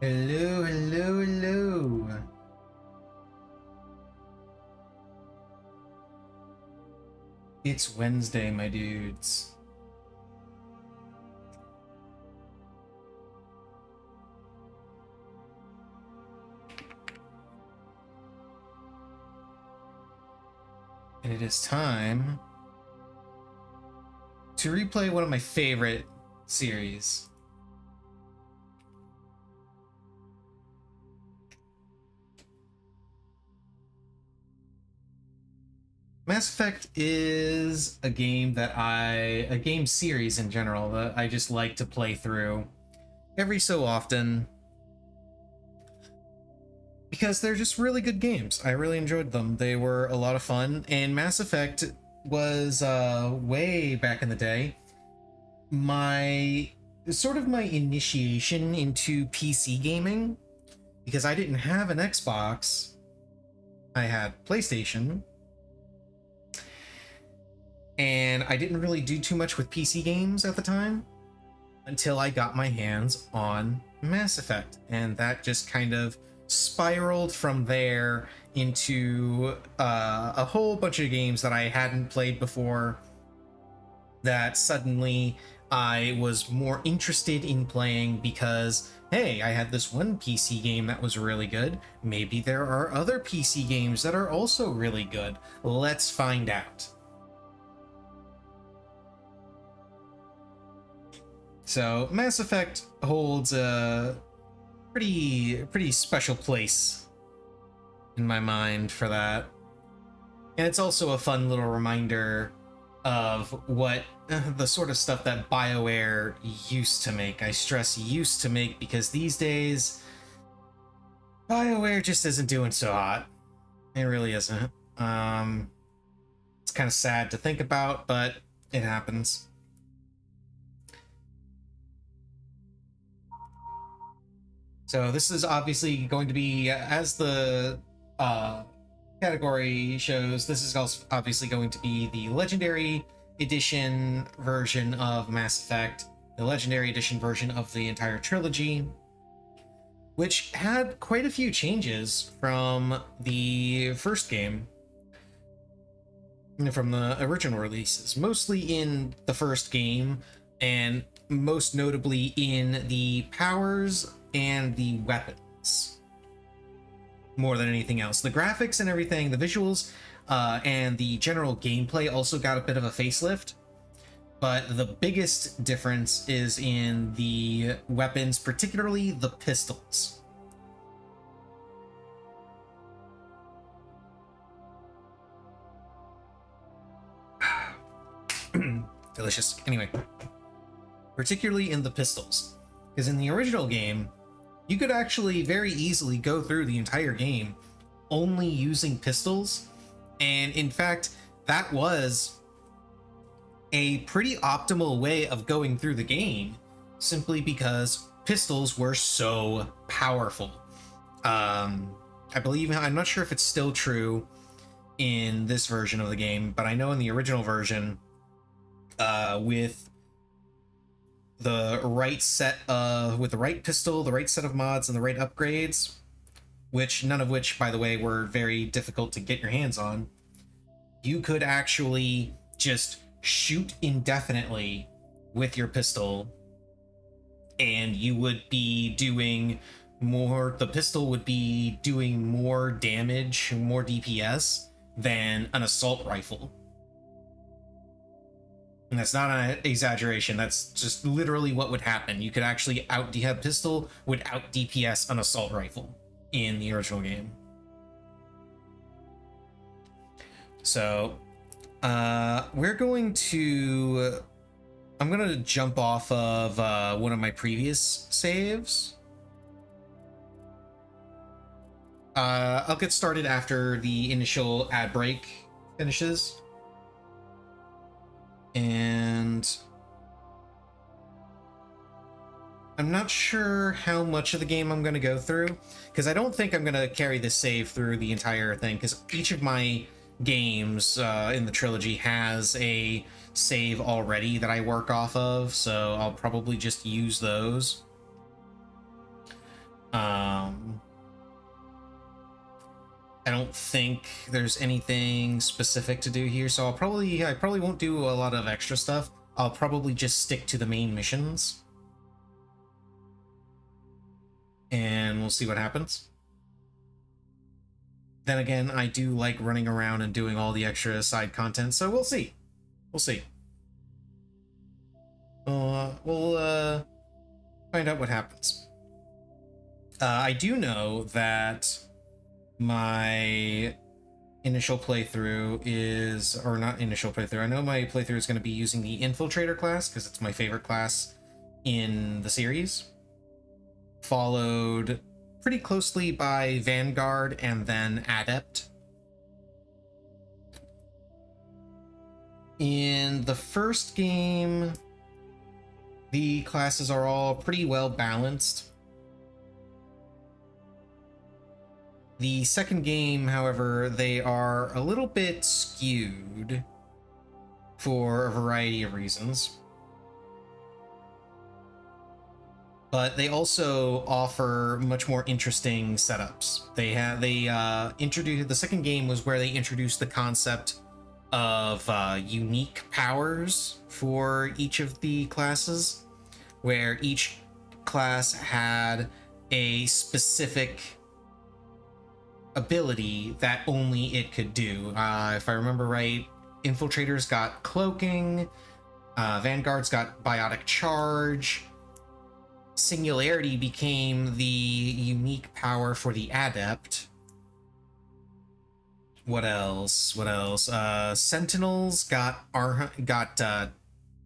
Hello, hello, hello. It's Wednesday, my dudes. And it is time to replay one of my favorite series. Mass Effect is a game a game series in general that I just like to play through every so often because they're just really good games. I really enjoyed them. They were a lot of fun, and Mass Effect was way back in the day my initiation into PC gaming, because I didn't have an Xbox. I had PlayStation, and I didn't really do too much with PC games at the time until I got my hands on Mass Effect, and that just kind of spiraled from there into a whole bunch of games that I hadn't played before that suddenly I was more interested in playing because, hey, I had this one PC game that was really good. Maybe there are other PC games that are also really good. Let's find out. So Mass Effect holds a pretty special place in my mind for that. And it's also a fun little reminder of what the sort of stuff that BioWare used to make. I stress used to make because these days BioWare just isn't doing so hot. It really isn't. It's kind of sad to think about, but it happens. So this is obviously going to be, as the category shows, this is also obviously going to be the Legendary Edition version of Mass Effect, the Legendary Edition version of the entire trilogy, which had quite a few changes from the first game, from the original releases, mostly in the first game, and most notably in the powers and the weapons more than anything else. The graphics and everything, the visuals, and the general gameplay also got a bit of a facelift, but the biggest difference is in the weapons, particularly the pistols. Delicious. Anyway, particularly in the pistols, because in the original game you could actually very easily go through the entire game only using pistols, and in fact that was a pretty optimal way of going through the game, simply because pistols were so powerful. I believe, I'm not sure if it's still true in this version of the game, but I know in the original version, with the right set with the right pistol, the right set of mods, and the right upgrades, which none of which, by the way, were very difficult to get your hands on, you could actually just shoot indefinitely with your pistol, and you would be doing more, the pistol would be doing more damage, more DPS than an assault rifle. And that's not an exaggeration, that's just literally what would happen. You could actually have pistol would out DPS an assault rifle in the original game. So we're going to, I'm gonna jump off of one of my previous saves. I'll get started after the initial ad break finishes. And I'm not sure how much of the game I'm going to go through, because I don't think I'm going to carry this save through the entire thing, because each of my games in the trilogy has a save already that I work off of, so I'll probably just use those. Um, I don't think there's anything specific to do here, so I probably won't do a lot of extra stuff. I'll probably just stick to the main missions. And we'll see what happens. Then again, I do like running around and doing all the extra side content, so we'll see. We'll see. We'll find out what happens. I do know that my initial playthrough is, or not initial playthrough, I know my playthrough is going to be using the Infiltrator class, because it's my favorite class in the series. Followed pretty closely by Vanguard and then Adept. In the first game, the classes are all pretty well balanced. The second game, however, they are a little bit skewed for a variety of reasons. But they also offer much more interesting setups. They introduced, the second game was where they introduced the concept of unique powers for each of the classes, where each class had a specific ability that only it could do. If I remember right, Infiltrator's got cloaking, Vanguard's got biotic charge, Singularity became the unique power for the Adept. What else? Sentinels got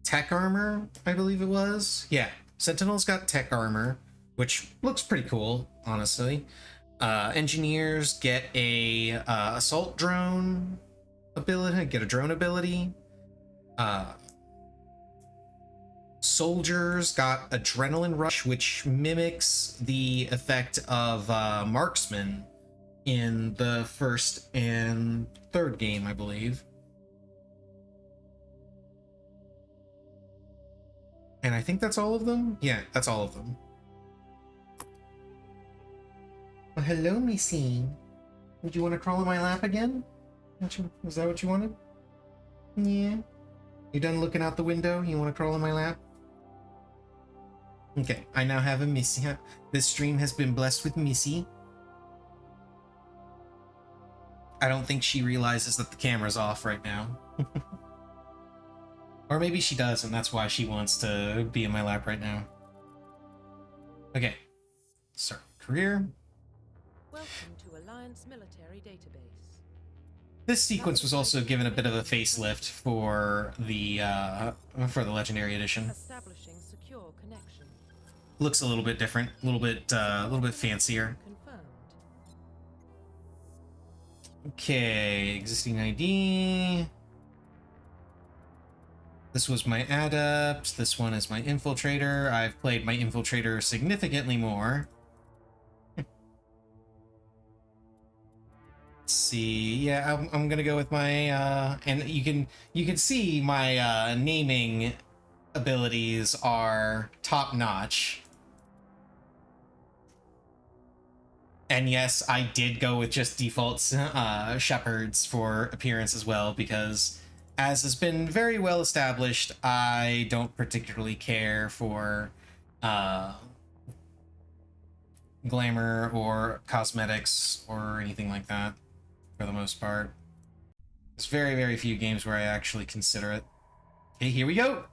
tech armor, I believe it was. Yeah, Sentinels got tech armor, which looks pretty cool, honestly. Engineers get a assault drone ability, get a drone ability. Soldiers got Adrenaline Rush, which mimics the effect of Marksman in the first and third game, I believe. And I think that's all of them? Yeah, that's all of them. Well, hello, Missy. Would you want to crawl in my lap again? Is that what you wanted? Yeah. You done looking out the window? You want to crawl in my lap? Okay, I now have a Missy. This stream has been blessed with Missy. I don't think she realizes that the camera's off right now. Or maybe she does, and that's why she wants to be in my lap right now. Okay, start career. Welcome to Alliance Military Database. This sequence was also given a bit of a facelift for the Legendary Edition. Establishing secure connection. Looks a little bit different, a little bit fancier. Confirmed. Okay, existing ID. This was my Adept. This one is my Infiltrator. I've played my Infiltrator significantly more. Let's see. Yeah, I'm gonna go with my and you can see my naming abilities are top notch. And yes, I did go with just default shepherds for appearance as well, because as has been very well established, I don't particularly care for glamour or cosmetics or anything like that, for the most part. There's very, very few games where I actually consider it. Okay, here we go!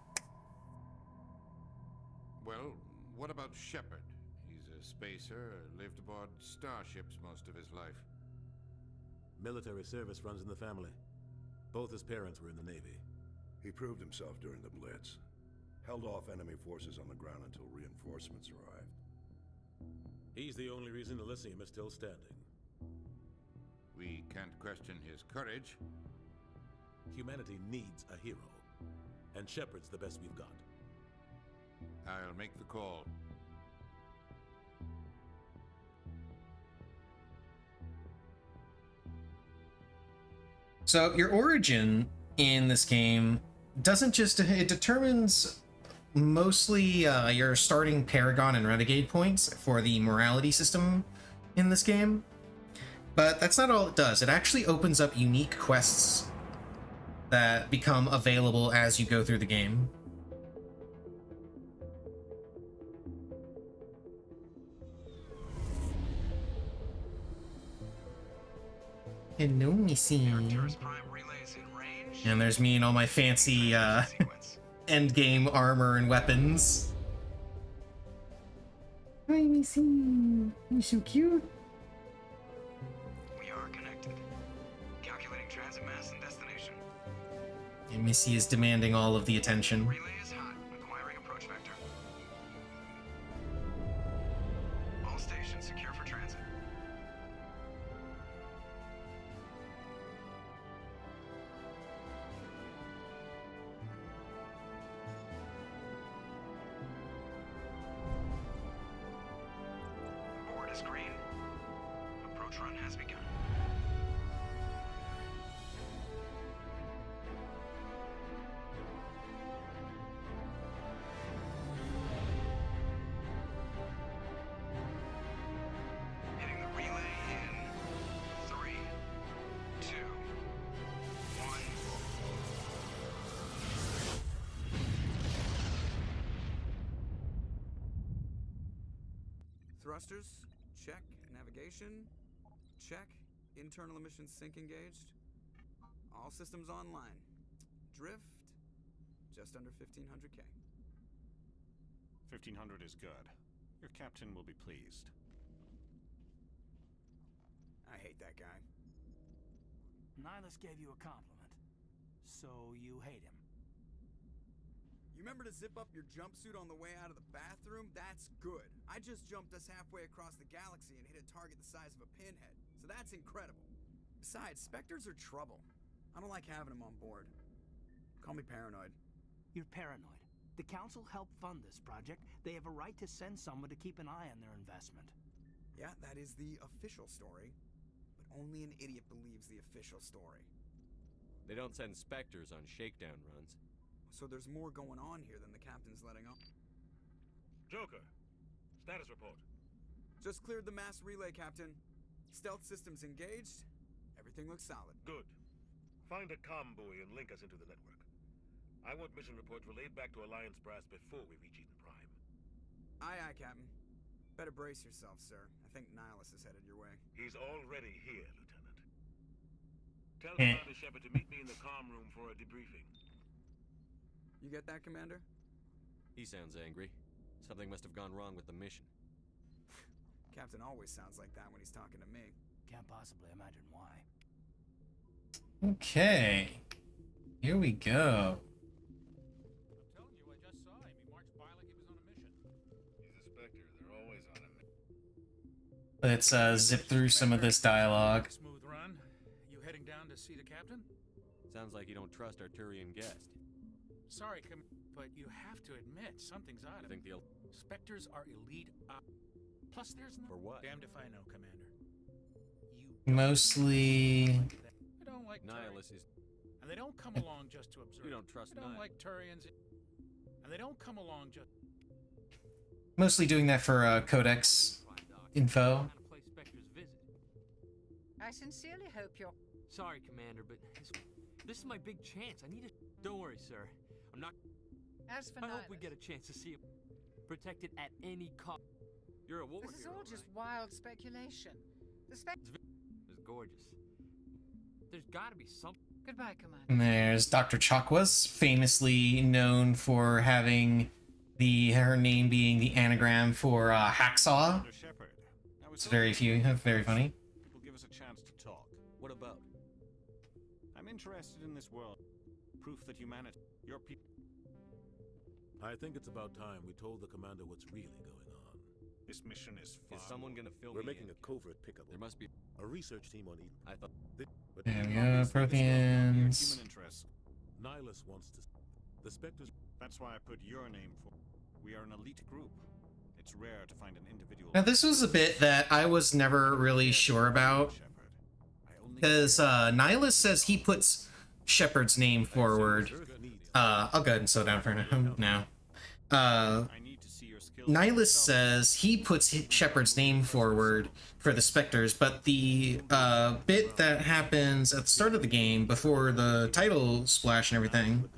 Well, what about Shepard? He's a spacer, lived aboard starships most of his life. Military service runs in the family. Both his parents were in the Navy. He proved himself during the Blitz. Held off enemy forces on the ground until reinforcements arrived. He's the only reason Elysium is still standing. We can't question his courage. Humanity needs a hero. And Shepard's the best we've got. I'll make the call. So your origin in this game doesn't just, it determines mostly your starting Paragon and Renegade points for the morality system in this game. But that's not all it does. It actually opens up unique quests that become available as you go through the game. Hello, Missy. And there's me and all my fancy endgame armor and weapons. Hi, Missy. You're so cute. We are connected. Calculating transit mass and destination. And Missy is demanding all of the attention. Relay is hot. Acquiring approach vector. All stations secure for transit. Board is green. Approach run has begun. Hitting the relay in 3, 2, 1. Thrusters, check. Navigation, check. Internal emissions sync engaged. All systems online. Drift, just under 1500K. 1500 is good. Your captain will be pleased. I hate that guy. Nihilus gave you a compliment, so you hate him. You remember to zip up your jumpsuit on the way out of the bathroom? That's good. I just jumped us halfway across the galaxy and hit a target the size of a pinhead, so that's incredible. Besides, Spectres are trouble. I don't like having them on board. Call me paranoid. You're paranoid. The Council helped fund this project. They have a right to send someone to keep an eye on their investment. Yeah, that is the official story. But only an idiot believes the official story. They don't send Spectres on shakedown runs. So there's more going on here than the captain's letting on. Joker, status report. Just cleared the mass relay, Captain. Stealth systems engaged. Everything looks solid. Good. Find a comm buoy and link us into the network. I want mission reports relayed back to Alliance brass before we reach Eden Prime. Aye, aye, Captain. Better brace yourself, sir. I think Nihilus is headed your way. He's already here, Lieutenant. Tell Commander Shepard to meet me in the comm room for a debriefing. You get that, Commander? He sounds angry. Something must have gone wrong with the mission. Captain always sounds like that when he's talking to me. Can't possibly imagine why. Okay. Here we go. I'm telling you, I just saw him. He marched by like he was on a mission. He's a Spectre. They're always on a mission. Let's zip through some of this dialogue. Smooth run. You heading down to see the captain? Sounds like you don't trust our Turian guest. Sorry, but you have to admit something's I odd. think the Spectres are elite. Plus, there's no. For what? Damned if I know, Commander. You Mostly I don't like Nihilus Turians. is. And they don't come along just to observe. You don't trust I don't Nihilus. like Turians. And they don't come along just. mostly doing that for codex info. Kind of place Spectre's visit. I sincerely hope you're... Sorry, Commander, but this is my big chance. I need to. Don't worry, sir. I'm not. As for I hope we Nihilus, get a chance to see it protected at any cost. You're a war this is hero, all just right? wild speculation. The It's gorgeous. There's got to be some. Goodbye, Commander. And there's Dr. Chakwas, famously known for having her name being the anagram for hacksaw. Commander Shepard. It's very funny. People give us a chance to talk. What about? I'm interested in this world. Proof that humanity, your people. I think it's about time we told the commander what's really going on. This mission is far. Is someone gonna fill We're me making in? a covert pickup. There must be. A research team on Eden. I thought. But There we go, obviously this Protheans. Human interests. Nihilus wants to. The Spectres. That's why I put your name for. We are an elite group. It's rare to find an individual. Now this was a bit that I was never really sure about, Shepard. I only because care- Nihilus says he puts Shepard's name forward. I'll go ahead and slow down for now. I need to see your skills. Nihilus yourself. says he puts Shepard's name forward for the Spectres, but the bit that happens at the start of the game before the title splash and everything,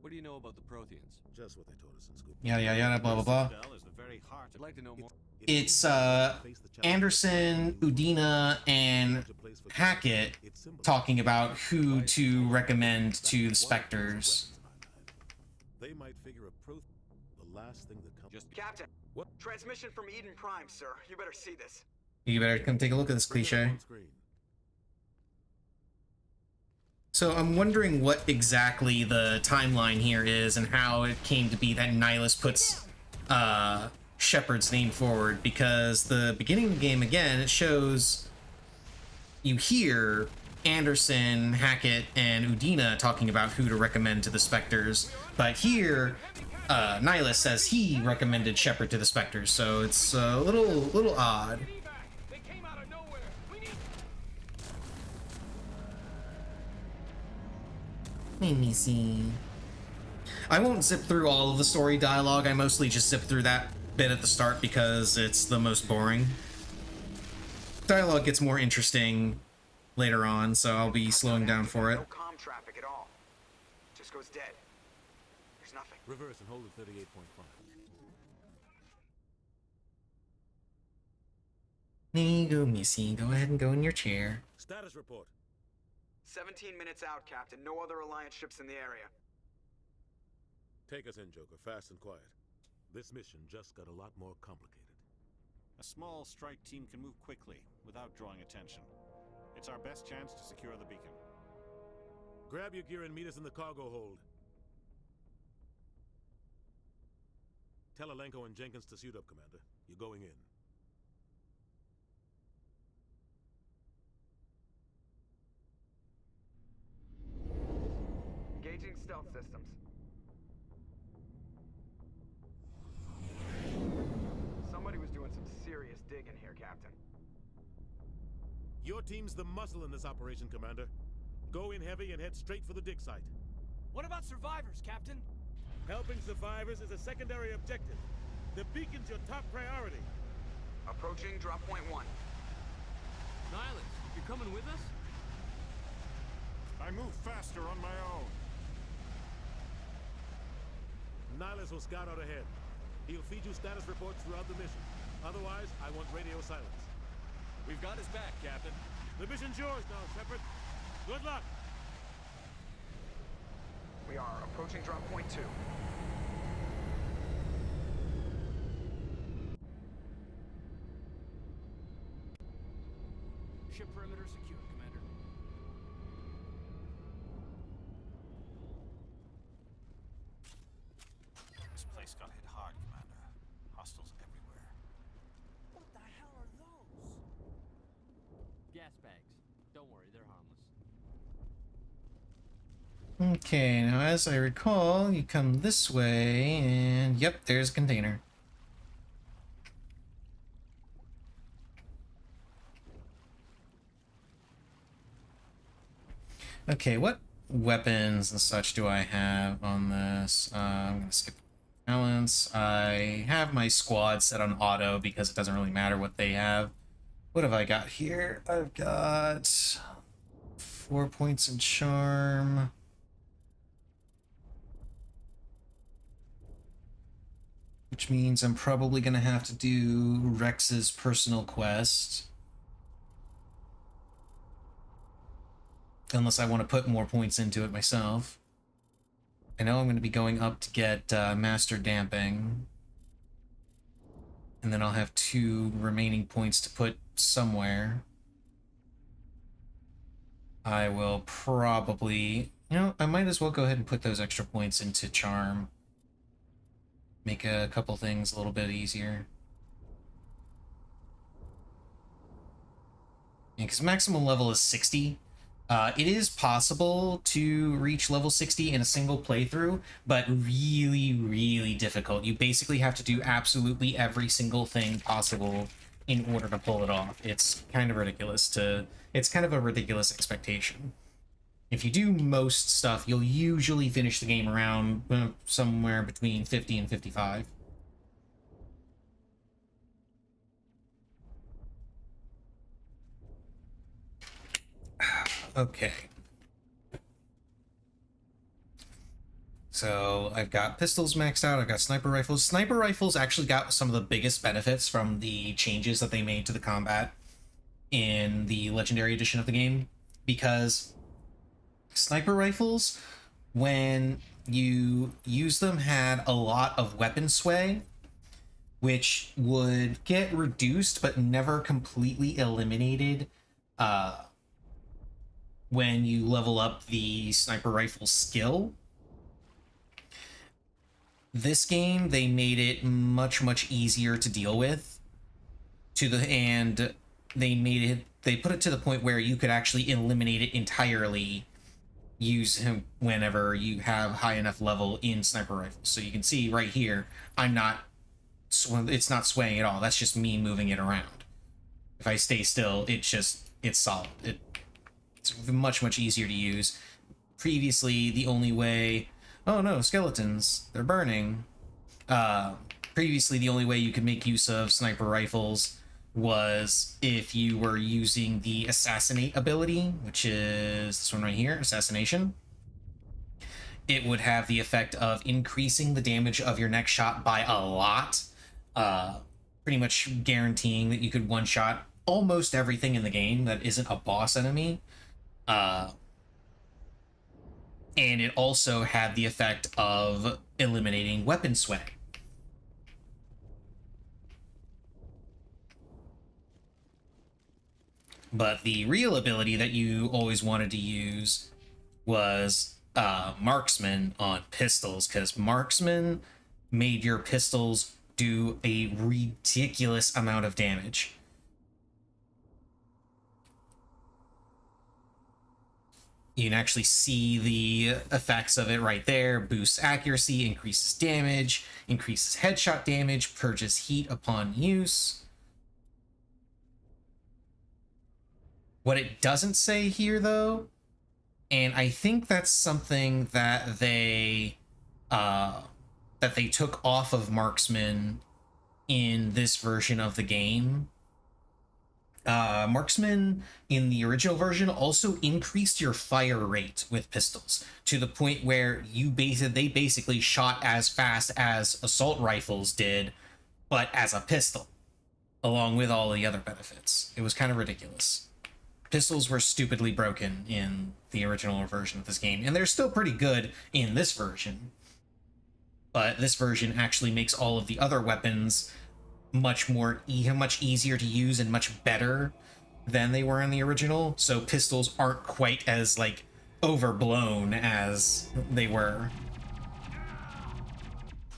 What do you know about the Protheans? Just what they told us in school. yada yada yada, blah blah blah. Citadel is the very heart I'd of like to know more. It's Anderson, Udina, and Hackett talking about who to recommend to the Spectres. They might figure a the last thing that comes. Just Captain. What? Transmission from Eden Prime, sir. You better see this. You better come take a look at this cliche. So I'm wondering what exactly the timeline here is and how it came to be that Nihilus puts Shepard's name forward, because the beginning of the game, again, it shows you hear Anderson, Hackett, and Udina talking about who to recommend to the Spectres, but here Nihilus says he recommended Shepard to the Spectres, so it's a little odd. Let me see. I won't zip through all of the story dialogue. I mostly just zip through that bit at the start because it's the most boring. Dialogue gets more interesting later on, so I'll be slowing down for it. No comm traffic at all. Just goes dead. There's nothing. Reverse and hold at 38.5. There you go, Missy. Go ahead and go in your chair. Status report. 17 minutes out, Captain. No other Alliance ships in the area. Take us in, Joker, fast and quiet. This mission just got a lot more complicated. A small strike team can move quickly without drawing attention. It's our best chance to secure the beacon. Grab your gear and meet us in the cargo hold. Tell Alenko and Jenkins to suit up, Commander. You're going in. Engaging stealth systems. Somebody was doing some serious digging here, Captain. Your team's the muscle in this operation, Commander. Go in heavy and head straight for the dig site. What about survivors, Captain? Helping survivors is a secondary objective. The beacon's your top priority. Approaching drop point 1. Nihilus, you're coming with us? I move faster on my own. Nihilus will scout out ahead. He'll feed you status reports throughout the mission. Otherwise, I want radio silence. We've got his back, Captain. The mission's yours now, Shepard. Good luck! We are approaching drop point 2. Ship perimeter secure, Commander. This place got hit hard, Commander. Hostiles everywhere. What the hell are those? Gas bags. Don't worry, they're harmless. Okay, now as I recall, you come this way, and yep, there's a container. Okay, what weapons and such do I have on this? I'm gonna skip balance. I have my squad set on auto because it doesn't really matter what they have. What have I got here? I've got 4 points in charm. Which means I'm probably gonna have to do Rex's personal quest. Unless I want to put more points into it myself. I know I'm going to be going up to get Master Damping. And then I'll have 2 remaining points to put somewhere. I will probably... You know, I might as well go ahead and put those extra points into Charm. Make a couple things a little bit easier. Yeah, because maximum level is 60. It is possible to reach level 60 in a single playthrough, but really, really difficult. You basically have to do absolutely every single thing possible in order to pull it off. It's kind of ridiculous it's kind of a ridiculous expectation. If you do most stuff, you'll usually finish the game around somewhere between 50 and 55. Okay. So I've got pistols maxed out, I've got sniper rifles. Sniper rifles actually got some of the biggest benefits from the changes that they made to the combat in the Legendary Edition of the game, because sniper rifles, when you use them, had a lot of weapon sway, which would get reduced but never completely eliminated when you level up the sniper rifle skill. This game, they made it much easier to deal with, and they put it to the point where you could actually eliminate it entirely, use him whenever you have high enough level in sniper rifles. So you can see right here, it's not swaying at all. That's just me moving it around. If I stay still, it's solid. It's much easier to use. Previously, the only way... Oh no, skeletons. They're burning. Previously, the only way you could make use of sniper rifles was if you were using the assassinate ability, which is this one right here, assassination. It would have the effect of increasing the damage of your next shot by a lot, pretty much guaranteeing that you could one-shot almost everything in the game that isn't a boss enemy. And it also had the effect of eliminating weapon sway. But the real ability that you always wanted to use was Marksman on pistols, because Marksman made your pistols do a ridiculous amount of damage. You can actually see the effects of it right there. Boosts accuracy, increases damage, increases headshot damage, purges heat upon use. What it doesn't say here, though, and I think that's something that they took off of Marksman in this version of the game. Marksman in the original version also increased your fire rate with pistols to the point where they basically shot as fast as assault rifles did, but as a pistol, along with all the other benefits. It was kind of ridiculous. Pistols were stupidly broken in the original version of this game, and they're still pretty good in this version. But this version actually makes all of the other weapons much easier to use and much better than they were in the original, so pistols aren't quite as overblown as they were.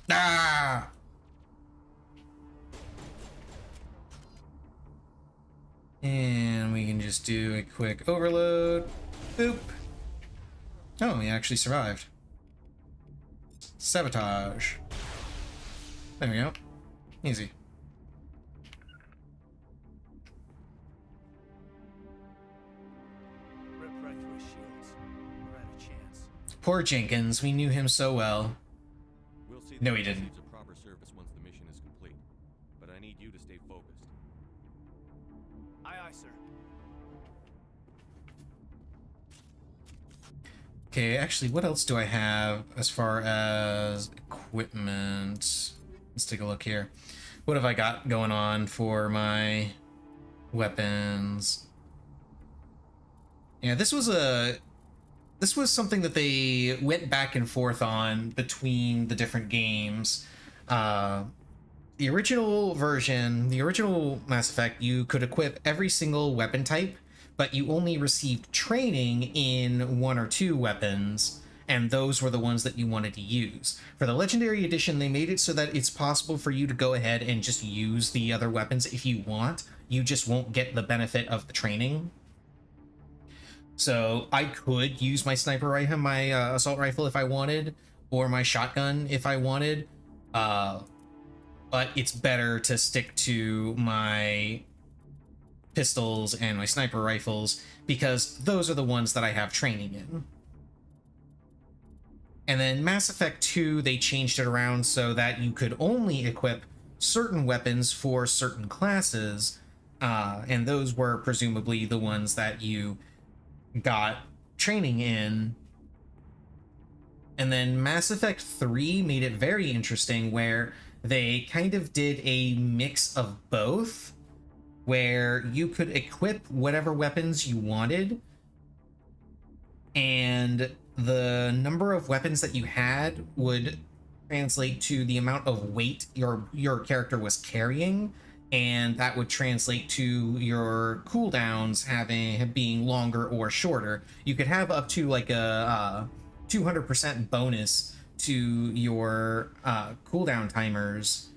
Ah! And we can just do a quick overload. Boop. Oh, he actually survived. Sabotage. There we go. Easy. Poor Jenkins, we knew him so well. We'll see No, he didn't. receives a proper service once the mission is complete, but I need you to stay focused. Aye, aye, sir. Okay, actually, what else do I have as far as equipment? Let's take a look here. What have I got going on for my weapons? Yeah, this was something that they went back and forth on between the different games. The original version, the original Mass Effect, you could equip every single weapon type, but you only received training in one or two weapons, and those were the ones that you wanted to use. For the Legendary Edition, they made it so that it's possible for you to go ahead and just use the other weapons if you want. You just won't get the benefit of the training. So I could use my sniper rifle, my assault rifle if I wanted, or my shotgun if I wanted, but it's better to stick to my pistols and my sniper rifles, because those are the ones that I have training in. And then Mass Effect 2, they changed it around so that you could only equip certain weapons for certain classes, and those were presumably the ones that you got training in. And then Mass Effect 3 made it very interesting, where they kind of did a mix of both, where you could equip whatever weapons you wanted, and the number of weapons that you had would translate to the amount of weight your character was carrying, and that would translate to your cooldowns being longer or shorter. You could have up to like a 200% bonus to your cooldown timers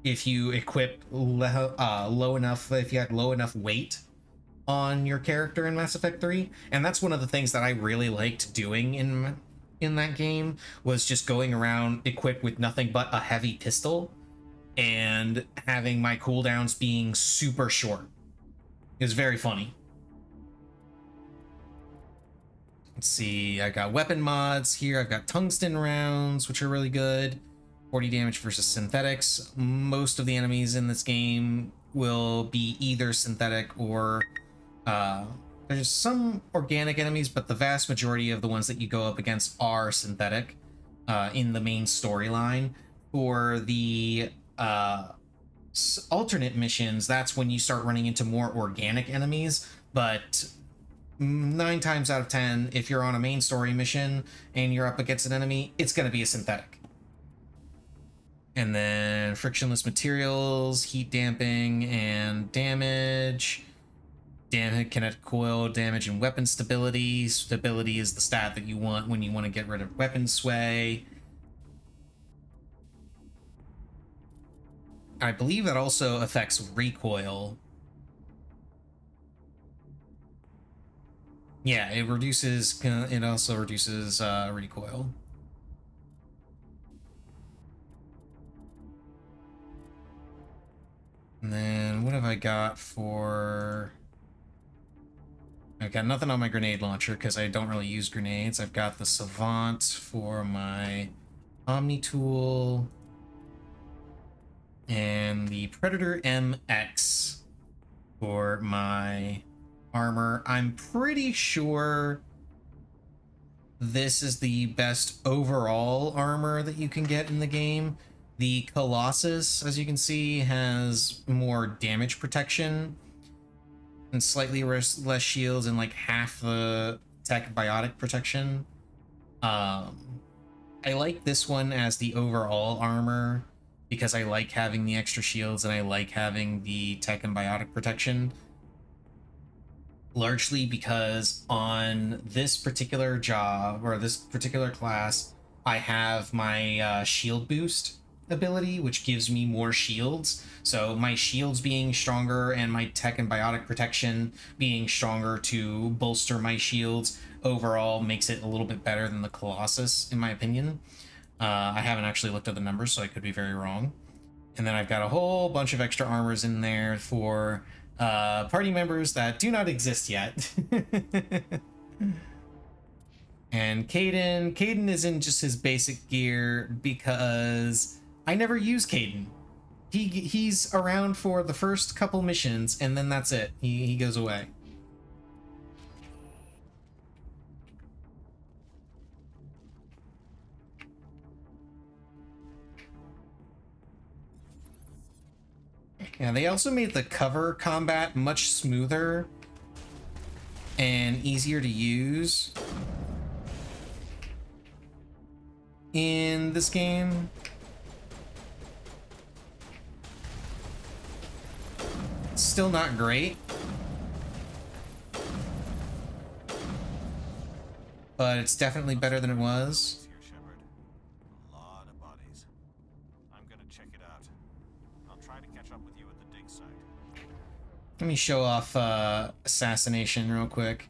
if you equip low enough, if you had low enough weight on your character in Mass Effect 3. And that's one of the things that I really liked doing in that game, was just going around equipped with nothing but a heavy pistol and having my cooldowns being super short. It was very funny. Let's see, I got weapon mods here. I've got tungsten rounds, which are really good. 40 damage versus synthetics. Most of the enemies in this game will be either synthetic or there's some organic enemies, but the vast majority of the ones that you go up against are synthetic in the main storyline. For the alternate missions, that's when you start running into more organic enemies, but 9 times out of 10, if you're on a main story mission and you're up against an enemy, it's going to be a synthetic. And then frictionless materials, heat damping, and damage. Kinetic coil, damage, and weapon stability. Stability is the stat that you want when you want to get rid of weapon sway. I believe that also affects recoil. Yeah, it also reduces recoil. And then what have I got for... I've got nothing on my grenade launcher because I don't really use grenades. I've got the Savant for my Omni tool, and the Predator MX for my armor. I'm pretty sure this is the best overall armor that you can get in the game. The Colossus, as you can see, has more damage protection and slightly less shields and like half the tech biotic protection. I like this one as the overall armor because I like having the extra shields and I like having the tech and biotic protection. Largely because on this particular job or this particular class, I have my shield boost ability, which gives me more shields. So my shields being stronger and my tech and biotic protection being stronger to bolster my shields overall makes it a little bit better than the Colossus, in my opinion. I haven't actually looked at the numbers, so I could be very wrong. And then I've got a whole bunch of extra armors in there for party members that do not exist yet. And Caden is in just his basic gear because I never use Caden. He's around for the first couple missions and then that's it. He goes away. Yeah, they also made the cover combat much smoother and easier to use in this game. Still not great, but it's definitely better than it was. Here, Shepard. A lot of bodies. I'm gonna check it out. I'll try to catch up with you at the dig site. Let me show off assassination real quick.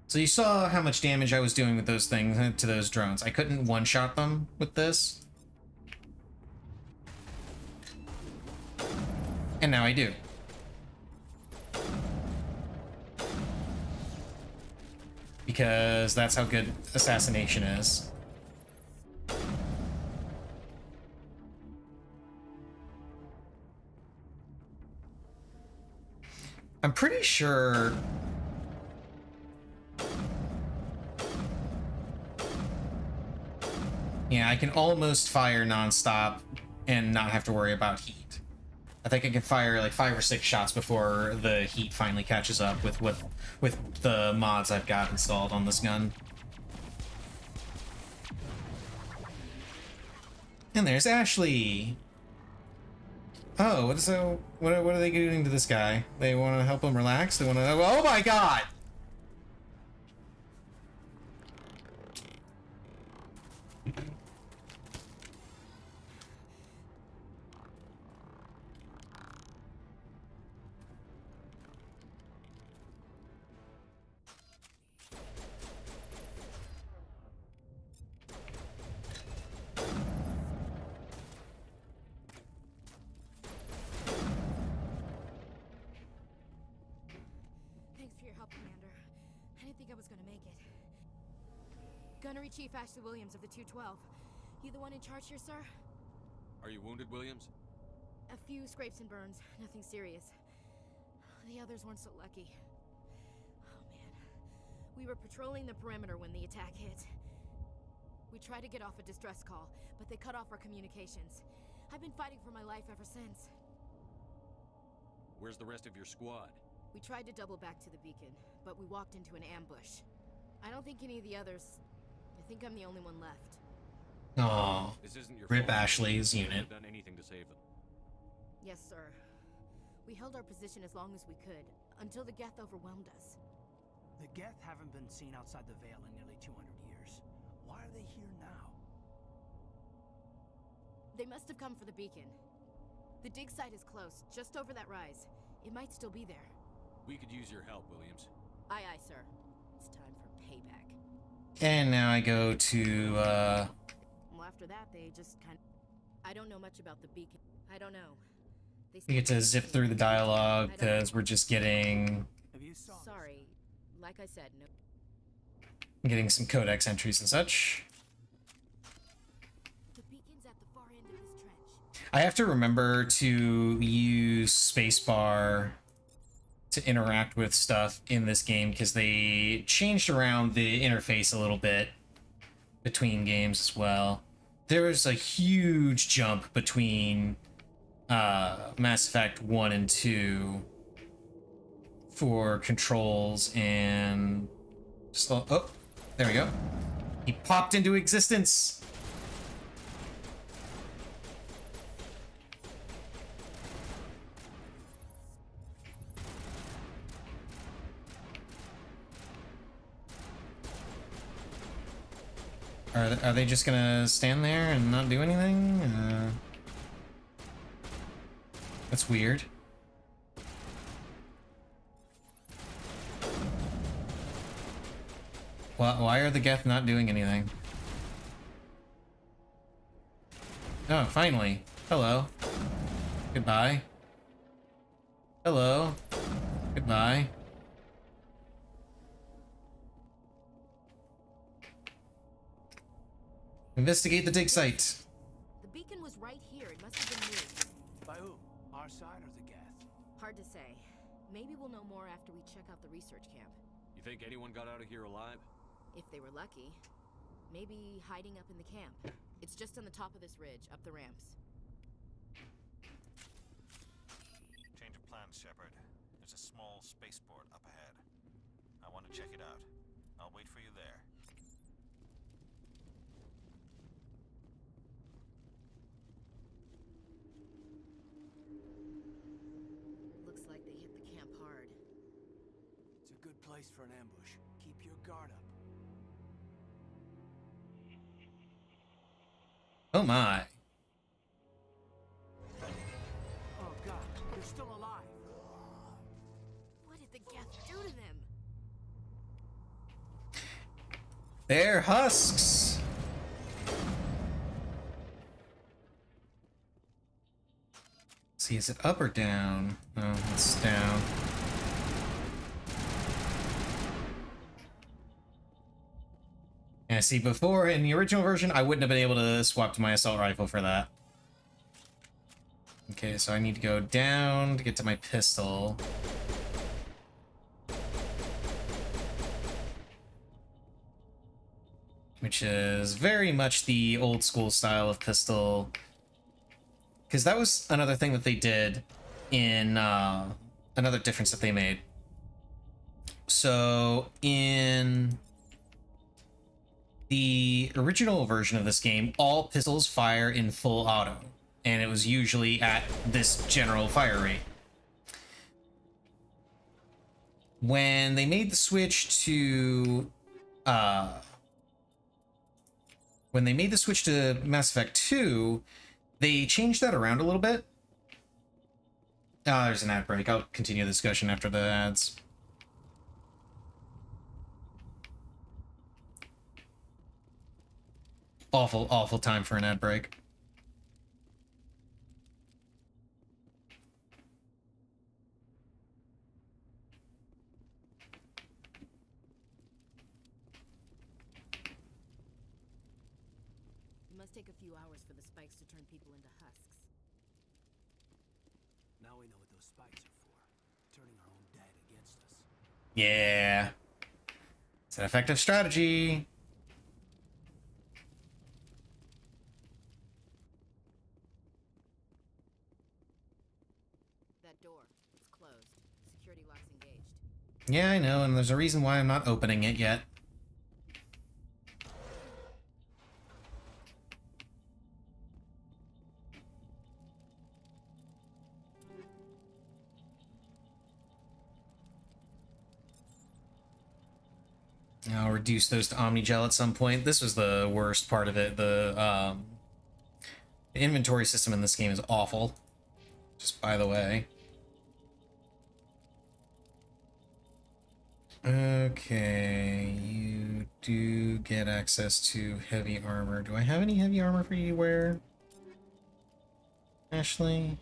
So you saw how much damage I was doing with those things, to those drones. I couldn't one-shot them with this. And now I do. because that's how good assassination is. I'm pretty sure... Yeah, I can almost fire nonstop and not have to worry about heat. I think I can fire like 5 or 6 shots before the heat finally catches up with the mods I've got installed on this gun. And there's Ashley. Oh, what are they doing to this guy? They want to help him relax? They want to... Oh my god! Thanks for your help, Commander. I didn't think I was gonna make it. Gunnery Chief Ashley Williams of the 212. You the one in charge here, sir? Are you wounded, Williams? A few scrapes and burns, nothing serious. The others weren't so lucky. Oh man. We were patrolling the perimeter when the attack hit. We tried to get off a distress call, but they cut off our communications. I've been fighting for my life ever since. Where's the rest of your squad? We tried to double back to the beacon, but we walked into an ambush. I don't think any of the others... I think I'm the only one left. Aww. This isn't your Rip fault. Ashley's You unit. haven't done anything to save them. Yes, sir. We held our position as long as we could, until the Geth overwhelmed us. The Geth haven't been seen outside the Veil in nearly 200 years. Why are they here now? They must have come for the beacon. The dig site is close, just over that rise. It might still be there. We could use your help, Williams. Aye, aye, sir. It's time for payback. And now I go to, Well, after that, they just kind of... I don't know much about the beacon. I don't know. we get to zip through the dialogue because we're just getting Sorry. Like I said, no... getting some codex entries and such. The beacon's at the far end of this trench. I have to remember to use spacebar to interact with stuff in this game because they changed around the interface a little bit between games as well. There's a huge jump between Mass Effect 1 and 2 for controls and just oh, there we go. He popped into existence. Are they just gonna stand there and not do anything? That's weird. Why are the Geth not doing anything? Oh, finally. Hello. Goodbye. Hello. Goodbye. Investigate the dig site. The beacon was right here. It must have been moved. By who? Our side or the Geth? Hard to say. Maybe we'll know more after we check out the research camp. You think anyone got out of here alive? If they were lucky. Maybe hiding up in the camp. It's just on the top of this ridge, up the ramps. Change of plans, Shepard. There's a small spaceport up ahead. I want to check it out. I'll wait for you there. Looks like they hit the camp hard. It's a good place for an ambush. Keep your guard up. Oh my. Oh god, they're still alive. What did the Geth do to them? They're husks. See, is it up or down? Oh, it's down. Yeah, see, before, in the original version, I wouldn't have been able to swap to my assault rifle for that. Okay, so I need to go down to get to my pistol. Which is very much the old school style of pistol. Because that was another thing that they did in, another difference that they made. So, in the original version of this game, all pistols fire in full auto, and it was usually at this general fire rate. When they made the switch to Mass Effect 2, they changed that around a little bit. There's an ad break. I'll continue the discussion after the ads. Awful, awful time for an ad break. It must take a few hours for the spikes to turn people into husks. Now we know what those spikes are for. Turning our own dead against us. Yeah. It's an effective strategy. That door, it's closed. Security lock's engaged. Yeah, I know, and there's a reason why I'm not opening it yet. I'll reduce those to Omnigel at some point. This was the worst part of it. The inventory system in this game is awful. Just by the way. Okay, you do get access to heavy armor. Do I have any heavy armor for you to wear, Ashley?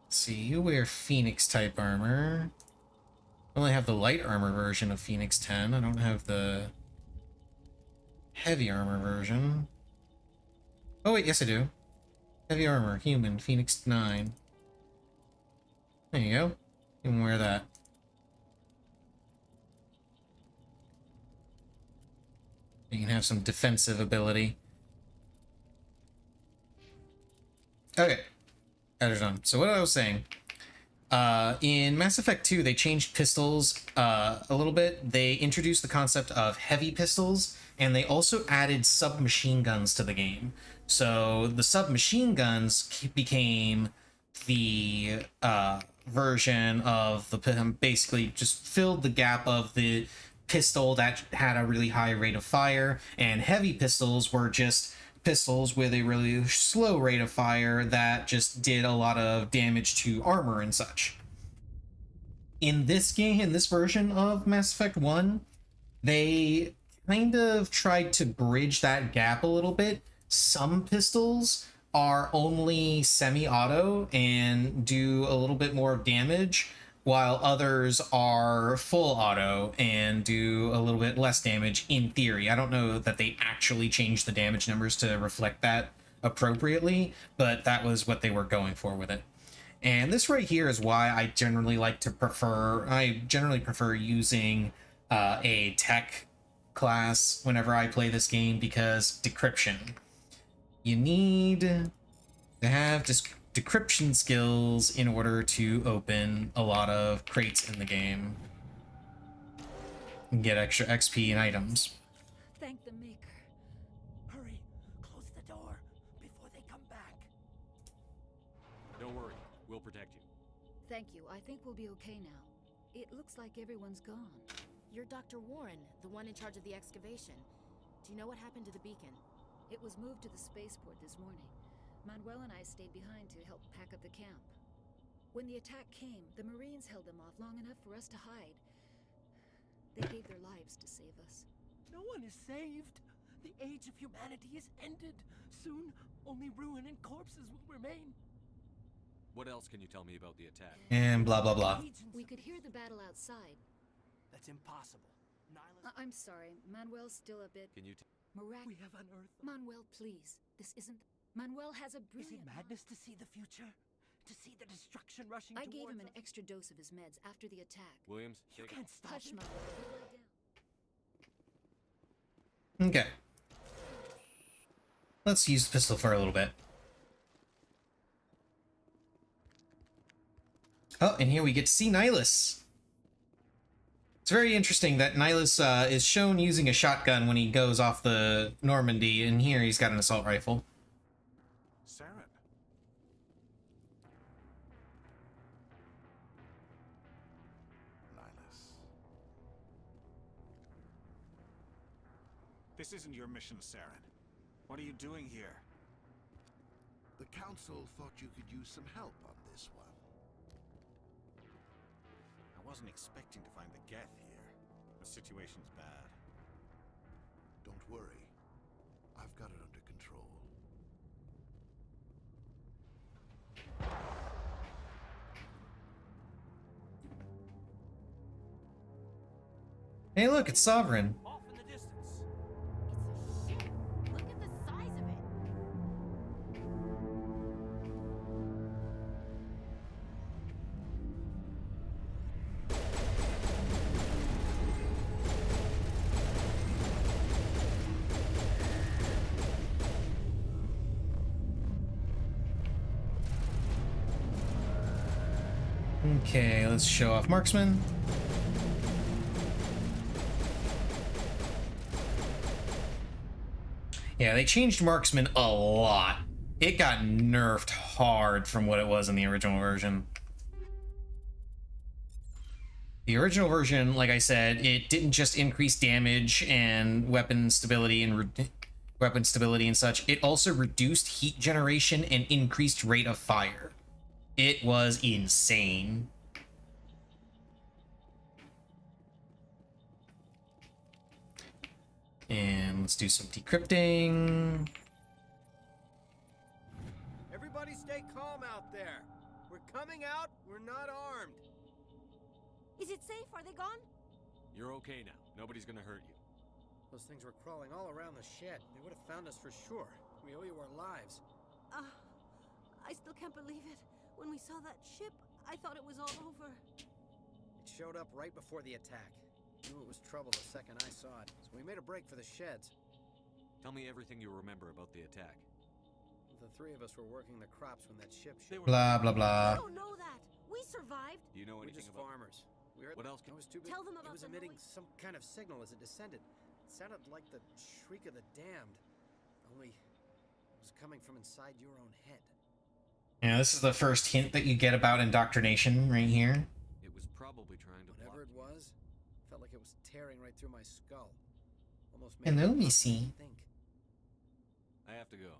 Let's see, you wear Phoenix type armor. I only have the light armor version of Phoenix 10. I don't have the heavy armor version. Oh wait, yes I do. Heavy armor, human, Phoenix 9. There you go. You can wear that. You can have some defensive ability. Okay. That is done. So what I was saying, in Mass Effect 2, they changed pistols a little bit. They introduced the concept of heavy pistols, and they also added submachine guns to the game. So the submachine guns became the version of the basically just filled the gap of the pistol that had a really high rate of fire, and heavy pistols were just pistols with a really slow rate of fire that just did a lot of damage to armor and such. In this game, in this version of Mass Effect 1, they kind of tried to bridge that gap a little bit. Some pistols are only semi-auto and do a little bit more damage, while others are full auto and do a little bit less damage in theory. I don't know that they actually changed the damage numbers to reflect that appropriately, but that was what they were going for with it. And this right here is why I generally prefer using a tech class whenever I play this game, because decryption. You need to have decryption skills in order to open a lot of crates in the game and get extra XP and items. Thank the Maker. Hurry, close the door before they come back. Don't worry, we'll protect you. Thank you. I think we'll be okay now. It looks like everyone's gone. You're Dr. Warren, the one in charge of the excavation. Do you know what happened to the beacon? It was moved to the spaceport this morning. Manuel and I stayed behind to help pack up the camp. When the attack came, the Marines held them off long enough for us to hide. They gave their lives to save us. No one is saved. The age of humanity is ended. Soon, only ruin and corpses will remain. What else can you tell me about the attack? And blah blah blah. We could hear the battle outside. That's impossible. Nyla I'm sorry. Manuel's still a bit... Can you We have unearthed them. Manuel, please. This isn't... Manuel has a Is brilliant... it madness to see the future? To see the destruction rushing I towards gave him an us? extra dose of his meds after the attack. Williams, You take it. can't stop Hush, it. Manuel. We'll lie down. Okay. Let's use the pistol for a little bit. Oh, and here we get to see Nihilus. It's very interesting that Nihilus is shown using a shotgun when he goes off the Normandy, and here he's got an assault rifle. Saren. Nihilus. This isn't your mission, Saren. What are you doing here? The Council thought you could use some help on this one. I wasn't expecting to find the Geth here. The situation's bad. Don't worry. I've got it under control. Hey, look, it's Sovereign. Off in the distance. It's a ship. Look at the size of it. Okay, let's show off Marksman. Yeah, they changed Marksman a lot. It got nerfed hard from what it was in the original version. The original version, like I said, it didn't just increase damage and weapon stability and such. It also reduced heat generation and increased rate of fire. It was insane. And let's do some decrypting. Everybody stay calm out there. We're coming out, we're not armed. Is it safe? Are they gone? You're okay now. Nobody's gonna hurt you. Those things were crawling all around the shed. They would have found us for sure. We owe you our lives. I still can't believe it. When we saw that ship, I thought it was all over. It showed up right before the attack. Knew it was trouble the second I saw it, so we made a break for the sheds. Tell me everything you remember about the attack. The three of us were working the crops when that ship showed Blah, blah, I blah. don't know that. We survived. Do you know We're anything just about... farmers. We heard What else It was too big. Tell them It about was the emitting noise. some kind of signal as it descended. It sounded like the shriek of the damned. Only it was coming from inside your own head. Yeah, this is the first hint that you get about indoctrination right here. It was probably trying to Whatever block it was, felt like it was tearing right through my skull. Almost Hello, me Missy. think. I have to go.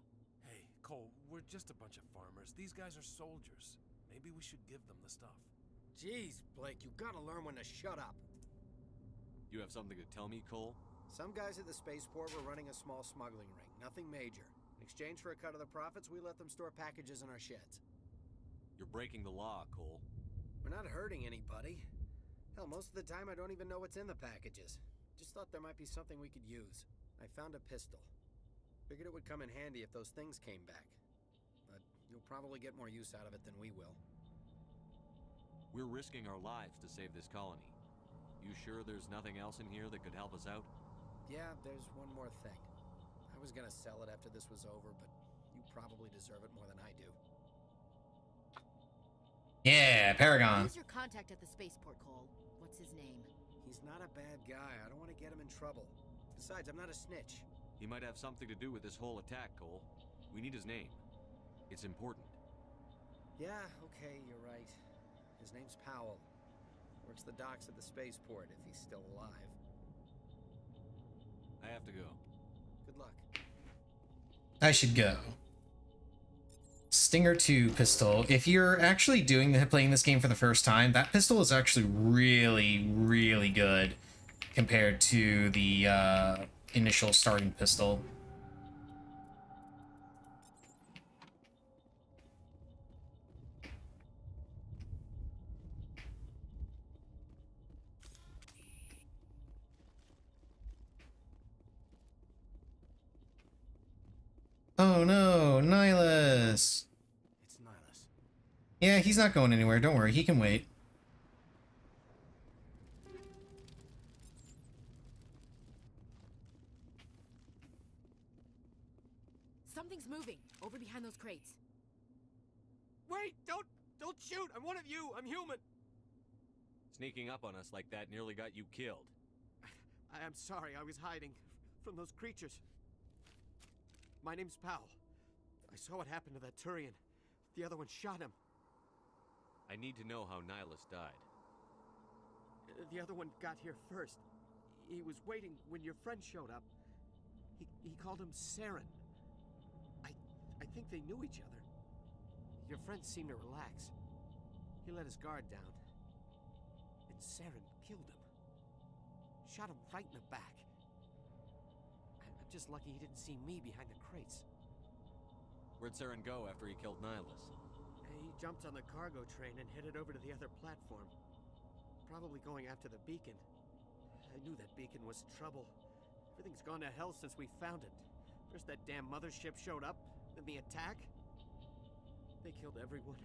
Hey, Cole, we're just a bunch of farmers. These guys are soldiers. Maybe we should give them the stuff. Jeez, Blake, you gotta learn when to shut up. You have something to tell me, Cole? Some guys at the spaceport were running a small smuggling ring, nothing major. In exchange for a cut of the profits, we let them store packages in our sheds. You're breaking the law, Cole. We're not hurting anybody. Hell, most of the time I don't even know what's in the packages. Just thought there might be something we could use. I found a pistol. Figured it would come in handy if those things came back. But you'll probably get more use out of it than we will. We're risking our lives to save this colony. You sure there's nothing else in here that could help us out? Yeah, there's one more thing. I was gonna sell it after this was over, but you probably deserve it more than I do. Yeah, Paragon. Who's your contact at the spaceport, Cole? What's his name? He's not a bad guy. I don't want to get him in trouble. Besides, I'm not a snitch. He might have something to do with this whole attack, Cole. We need his name. It's important. Yeah, okay, you're right. His name's Powell. Works the docks at the spaceport if he's still alive. I have to go. Good luck. I should go. Stinger 2 pistol. If you're actually playing this game for the first time, that pistol is actually really, really good compared to the initial starting pistol. Oh no, Nihilus! It's Nihilus. Yeah, he's not going anywhere. Don't worry, he can wait. Something's moving over behind those crates. Wait! Don't shoot! I'm one of you! I'm human! Sneaking up on us like that nearly got you killed. I am sorry, I was hiding from those creatures. My name's Powell. I saw what happened to that Turian. The other one shot him. I need to know how Nihilus died. The other one got here first. He was waiting when your friend showed up. He called him Saren. I think they knew each other. Your friend seemed to relax. He let his guard down. And Saren killed him. Shot him right in the back. I'm just lucky he didn't see me behind the crates. Where'd Saren go after he killed Nihilus? He jumped on the cargo train and headed over to the other platform. Probably going after the beacon. I knew that beacon was trouble. Everything's gone to hell since we found it. First that damn mothership showed up, then the attack. They killed everyone.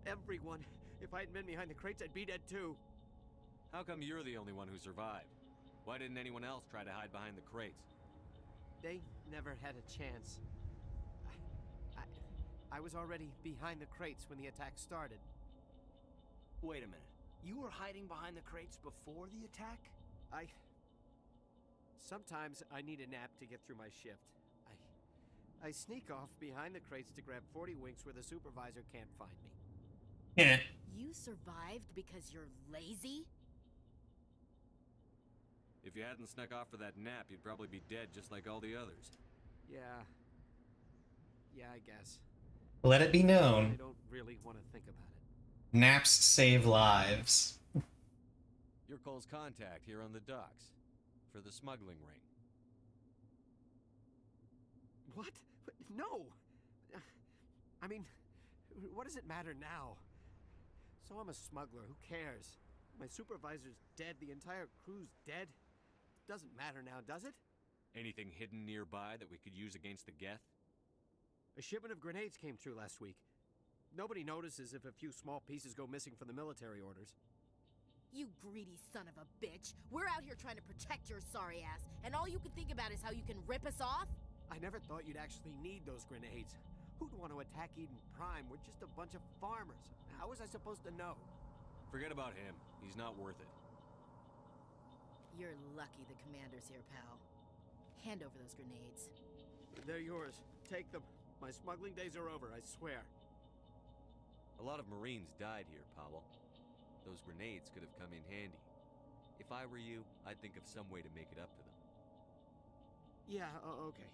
Everyone. If I hadn't been behind the crates, I'd be dead too. How come you're the only one who survived? Why didn't anyone else try to hide behind the crates? They never had a chance. I was already behind the crates when the attack started. Wait a minute. You were hiding behind the crates before the attack? Sometimes I need a nap to get through my shift. I sneak off behind the crates to grab 40 winks where the supervisor can't find me. Yeah. You survived because you're lazy? If you hadn't snuck off for that nap, you'd probably be dead just like all the others. Yeah, I guess. Let it be known. I don't really want to think about it. Naps save lives. You're Cole's contact here on the docks. For the smuggling ring. What? No! I mean, what does it matter now? So I'm a smuggler, who cares? My supervisor's dead, the entire crew's dead. Doesn't matter now, does it? Anything hidden nearby that we could use against the Geth? A shipment of grenades came through last week. Nobody notices if a few small pieces go missing from the military orders. You greedy son of a bitch. We're out here trying to protect your sorry ass, and all you can think about is how you can rip us off? I never thought you'd actually need those grenades. Who'd want to attack Eden Prime? We're just a bunch of farmers. How was I supposed to know? Forget about him. He's not worth it. You're lucky the commander's here, pal. Hand over those grenades. They're yours. Take them. My smuggling days are over, I swear. A lot of Marines died here, Powell. Those grenades could have come in handy. If I were you, I'd think of some way to make it up to them. Yeah, okay.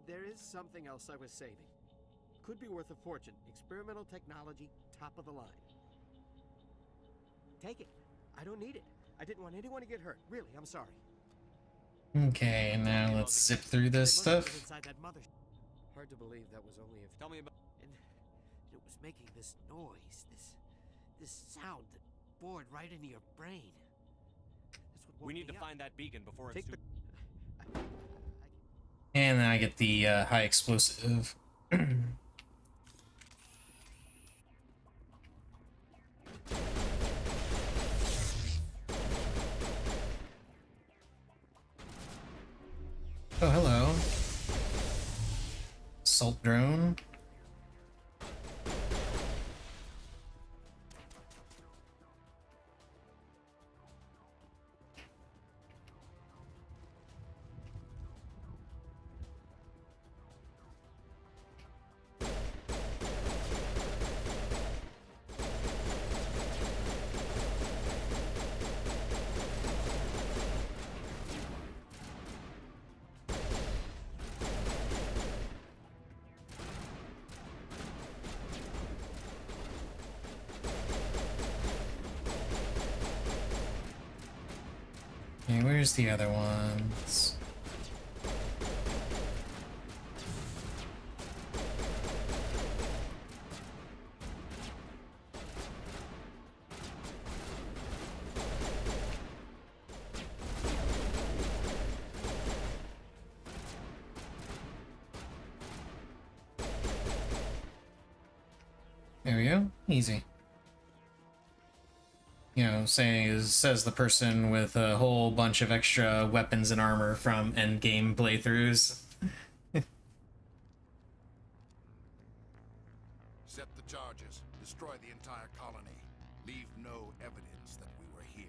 There is something else I was saving. Could be worth a fortune. Experimental technology, top of the line. Take it. I don't need it. I didn't want anyone to get hurt. Really, I'm sorry. Okay, now let's zip through this stuff. Inside that mother. Hard to believe that was only a... Tell me about... And it was making this noise, this sound that bored right into your brain. That's what woke We need to me up. find that beacon before it's Take too... And then I get the high explosive. Oh, hello. Assault drone. Okay, where's the other ones? There we go. Easy. You know, says the person with a whole bunch of extra weapons and armor from endgame playthroughs. Set the charges. Destroy the entire colony. Leave no evidence that we were here.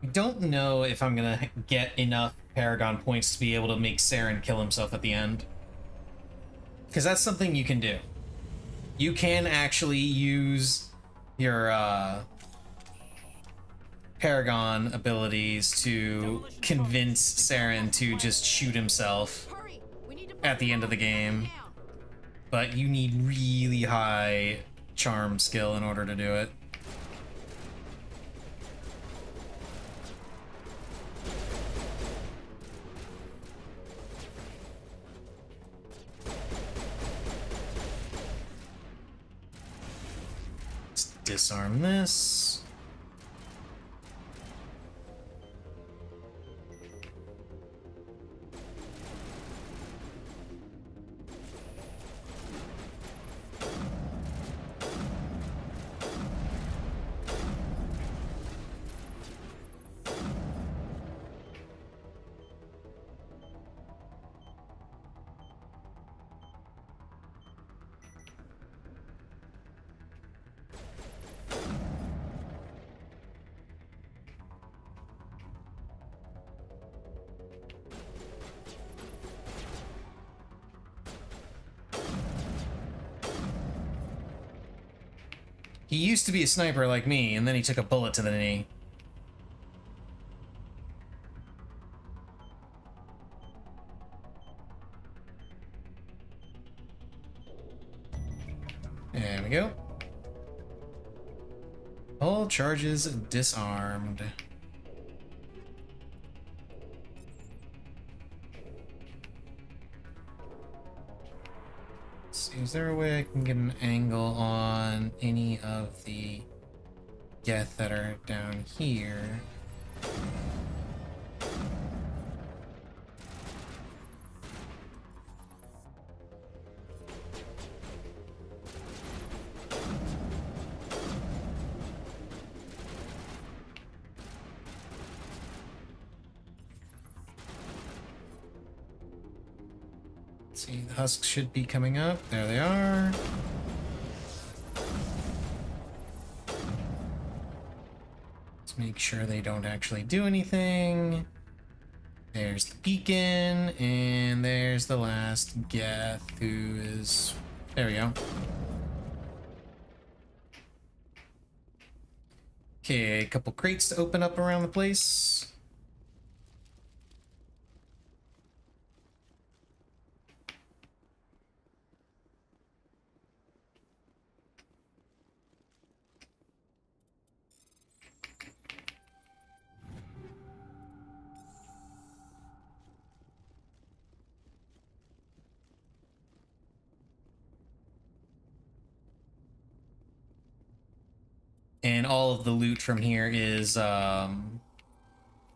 I don't know if I'm gonna get enough Paragon points to be able to make Saren kill himself at the end. Because that's something you can do. You can actually use your Paragon abilities to convince Saren to just shoot himself at the end of the game. But you need really high charm skill in order to do it. Let's disarm this. He used to be a sniper like me, and then he took a bullet to the knee. There we go. All charges disarmed. Let's see, is there a way I can get an angle on any of the Geth that are down here? See, the husks should be coming up. There they are. Let's make sure they don't actually do anything. There's the beacon, and there's the last Geth who is... There we go. Okay, a couple crates to open up around the place. And all of the loot from here is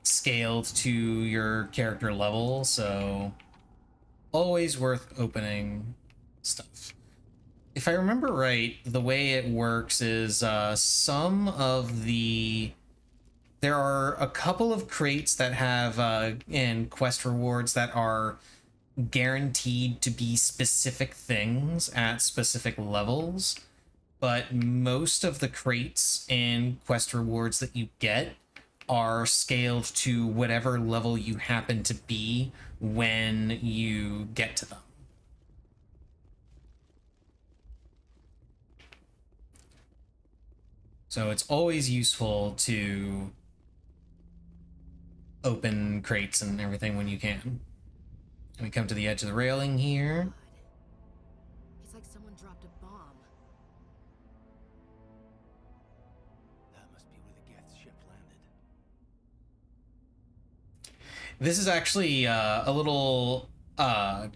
scaled to your character level, so always worth opening stuff. If I remember right, the way it works is some of the... There are a couple of crates that have and quest rewards that are guaranteed to be specific things at specific levels. But most of the crates and quest rewards that you get are scaled to whatever level you happen to be when you get to them. So it's always useful to open crates and everything when you can. And we come to the edge of the railing here. It's like someone dropped a bomb. That must be where the Geth ship landed. This is actually a little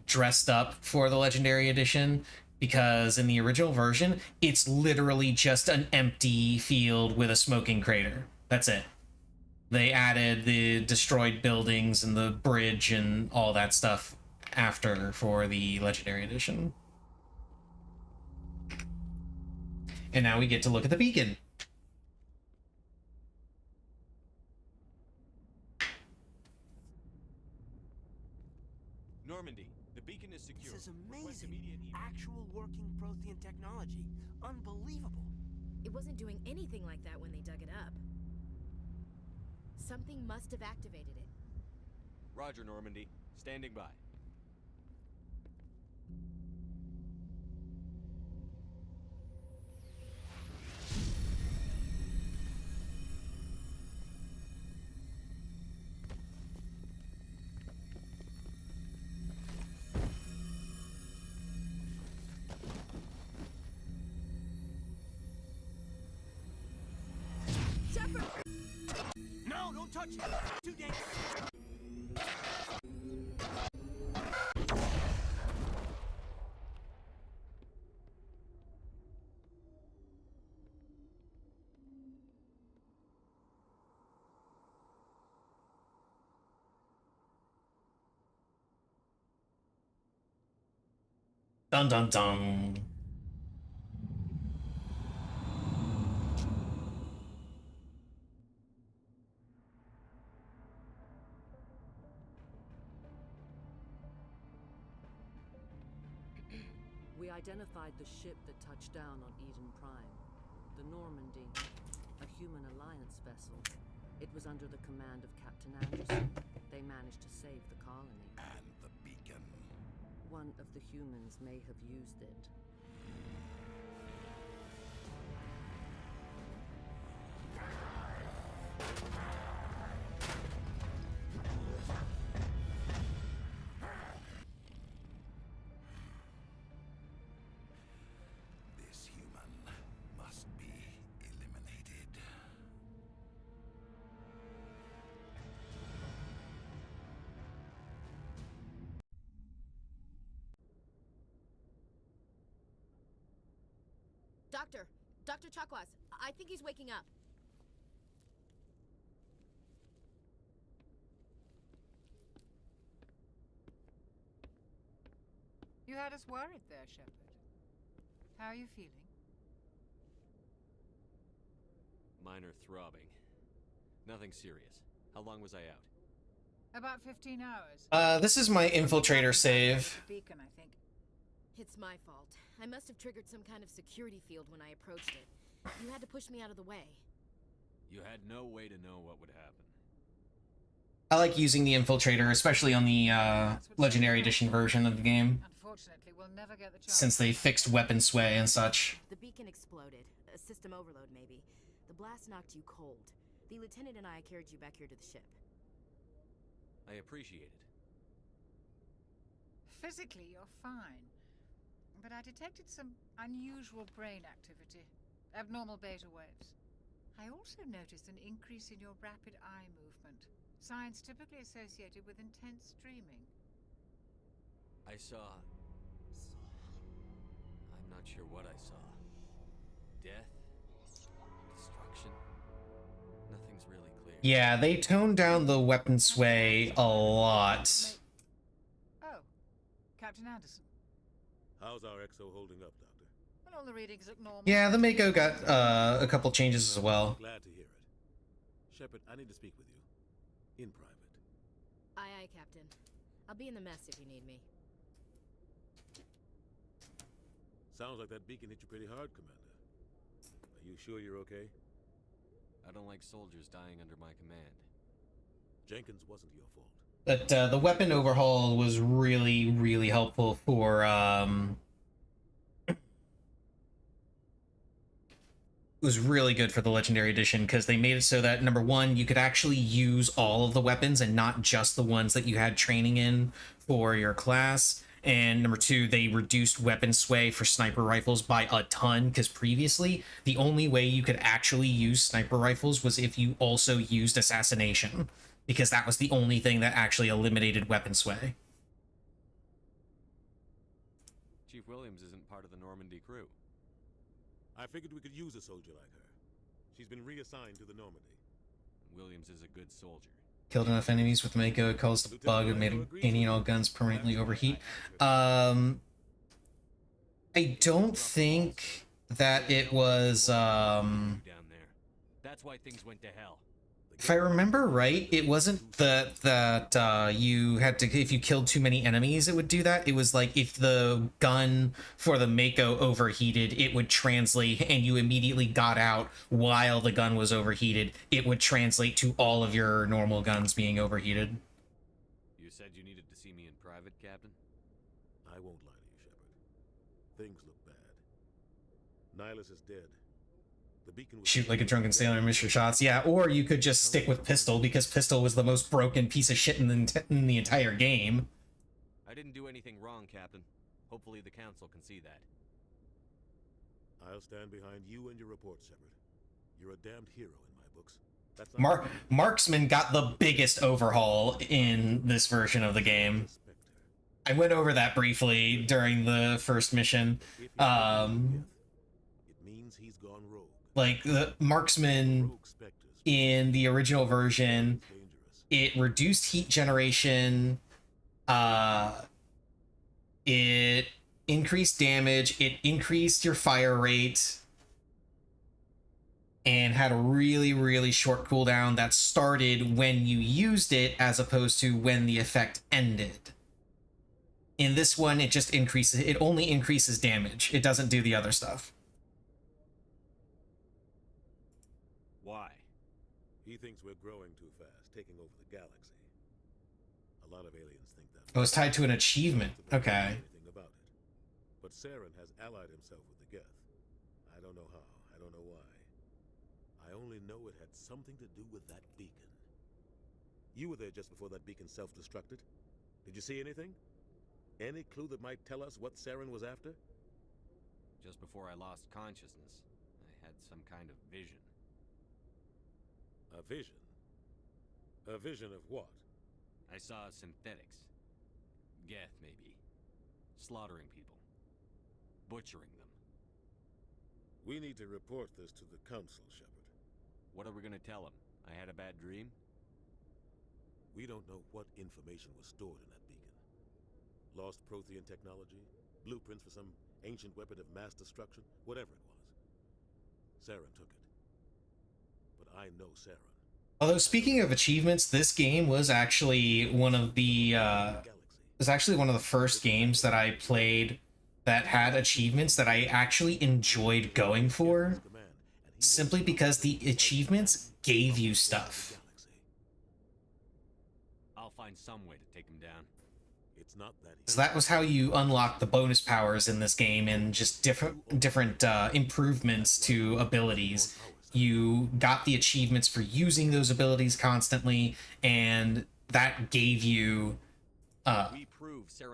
dressed up for the Legendary Edition, because in the original version, it's literally just an empty field with a smoking crater. That's it. They added the destroyed buildings and the bridge and all that stuff after for the Legendary Edition. And now we get to look at the beacon. Normandy, the beacon is secure. This is amazing. Actual working Prothean technology. Unbelievable. It wasn't doing anything like that when they dug it up. Something must have activated it. Roger, Normandy. Standing by. Shepard! No, don't touch it. Too dangerous. Dun dun dun. We identified the ship that touched down on Eden Prime. The Normandy, a human alliance vessel. It was under the command of Captain Anderson. They managed to save the colony. And the beacon. One of the humans may have used it. This human must be eliminated. Dr. Chakwas, I think he's waking up. You had us worried there, Shepard. How are you feeling? Minor throbbing. Nothing serious. How long was I out? About 15 hours. This is my infiltrator save. Beacon, I think. It's my fault. I must have triggered some kind of security field when I approached it. You had to push me out of the way. You had no way to know what would happen. I like using the infiltrator, especially on the Legendary Edition version of the game, Unfortunately, we'll never get the chance. since they fixed weapon sway and such. The beacon exploded. A system overload, maybe. The blast knocked you cold. The lieutenant and I carried you back here to the ship. I appreciate it. Physically, you're fine. But I detected some unusual brain activity. Abnormal beta waves. I also noticed an increase in your rapid eye movement. Signs typically associated with intense dreaming. I saw... I'm not sure what I saw. Death? Destruction? Nothing's really clear. Yeah, they toned down the weapon sway a lot. Oh, Captain Anderson. How's our EXO holding up, Doctor? Well, all the readings look normal. Yeah, the Mako got a couple changes as well. Glad to hear it. Shepard, I need to speak with you. In private. Aye, aye, Captain. I'll be in the mess if you need me. Sounds like that beacon hit you pretty hard, Commander. Are you sure you're okay? I don't like soldiers dying under my command. Jenkins wasn't your fault. But the weapon overhaul was really, really helpful for was really good for the Legendary Edition, because they made it so that, number one, you could actually use all of the weapons and not just the ones that you had training in for your class. And number two, they reduced weapon sway for sniper rifles by a ton, because previously the only way you could actually use sniper rifles was if you also used assassination. because that was the only thing that actually eliminated weapon sway. Chief Williams isn't part of the Normandy crew. I figured we could use a soldier like her. She's been reassigned to the Normandy. Williams is a good soldier. Killed enough enemies with Mako, it caused the bug and made any and all guns permanently overheat. I don't think that it was, Down there. That's why things went to hell. if I remember right, it wasn't that you had to, if you killed too many enemies, it would do that. It was like if the gun for the Mako overheated, it would translate, and you immediately got out while the gun was overheated. It would translate to all of your normal guns being overheated. You said you needed to see me in private, Captain? I won't lie to you, Shepard. Things look bad. Nihilus is dead. The beacon was Shoot like a drunken sailor and miss your shots. Yeah, or you could just stick with Pistol, because Pistol was the most broken piece of shit in the entire game. I didn't do anything wrong, Captain. Hopefully the Council can see that. I'll stand behind you and your report, Shepard. You're a damned hero in my books. That's not Marksman got the biggest overhaul in this version of the game. I went over that briefly during the first mission. It means he's gone rogue. Like, the Marksman in the original version, it reduced heat generation, it increased damage, it increased your fire rate, and had a really, really short cooldown that started when you used it as opposed to when the effect ended. In this one, it just increases, it only increases damage. It doesn't do the other stuff. Why? He thinks we're growing too fast, taking over the galaxy. A lot of aliens think that. Oh, it's tied to an achievement. Okay. Anything about it. But Saren has allied himself with the Geth. I don't know how. I don't know why. I only know it had something to do with that beacon. You were there just before that beacon self-destructed. Did you see anything? Any clue that might tell us what Saren was after? Just before I lost consciousness, I had some kind of vision. A vision? A vision of what? I saw synthetics. Geth, maybe. Slaughtering people. Butchering them. We need to report this to the Council, Shepard. What are we gonna tell them? I had a bad dream? We don't know what information was stored in that beacon. Lost Prothean technology? Blueprints for some ancient weapon of mass destruction? Whatever it was. Saren took it. But I know Saren. Although, speaking of achievements, this game was actually one of the first games that I played that had achievements that I actually enjoyed going for, simply because the achievements gave you stuff. I'll find some way to take him down. It's not that easy. So that was how you unlock the bonus powers in this game, and just different improvements to abilities. You got the achievements for using those abilities constantly, and that gave you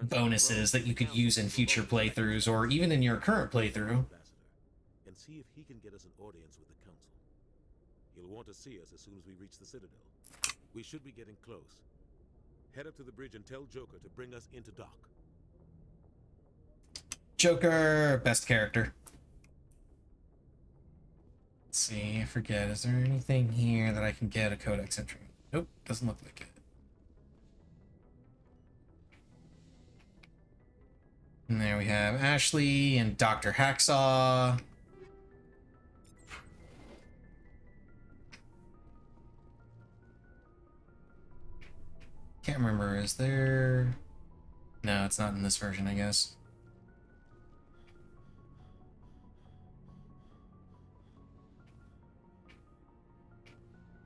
bonuses that you could use in future playthroughs, or even in your current playthrough. And see if he can get us an audience with the Council. He'll want to see us as soon as we reach the Citadel. We should be getting close. Head up to the bridge and tell Joker to bring us into dock. Joker, best character. Let's see, I forget. Is there anything here that I can get a codex entry? Nope, doesn't look like it. And there we have Ashley and Dr. Hacksaw. Can't remember, is there... No, it's not in this version, I guess.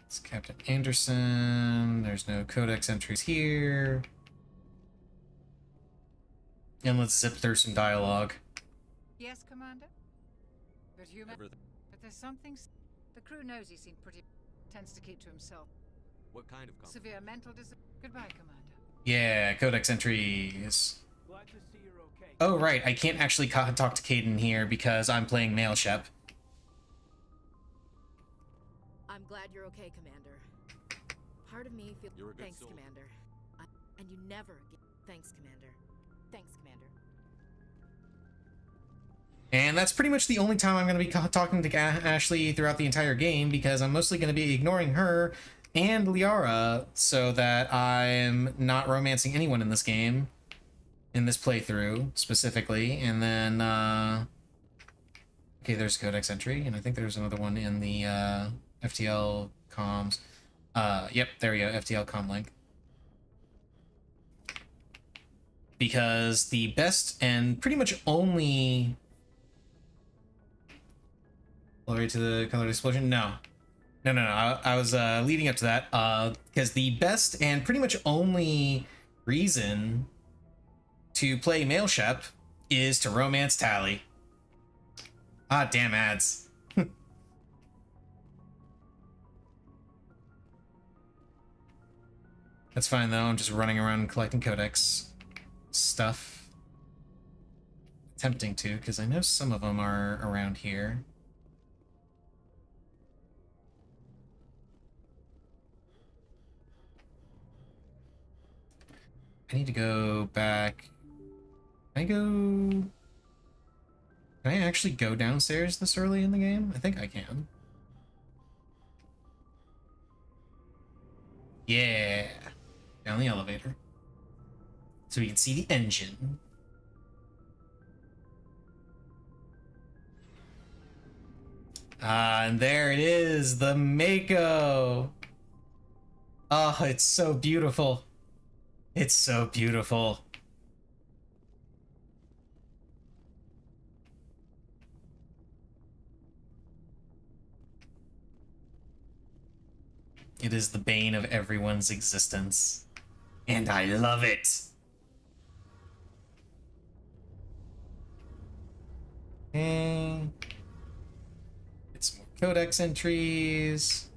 It's Captain Anderson. There's no codex entries here. And let's zip through some dialogue. Yes, Commander? But there's something... The crew knows he seemed pretty... Tends to keep to himself. What kind of Severe mental Goodbye, Commander. Yeah, codex entries. Glad to see you're okay. Oh, right. I can't actually talk to Caden here because I'm playing Male Shep. I'm glad you're okay, Commander. part of me feels. You're a good Thanks, soldier. Commander. And you never get. Thanks, Commander. Thanks, Commander. And that's pretty much the only time I'm going to be talking to Ashley throughout the entire game, because I'm mostly going to be ignoring her and Liara so that I'm not romancing anyone in this game, in this playthrough specifically. And then, okay, there's Codex entry, and I think there's another one in the FTL comms. Yep, there we go, FTL comm link. Because the best and pretty much only... Glory to the colored explosion? No. No. I was leading up to that. Because the best and pretty much only reason to play Male Shep is to romance Tally. Ah, damn ads. That's fine though, I'm just running around collecting Codex stuff. Attempting to, because I know some of them are around here. I need to go back. Can I actually go downstairs this early in the game? I think I can. Yeah. Down the elevator. So we can see the engine. And there it is, the Mako. Oh, it's so beautiful. It's so beautiful. It is the bane of everyone's existence. And I love it. Okay. Get some more Codex entries.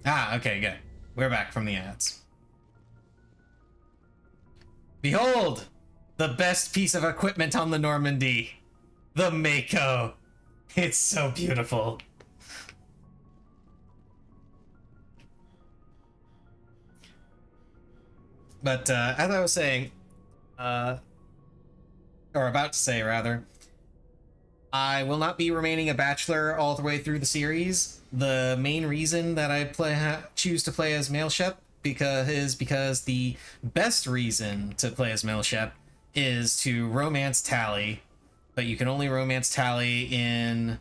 Ah, okay, good. We're back from the ads. Behold! The best piece of equipment on the Normandy. The Mako. It's so beautiful. But as I was saying, or about to say rather, I will not be remaining a bachelor all the way through the series. The main reason that I choose to play as Male Shep is because the best reason to play as Male Shep is to romance Tally, but you can only romance Tally in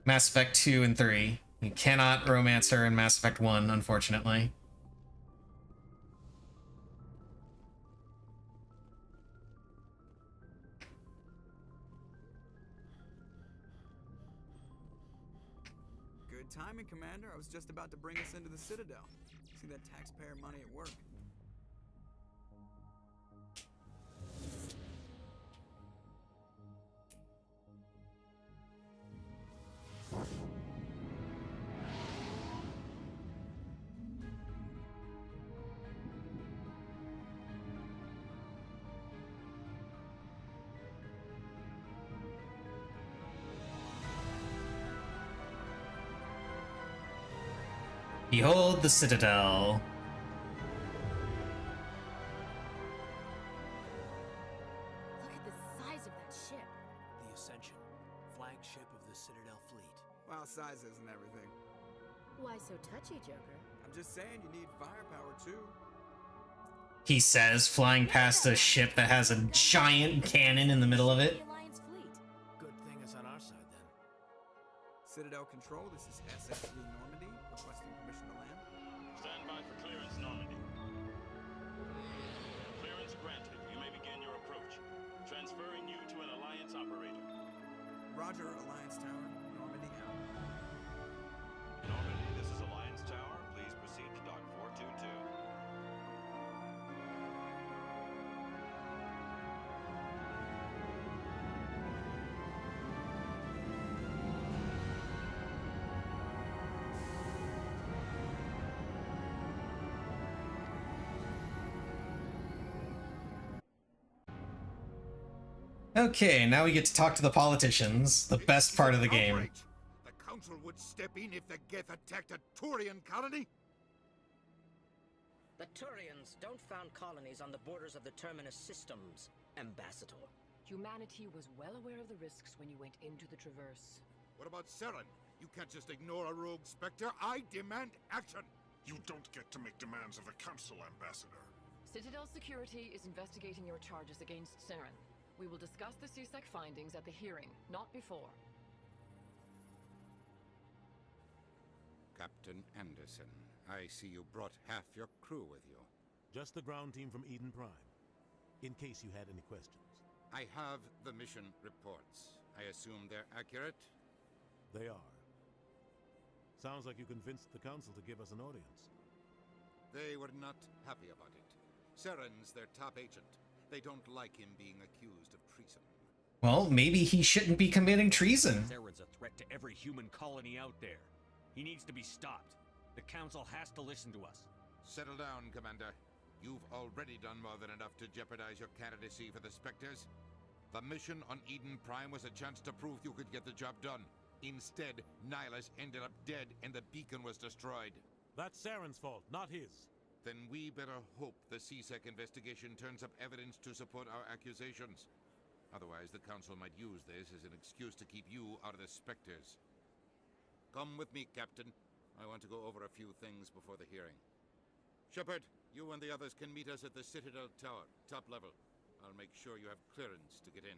Mass Effect 2 and 3. You cannot romance her in Mass Effect 1, unfortunately. Good timing, Commander. I was just about to bring us into the Citadel. See that taxpayer money at work. Behold the Citadel. Look at the size of that ship. The Ascension, flagship of the Citadel fleet. Well, size isn't everything. Why so touchy, Joker? I'm just saying you need firepower too. He says, flying past a ship that has a giant cannon in the middle of it. Good thing it's on our side then. Citadel Control, this is SSG Normandy, requesting permission to land. Stand by for clearance, Normandy. Clearance granted. You may begin your approach. Transferring you to an Alliance operator. Roger, Alliance Tower. Normandy out. Normandy, this is Alliance Tower. Please proceed to Dock 422. Okay, now we get to talk to the politicians, the best part of the game. The Council would step in if the Geth attacked a Turian colony? The Turians don't found colonies on the borders of the Terminus systems, Ambassador. Humanity was well aware of the risks when you went into the Traverse. What about Saren? You can't just ignore a rogue Spectre. I demand action! You don't get to make demands of the Council, Ambassador. Citadel Security is investigating your charges against Saren. We will discuss the CSEC findings at the hearing, not before. Captain Anderson, I see you brought half your crew with you. Just the ground team from Eden Prime, in case you had any questions. I have the mission reports. I assume they're accurate? They are. Sounds like you convinced the Council to give us an audience. They were not happy about it. Saren's their top agent. They don't like him being accused of treason. Well, maybe he shouldn't be committing treason. Saren's a threat to every human colony out there. He needs to be stopped. The Council has to listen to us. Settle down, Commander. You've already done more than enough to jeopardize your candidacy for the Spectres. The mission on Eden Prime was a chance to prove you could get the job done. Instead, Nihilus ended up dead and the beacon was destroyed. That's Saren's fault, not his. Then we better hope the CSEC investigation turns up evidence to support our accusations. Otherwise, the Council might use this as an excuse to keep you out of the Spectres. Come with me, Captain. I want to go over a few things before the hearing. Shepard, you and the others can meet us at the Citadel Tower, top level. I'll make sure you have clearance to get in.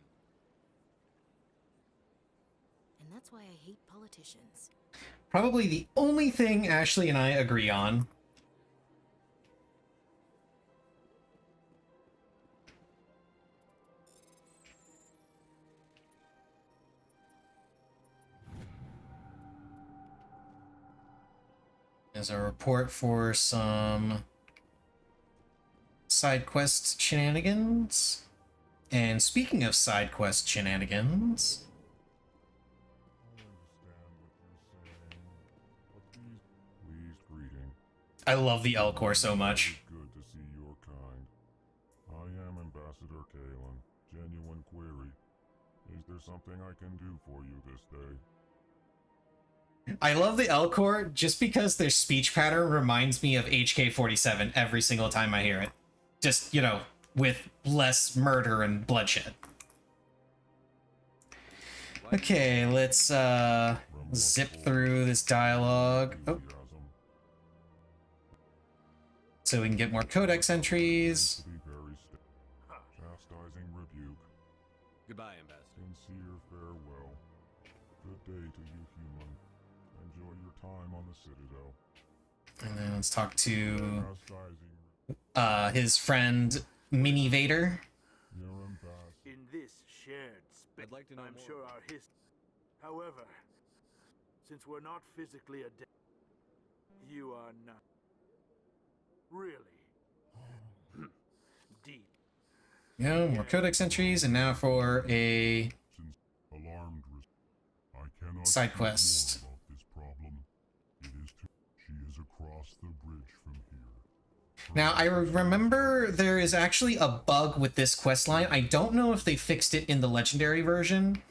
And that's why I hate politicians. Probably the only thing Ashley and I agree on. There's a report for some side quest shenanigans. And speaking of side quest shenanigans, I love the Elcor so much. Good to see your kind. I am Ambassador Kalen. Genuine query. Is there something I can do for you this day? I love the Elcor just because their speech pattern reminds me of HK-47 every single time I hear it. Just, you know, with less murder and bloodshed. Okay, let's zip through this dialogue. Oh. So we can get more codex entries. Chastising rebuke. Goodbye, Ambassador. Sincere farewell. Good day to you, human. Enjoy your time on the Citadel. And then let's talk to his friend Mini Vader. In this shared space, I'd like to know I'm more. sure our history. However, since we're not physically a you are not. Really? Deep. Yeah, more codex entries, and now for a Alarmed. I cannot side quest. speak more about this problem. It is she is across the bridge from here. Now, I remember there is actually a bug with this quest line. I don't know if they fixed it in the legendary version,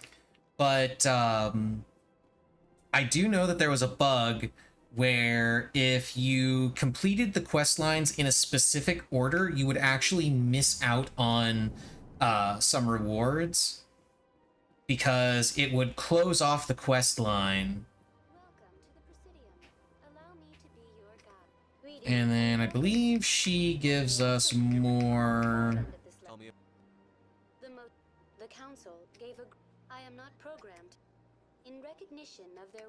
but I do know that there was a bug where if you completed the quest lines in a specific order, you would actually miss out on some rewards because it would close off the quest line. And then I believe she gives us more. The council gave a. I am not programmed. In recognition of their.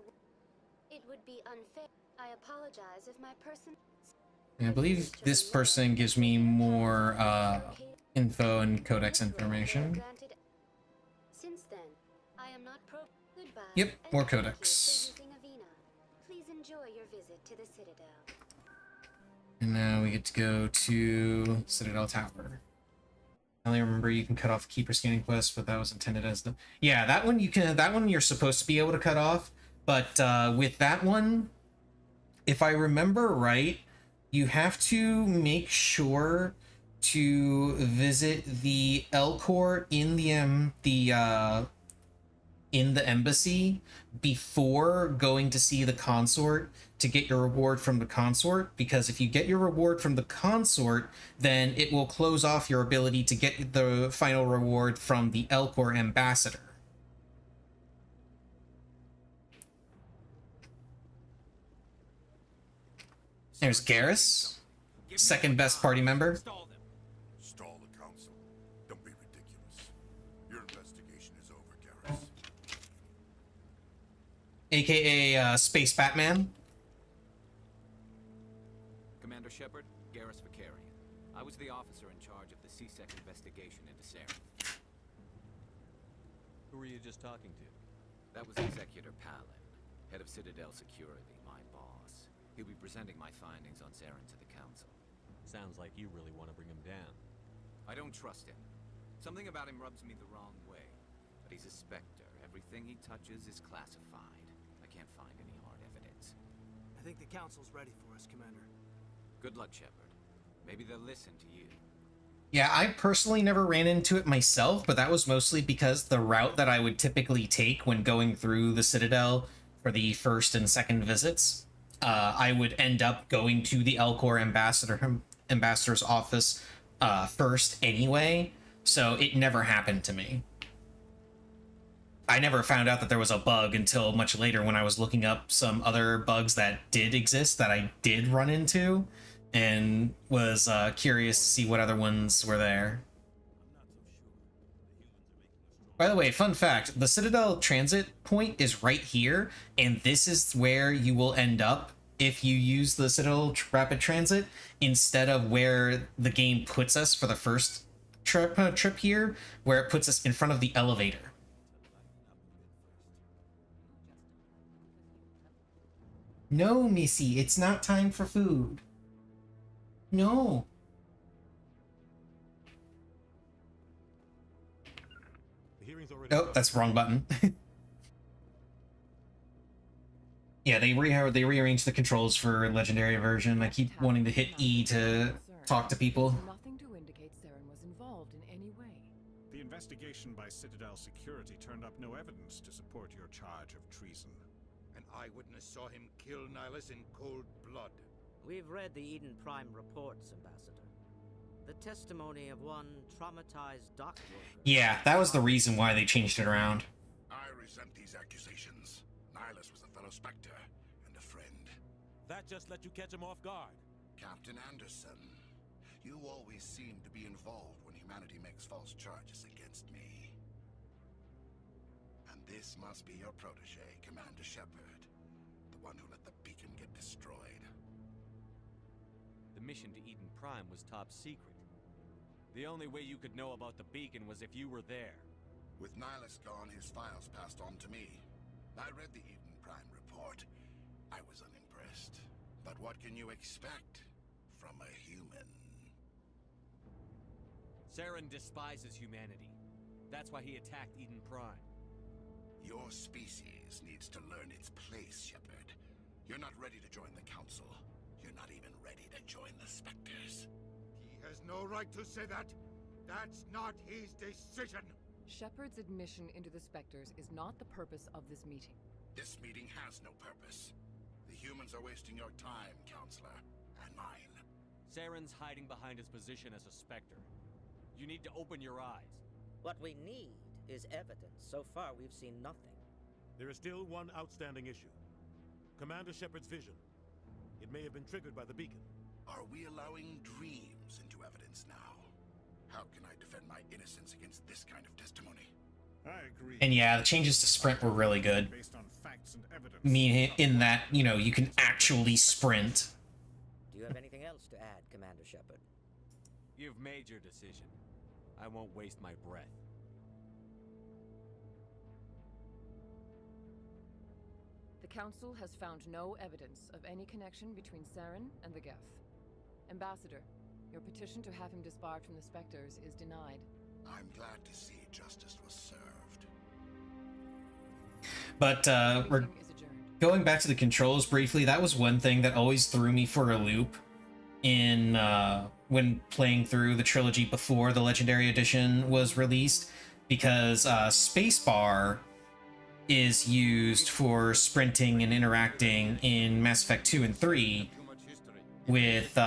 It would be unfair. I apologize if my person. And I believe this person gives me more info and codex information. Since then, I am not Goodbye. Yep, more codex. Please enjoy your visit to the Citadel. And now we get to go to Citadel Tower. I only remember you can cut off Keeper Scanning Quest, but that was intended as the... Yeah, that one you can. That one you're supposed to be able to cut off, but with that one, if I remember right, you have to make sure to visit the Elcor in the in the embassy before going to see the consort to get your reward from the consort, because if you get your reward from the consort, then it will close off your ability to get the final reward from the Elcor ambassador. There's Garrus, second best party member. Stall the council. Don't be ridiculous. Your investigation is over, Garrus. AKA Space Batman. Commander Shepard, Garrus Vicarian. I was the officer in charge of the C-Sec investigation into Saren. Who were you just talking to? That was Executor Palin, head of Citadel Security, my boss. He'll be presenting my findings on Saren to the council. Sounds like you really want to bring him down. I don't trust him. Something about him rubs me the wrong way. But he's a Spectre. Everything he touches is classified. I can't find any hard evidence. I think the council's ready for us, Commander. Good luck, Shepard. Maybe they'll listen to you. Yeah, I personally never ran into it myself, but that was mostly because the route that I would typically take when going through the Citadel for the first and second visits, I would end up going to the Elcor ambassador's office first anyway, so it never happened to me. I never found out that there was a bug until much later when I was looking up some other bugs that did exist that I did run into, and was curious to see what other ones were there. By the way, fun fact, the Citadel transit point is right here, and this is where you will end up if you use the Citadel Rapid Transit instead of where the game puts us for the first trip here, where it puts us in front of the elevator. No, Missy, it's not time for food. No. Oh, that's the wrong button. Yeah, they rearranged the controls for Legendary version. I keep wanting to hit E to talk to people. Nothing to indicate Saren was involved in any way. The investigation by Citadel Security turned up no evidence to support your charge of treason. An eyewitness saw him kill Nihilus in cold blood. We've read the Eden Prime reports, Ambassador. The testimony of one traumatized dock worker. Yeah, that was the reason why they changed it around. I resent these accusations. Nihilus was a fellow Spectre and a friend. That just let you catch him off guard. Captain Anderson, you always seem to be involved when humanity makes false charges against me. And this must be your protege, Commander Shepard. The one who let the beacon get destroyed. The mission to Eden Prime was top secret. The only way you could know about the beacon was if you were there. With Nihilus gone, his files passed on to me. I read the Eden Prime report. I was unimpressed. But what can you expect from a human? Saren despises humanity. That's why he attacked Eden Prime. Your species needs to learn its place, Shepard. You're not ready to join the Council. You're not even ready to join the Spectres. He has no right to say that. That's not his decision. Shepard's admission into the Spectres is not the purpose of this meeting. This meeting has no purpose. The humans are wasting your time, Counselor, and mine. Saren's hiding behind his position as a Spectre. You need to open your eyes. What we need is evidence. So far, we've seen nothing. There is still one outstanding issue. Commander Shepard's vision. It may have been triggered by the beacon. Are we allowing dreams into evidence now? How can I defend my innocence against this kind of testimony? I agree. And yeah, the changes to sprint were really good. Based on facts and evidence. Mean in that, you know, you can actually sprint. Do you have anything else to add, Commander Shepard? You've made your decision. I won't waste my breath. The Council has found no evidence of any connection between Saren and the Geth. Ambassador, your petition to have him disbarred from the Spectres is denied. I'm glad to see justice was served. But we're going back to the controls briefly. That was one thing that always threw me for a loop in when playing through the trilogy before the Legendary Edition was released, because spacebar is used for sprinting and interacting in Mass Effect 2 and 3 with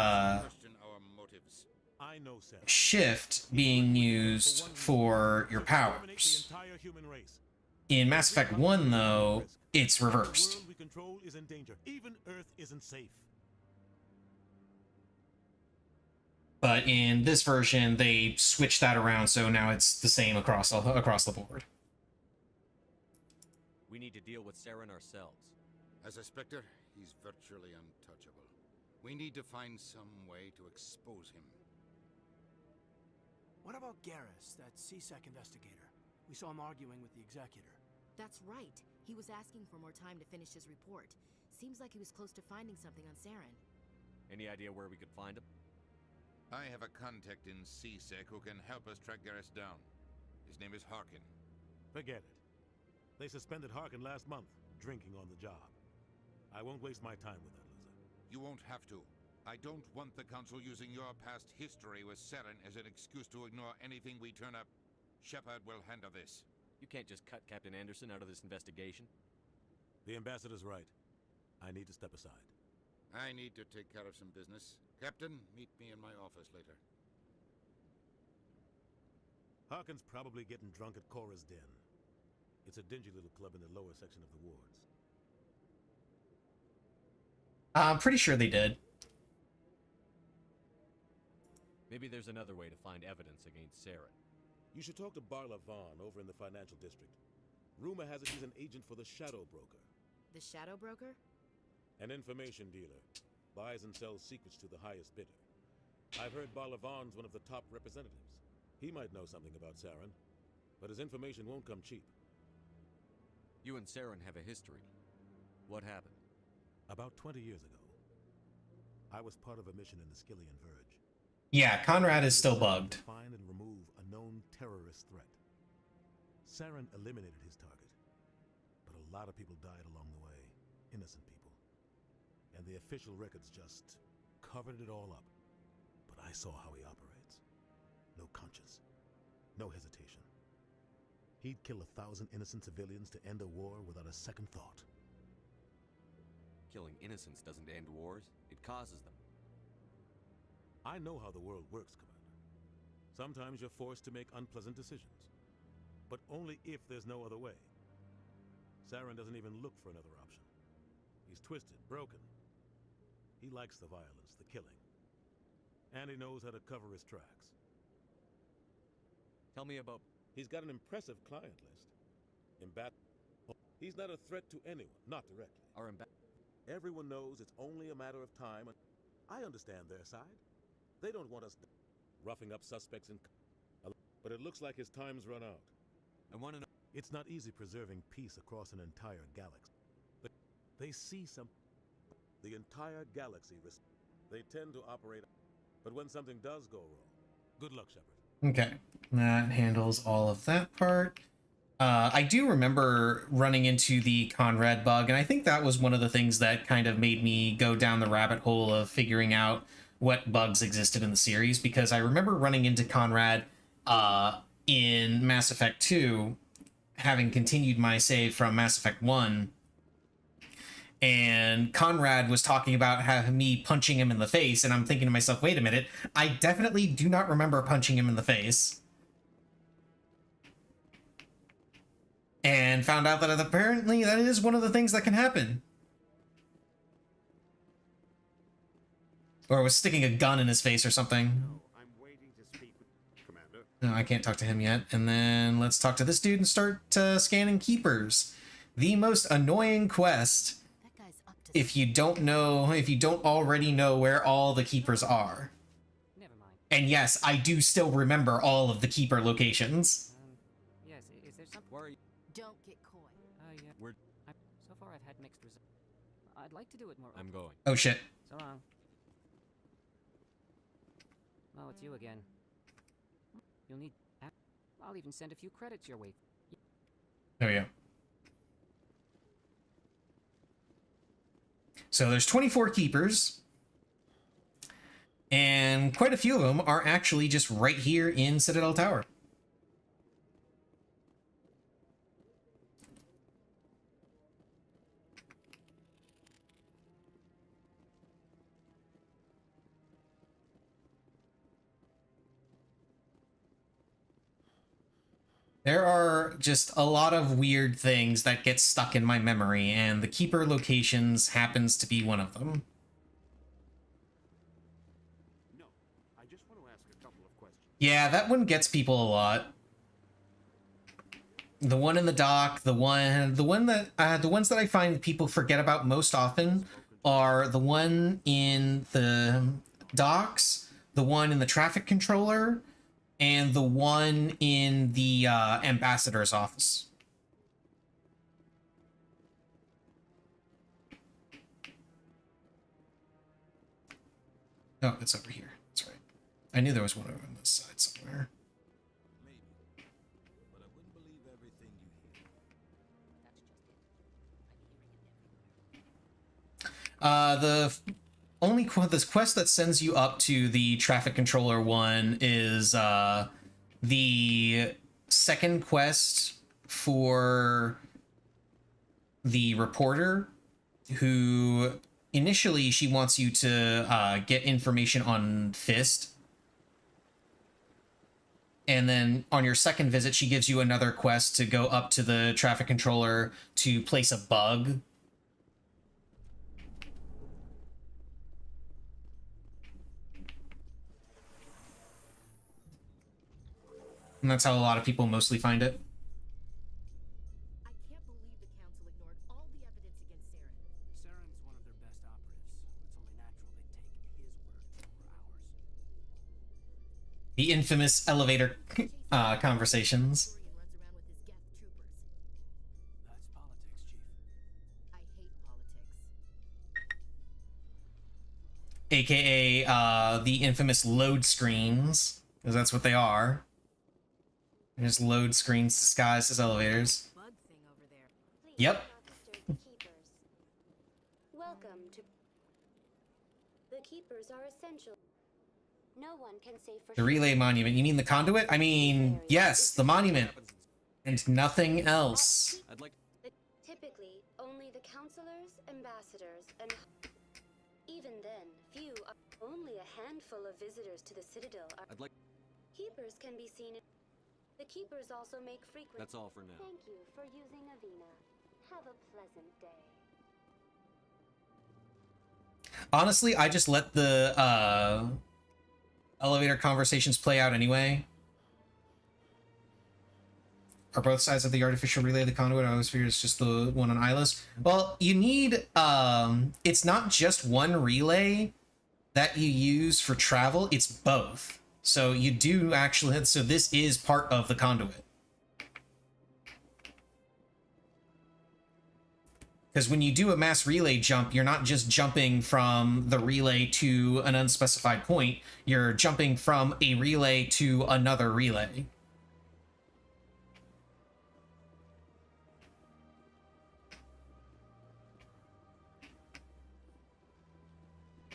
shift being used for your powers. In Mass Effect 1, though, it's reversed. The world we control is in danger. Even Earth isn't safe. But in this version, they switched that around, so now it's the same across the board. We need to deal with Saren ourselves. As a Spectre, he's virtually untouchable. We need to find some way to expose him. What about Garrus, that CSEC investigator? We saw him arguing with the Executor. That's right. He was asking for more time to finish his report. Seems like he was close to finding something on Saren. Any idea where we could find him? I have a contact in CSEC who can help us track Garrus down. His name is Harkin. Forget it. They suspended Harkin last month, drinking on the job. I won't waste my time with that loser. You won't have to. I don't want the Council using your past history with Saren as an excuse to ignore anything we turn up. Shepard will handle this. You can't just cut Captain Anderson out of this investigation. The Ambassador's right. I need to step aside. I need to take care of some business. Captain, meet me in my office later. Harkin's probably getting drunk at Cora's Den. It's a dingy little club in the lower section of the wards. I'm pretty sure they did. Maybe there's another way to find evidence against Saren. You should talk to Barla Vaughn over in the financial district. Rumor has it he's an agent for the Shadow Broker. The Shadow Broker? An information dealer. Buys and sells secrets to the highest bidder. I've heard Barla Vaughn's one of the top representatives. He might know something about Saren, but his information won't come cheap. You and Saren have a history. What happened? About 20 years ago, I was part of a mission in the Skillian Verge. Yeah, Conrad is still bugged. Find and remove a known terrorist threat. Saren eliminated his target, but a lot of people died along the way. Innocent people. And the official records just covered it all up. But I saw how he operates. No conscience. No hesitation. He'd kill 1,000 innocent civilians to end a war without a second thought. Killing innocents doesn't end wars. It causes them. I know how the world works, Commander. Sometimes you're forced to make unpleasant decisions. But only if there's no other way. Saren doesn't even look for another option. He's twisted, broken. He likes the violence, the killing. And he knows how to cover his tracks. Tell me about... He's got an impressive client list. He's not a threat to anyone, not directly. Everyone knows it's only a matter of time. I understand their side. They don't want us roughing up suspects in... But it looks like his time's run out. I want to know... It's not easy preserving peace across an entire galaxy. But they see some... The entire galaxy... They tend to operate... But when something does go wrong... Good luck, Shepard. Okay, that handles all of that part. I do remember running into the Conrad bug, and I think that was one of the things that kind of made me go down the rabbit hole of figuring out what bugs existed in the series, because I remember running into Conrad in Mass Effect 2, having continued my save from Mass Effect 1, and Conrad was talking about having me punching him in the face, and I'm thinking to myself, wait a minute, I definitely do not remember punching him in the face. And found out that apparently that is one of the things that can happen. Or was sticking a gun in his face or something. I'm waiting to speak with Commander. No, I can't talk to him yet. And then let's talk to this dude and start scanning keepers. The most annoying quest. If you don't already know where all the keepers are. Never mind. And yes, I do still remember all of the keeper locations. Yes, is there something? Where are you? Don't get coy. We're... So far I've had mixed results. I'd like to do it more. I'm going. Oh shit. So long. Oh, it's you again. You'll need... I'll even send a few credits your way. There we go. So there's 24 keepers. And quite a few of them are actually just right here in Citadel Tower. There are just a lot of weird things that get stuck in my memory, and the Keeper locations happens to be one of them. No, I just want to ask a couple of questions. Yeah, that one gets people a lot. The one in the dock, the ones that I find people forget about most often are the one in the docks, the one in the traffic controller, and the one in the ambassador's office. Oh, it's over here. That's right. I knew there was one over on this side somewhere. The only this quest that sends you up to the traffic controller one is the second quest for the reporter, who initially she wants you to get information on Fist. And then on your second visit, she gives you another quest to go up to the traffic controller to place a bug. And that's how a lot of people mostly find it. I can't believe the Council ignored all the evidence against Saren. Saren's one of their best operatives. It's only natural they'd take his word over ours. The infamous elevator conversations. Runs around with his Geth troopers. That's politics, Chief. I hate politics. AKA the infamous load screens, because that's what they are. There's load screens disguised as elevators. Bug thing over there. Yep. Welcome to... The Keepers are essential. No one can say for The relay monument. You mean the conduit? I mean, yes, the monument. And nothing else. I'd like... Typically, only the counselors, ambassadors, and... Even then, few are... Only a handful of visitors to the Citadel are... I'd like... Keepers can be seen in... The Keepers also make frequent... That's all for now. Thank you for using Avina. Have a pleasant day. Honestly, I just let the elevator conversations play out anyway. Are both sides of the artificial relay the conduit? I always figured it's just the one on Islas. Well, you need it's not just one relay that you use for travel, it's both. So you do actually, so this is part of the conduit. Because when you do a mass relay jump, you're not just jumping from the relay to an unspecified point, you're jumping from a relay to another relay.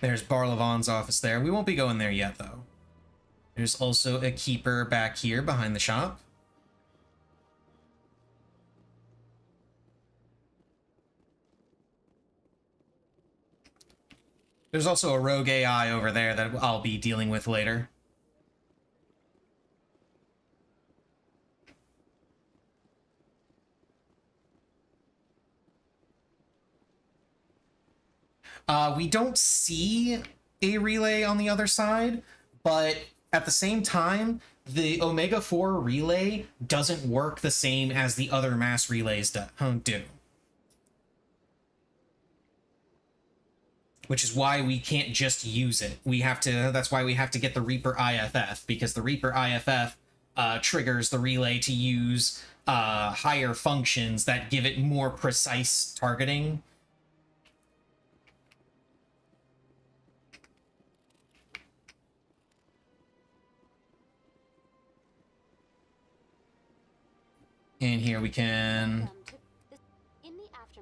There's Barlavon's office there. We won't be going there yet, though. There's also a keeper back here behind the shop. There's also a rogue AI over there that I'll be dealing with later. We don't see a relay on the other side, but at the same time, the Omega 4 relay doesn't work the same as the other mass relays do. Which is why we can't just use it. That's why we have to get the Reaper IFF, because the Reaper IFF triggers the relay to use higher functions that give it more precise targeting. And here we can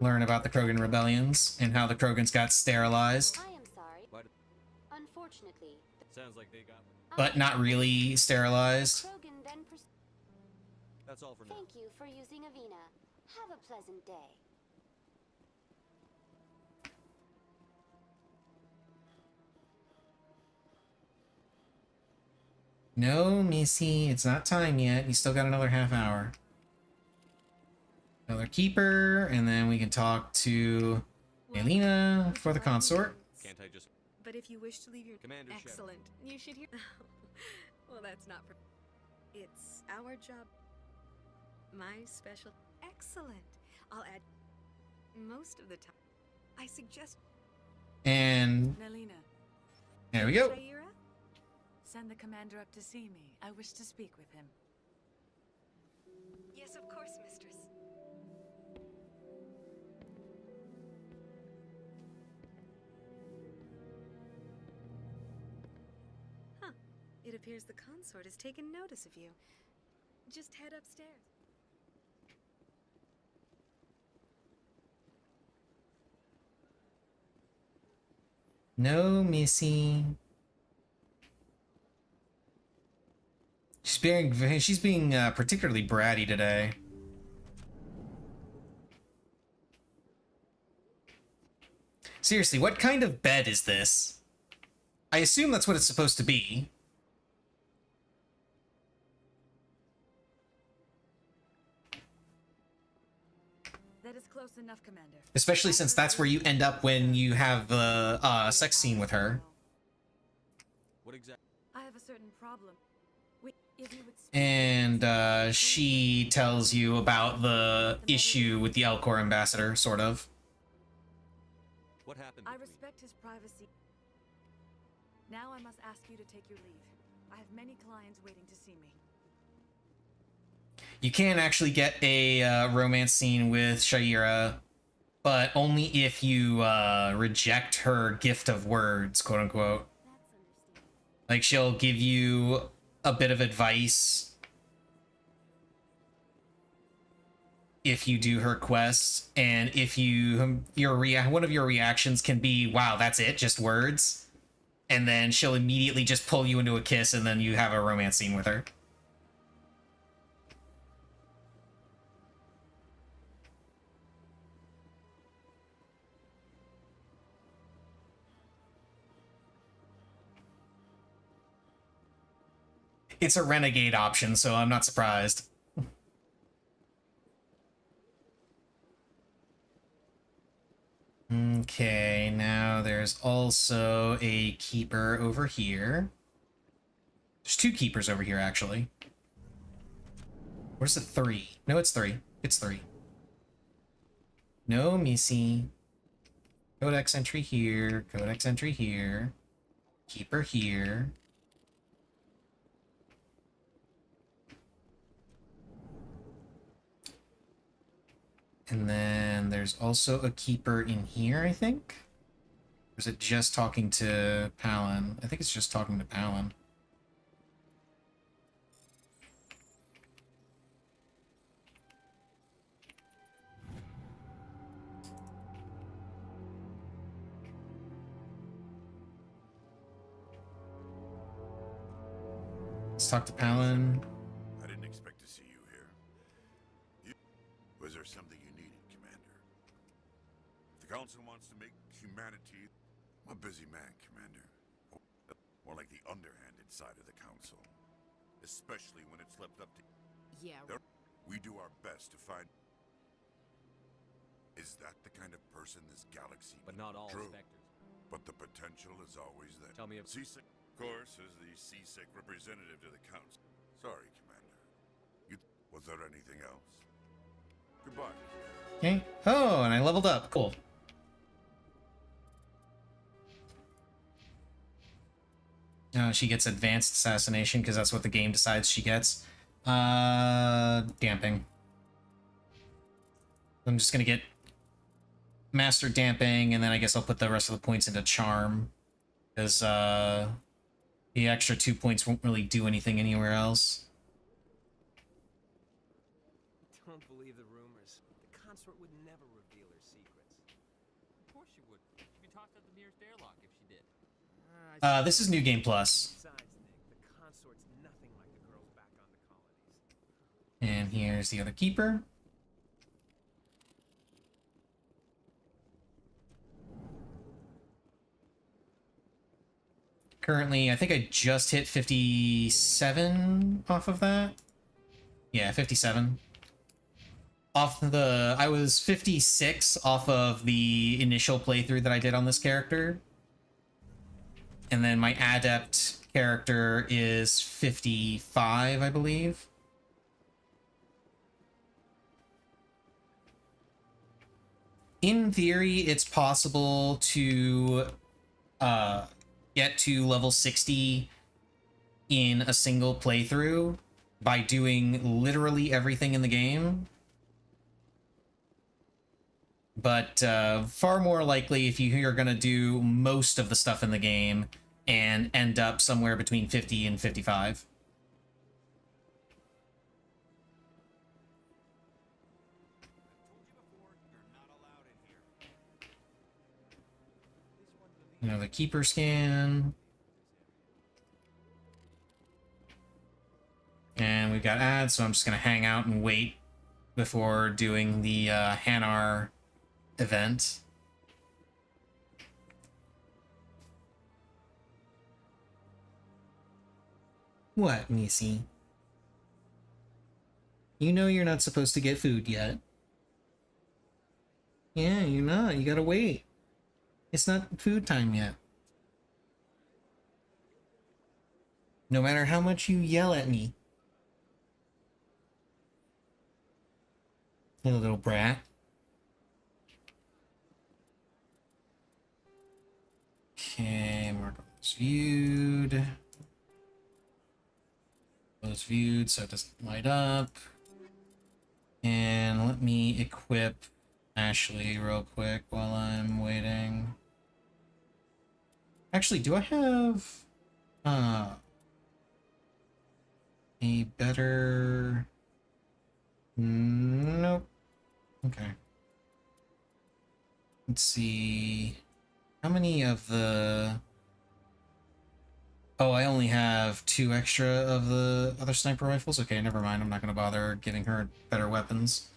learn about the Krogan rebellions and how the Krogans got sterilized. I am sorry. Unfortunately, Sounds like they got... But not really sterilized. Krogan then That's all for now. Thank you for using Avina. Have a pleasant day. No, Missy, it's not time yet. You still got another half hour. Another keeper, and then we can talk to Elena for the consort. Can't I just... But if you wish to leave your... Commander Shepard. Excellent. You should hear... Well, that's not... It's our job. My special... Excellent. I'll add... Most of the time. I suggest... And... Nelina. There we go. Shaira? Send the commander up to see me. I wish to speak with him. Yes, of course, mistress. Huh. It appears the consort has taken notice of you. Just head upstairs. No, Missy. She's being particularly bratty today. Seriously, what kind of bed is this? I assume that's what it's supposed to be. That is close enough, Commander. Especially since that's where you end up when you have the sex scene with her. What exactly? I have a certain problem. If you would And she tells you about the issue with the Elcor ambassador, sort of. What happened? I respect his privacy. Now I must ask you to take your leave. I have many clients waiting to see me. You can actually get a romance scene with Shaira, but only if you reject her gift of words, quote unquote. Like, she'll give you a bit of advice if you do her quest, and if you one of your reactions can be, wow, that's it, just words, and then she'll immediately just pull you into a kiss, and then you have a romance scene with her. It's a renegade option, so I'm not surprised. Okay, now there's also a keeper over here. There's two keepers over here, actually. Where's the 3? No, it's 3. It's 3. No, Missy. Codex entry here. Codex entry here. Keeper here. And then there's also a keeper in here, I think? Or is it just talking to Palin? I think it's just talking to Palin. Let's talk to Palin. I didn't expect to see you here. Was there something you needed, Commander? If the Council wants to make humanity... I'm a busy man, Commander. More like the underhanded side of the Council. Especially when it's left up to... Yeah. We do our best to find... Is that the kind of person this galaxy... But not all True. inspectors. But the potential is always there. Tell me if... CSEC, of course, is the CSEC representative to the Council. Sorry, Commander. Was there anything else? Goodbye. Okay. Oh, and I leveled up. Cool. She gets advanced assassination because that's what the game decides she gets. Damping. I'm just gonna get master damping, and then I guess I'll put the rest of the points into charm, because the extra 2 points won't really do anything anywhere else. Don't believe the rumors. The consort would never reveal her secrets. Of course she would. She'd be tossed out the nearest airlock if she did. This is New Game Plus. Besides, Nick, the consort's nothing like the girls back on the colonies. And here's the other keeper. currently, I think I just hit 57 off of that. Yeah, 57. I was 56 off of the initial playthrough that I did on this character. And then my adept character is 55, I believe. In theory, it's possible to get to level 60 in a single playthrough by doing literally everything in the game. But far more likely if you're going to do most of the stuff in the game and end up somewhere between 50 and 55. Another keeper scan. And we've got ads, so I'm just going to hang out and wait before doing the Hanar event. What, Missy? You know you're not supposed to get food yet. Yeah, you're not. You gotta wait. It's not food time yet. No matter how much you yell at me. You little brat. Okay, mark those viewed. Those viewed so it doesn't light up. And let me equip Ashley real quick while I'm waiting. Actually, do I have a better... Nope. Okay. Let's see. How many of the... Oh, I only have 2 extra of the other sniper rifles? Okay, never mind. I'm not going to bother giving her better weapons.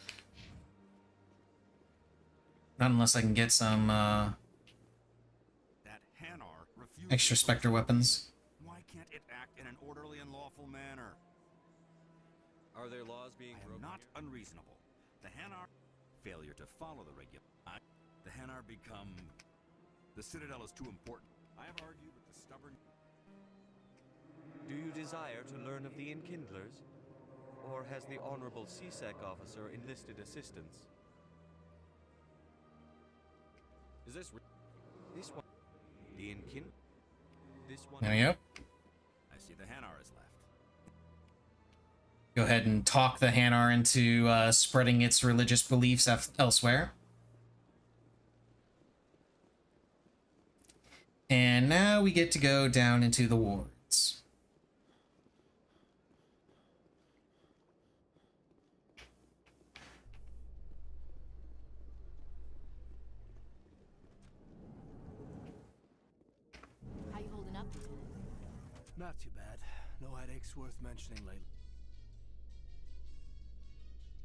Not unless I can get some extra Spectre weapons. Why can't it act in an orderly and lawful manner? Are there laws being broken? Not unreasonable. The Hanar failure to follow the the Hanar become. The Citadel is too important. I have argued with the stubborn. Do you desire to learn of the Enkindlers? Or has the Honorable CSEC officer enlisted assistance? Is this this one? The Enkind? This one? There we go. I see the Hanar is left. Go ahead and talk the Hanar into spreading its religious beliefs elsewhere. And now we get to go down into the wards. How you holding up, Lieutenant? Not too bad. No headaches worth mentioning lately.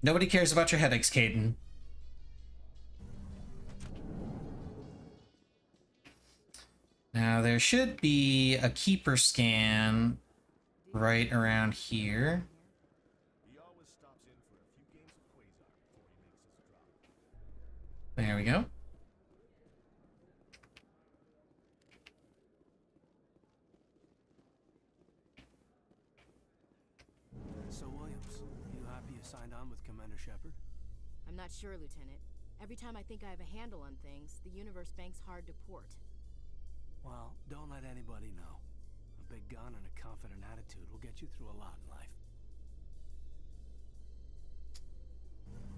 Nobody cares about your headaches, Caden. Now, there should be a keeper scan right around here. There we go. So, Williams, you happy you signed on with Commander Shepard? I'm not sure, Lieutenant. Every time I think I have a handle on things, the universe banks hard to port. Well, don't let anybody know. A big gun and a confident attitude will get you through a lot in life.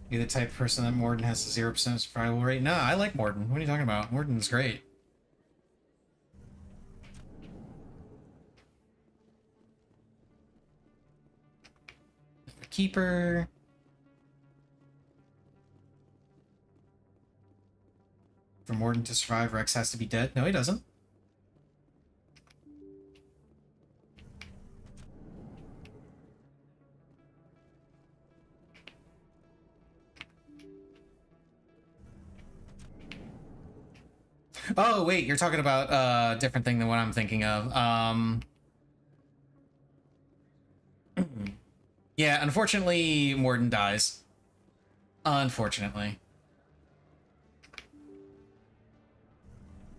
You're the type of person that Morden has a 0% survival rate? No, I like Morden. What are you talking about? Morden's great. Keeper. For Morden to survive, Rex has to be dead. No, he doesn't. Oh, wait, you're talking about a different thing than what I'm thinking of. Yeah, unfortunately, Morden dies. Unfortunately.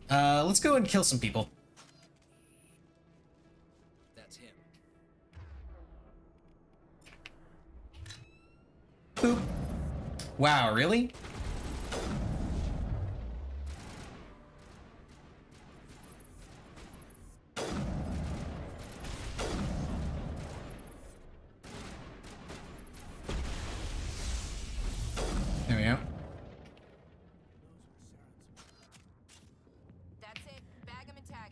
Let's go and kill some people. That's him. Boop. Wow, really? There we go. That's it. Bag 'em and tag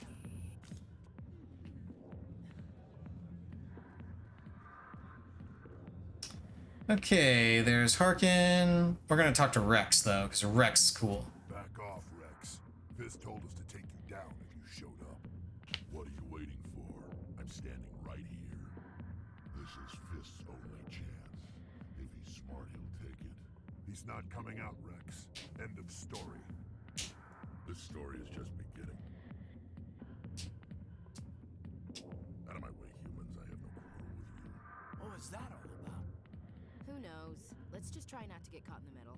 'em. Okay, there's Harkin. We're gonna talk to Rex, though, because Rex is cool. Back off, Rex. Fist told us to take you down if you showed up. What are you waiting for? I'm standing right here. This is Fist's only chance. If he's smart, he'll take it. He's not coming out, Rex. End of story. This story is just beginning. Out of my way, humans. I have no quarrel with you. What was that all about? Who knows? Let's just try not to get caught in the middle.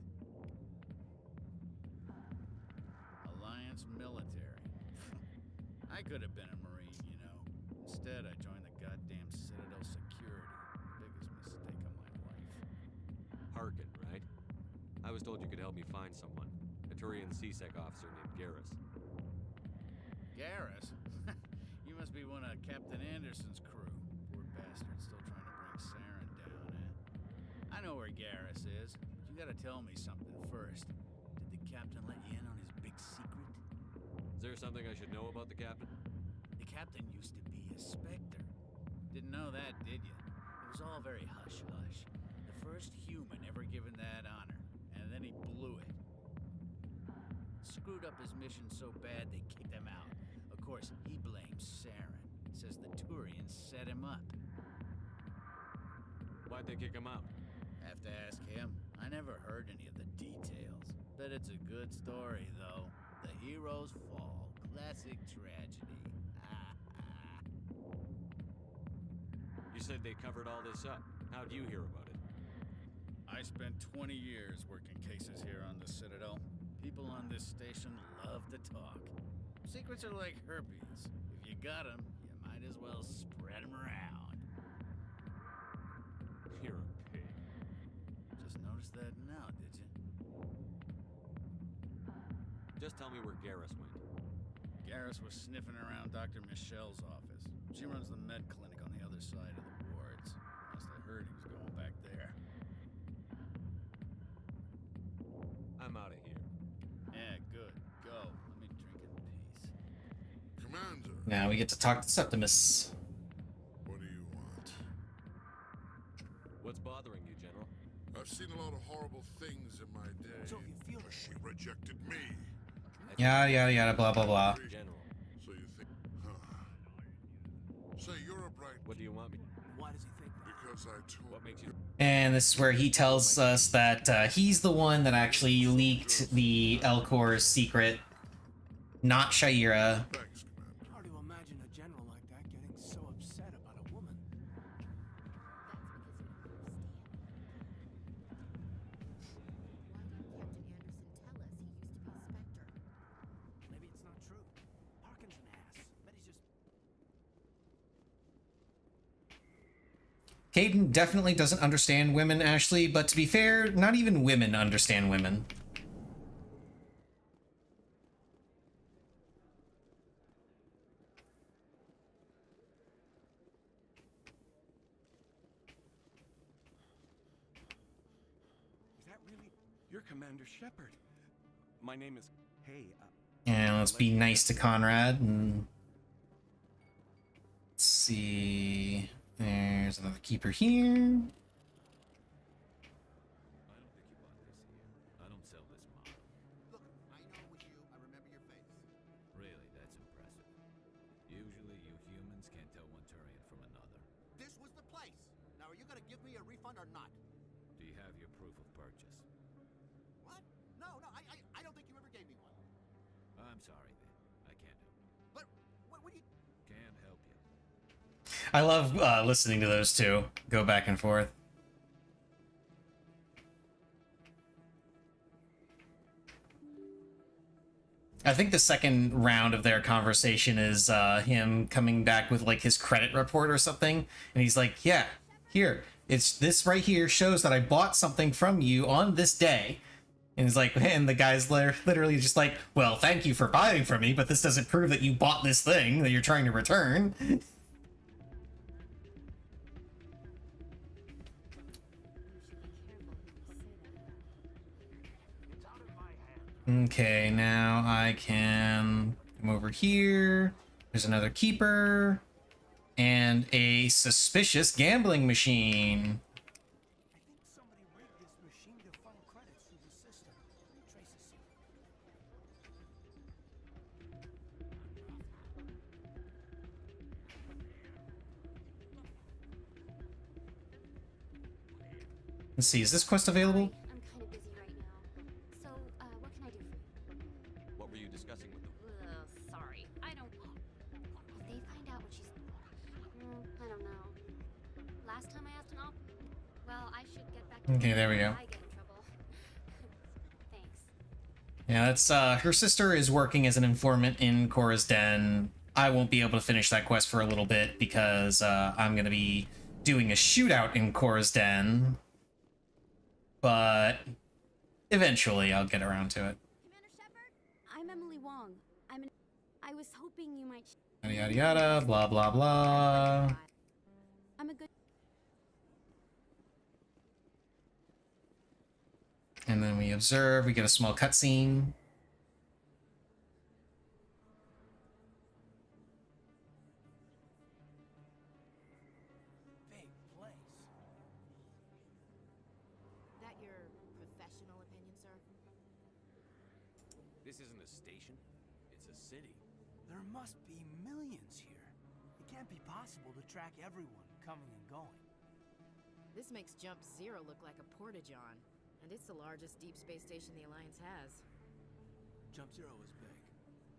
Alliance military. I could have been a Marine, you know. Instead, I joined the goddamn Citadel security. Biggest mistake of my life. Harkin, right? I was told you could help me find someone. A Turian CSEC officer named Garrus. Garrus? You must be one of Captain Anderson's crew. Poor bastard, still trying to bring Saren down, eh? I know where Garrus is. But you gotta tell me something first. Did the captain let you in on his big secret? Is there something I should know about the captain? The captain used to be a Spectre. Didn't know that, did you? It was all very hush-hush. The first human ever given that honor, and then he blew it. Screwed up his mission so bad they kicked him out. Of course, he blames Saren. Says the Turians set him up. Why'd they kick him out? Have to ask him. I never heard any of the details. Bet it's a good story, though. The heroes fall. Classic tragedy. You said they covered all this up. How'd you hear about it? I spent 20 years working cases here on the Citadel. People on this station love to talk. Secrets are like herpes. If you got them, you might as well spread them around. You're a pig. Just noticed that now, did you? Just tell me where Garrus went. Garrus was sniffing around Dr. Michelle's office. She runs the med clinic on the other side of the wards. Must have heard he was going back there. I'm out of here. Yeah, good. Go. Let me drink in peace. Commander, Now we get to talk to Septimus. what do you want? What's bothering you, General? I've seen a lot of horrible things in my day. So you feel but she rejected me. Yada, yada, yada, blah, blah, blah. General. So you think... Huh. Say, you're a bright... What do you want me? Why does he think that? Because I told... What makes you... And this is where he tells us that he's the one that actually leaked the Elcor's secret, not Shaira. Thanks, Commander. Hard to imagine a general like that getting so upset about a woman. Maybe it's not true. Harkin's an ass. Bet he's just... Caden definitely doesn't understand women, Ashley, but to be fair, not even women understand women. Is that really... You're Commander Shepard. My name is... Hey, And let's be nice to Conrad. And let's see. There's another keeper here. I don't sell this model. Look, I know it was you. I remember your face. Really, that's impressive. Usually you humans can't tell one Turian from another. This was the place. Now, are you gonna give me a refund or not? Do you have your proof of purchase? What? No, I don't think you ever gave me one. I'm sorry, man. I can't help you. But what would you... Can't help you. I love listening to those two go back and forth. I think the second round of their conversation is him coming back with like his credit report or something, and he's like, "Yeah, here, it's this right here shows that I bought something from you on this day." And he's like, and the guy's literally just like, "Well, thank you for buying from me, but this doesn't prove that you bought this thing that you're trying to return." Okay, now I can come over here. There's another keeper and a suspicious gambling machine. Somebody rigged this machine to funnel credits through the system. Trace the secret. Let's see, is this quest available? I'm kind of busy right now. So, what can I do for you? What were you discussing with them? Sorry. I don't... If they find out what she's... I don't know. Last time I asked an op... Well, I should get back to... Okay, there we go. I get in trouble. Thanks. Yeah, that's her sister is working as an informant in Cora's Den. I won't be able to finish that quest for a little bit because I'm gonna be doing a shootout in Cora's Den. But eventually I'll get around to it. Commander Shepard, I'm Emily Wong. I was hoping you might... Yada yada yada, blah blah blah. I'm a good... And then we observe, we get a small cutscene. Big place. That your professional opinion, sir? This isn't a station. It's a city. There must be millions here. It can't be possible to track everyone coming and going. This makes Jump Zero look like a porta-john, and it's the largest deep space station the Alliance has. Jump Zero is big,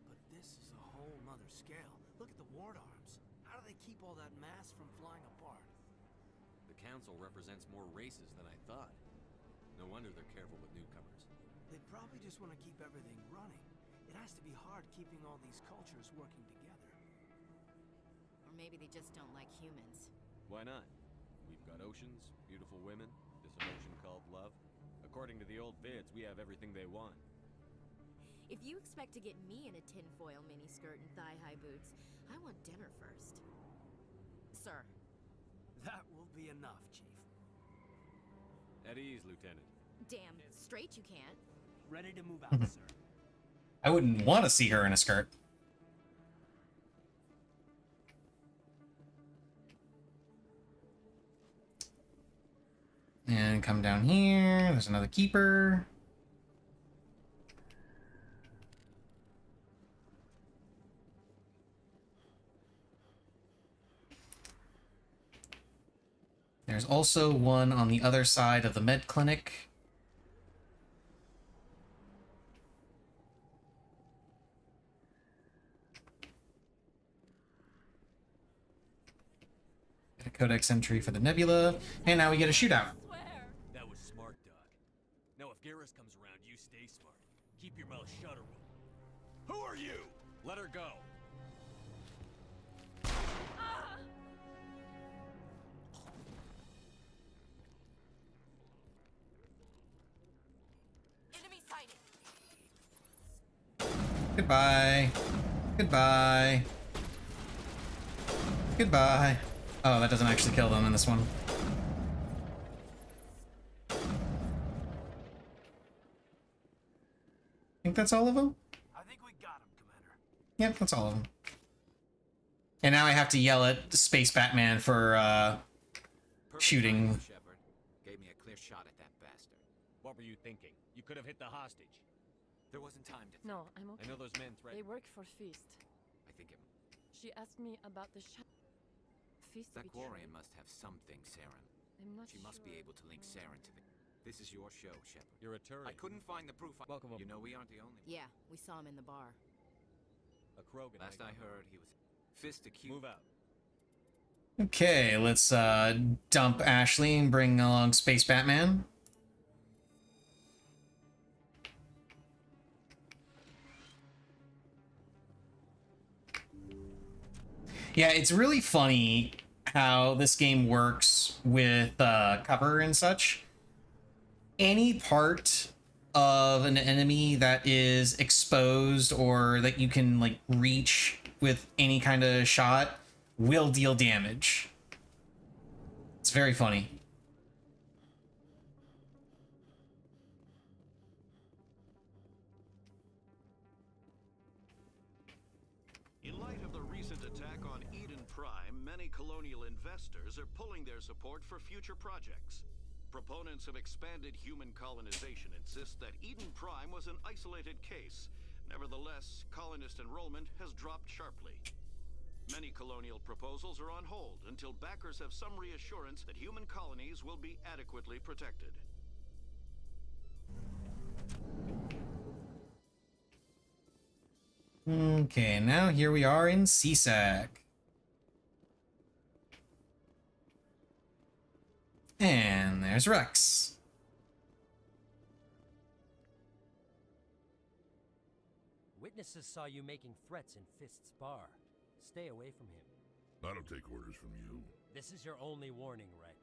but this is a whole nother scale. Look at the ward arms. How do they keep all that mass from flying apart? The council represents more races than I thought. No wonder they're careful with newcomers. They probably just want to keep everything running. It has to be hard keeping all these cultures working together. Or maybe they just don't like humans. Why not? We've got oceans, beautiful women, this emotion called love. According to the old vids, we have everything they want. If you expect to get me in a tinfoil miniskirt and thigh-high boots, I want dinner first. Sir. That will be enough, Chief. At ease, Lieutenant. Damn straight you can't. Ready to move out, sir. I wouldn't want to see her in a skirt. And come down here. There's another keeper. There's also one on the other side of the med clinic. Get a codex entry for the nebula, and now we get a shootout. That was smart, Doc. Now if Garrus comes around, you stay smart. Keep your mouth shut or we'll... Who are you? Let her go. Enemy sighted. Goodbye. Goodbye. Goodbye. Oh, that doesn't actually kill them in this one. I think that's all of them? I think we got him, Commander. Yep, that's all of them. And now I have to yell at Space Batman for, shooting. Shepard gave me a clear shot at that bastard. What were you thinking? You could have hit the hostage. There wasn't time to... No, I'm okay. I know those men They threatened... work for Feast. I think it... She asked me about the Feast That betrayed. Quarian must have something, Saren. I'm not She must be sure. able to link Saren to the... This is your show, Shepard. You're a turret. I couldn't find the proof. Welcome You know we aren't the only... Yeah, we saw him in the bar. A Krogan. Last I heard, he was Fist accused. Move out. Okay, let's dump Ashley and bring along Space Batman. Yeah, it's really funny how this game works with cover and such. Any part of an enemy that is exposed or that you can like reach with any kind of shot will deal damage. It's very funny. In light of the recent attack on Eden Prime, many colonial investors are pulling their support for future projects. Proponents of expanded human colonization insist that Eden Prime was an isolated case. Nevertheless, colonist enrollment has dropped sharply. Many colonial proposals are on hold until backers have some reassurance that human colonies will be adequately protected. Okay, now here we are in CSAC. And there's Rex. Witnesses saw you making threats in Fist's bar. Stay away from him. I don't take orders from you. This is your only warning, Rex.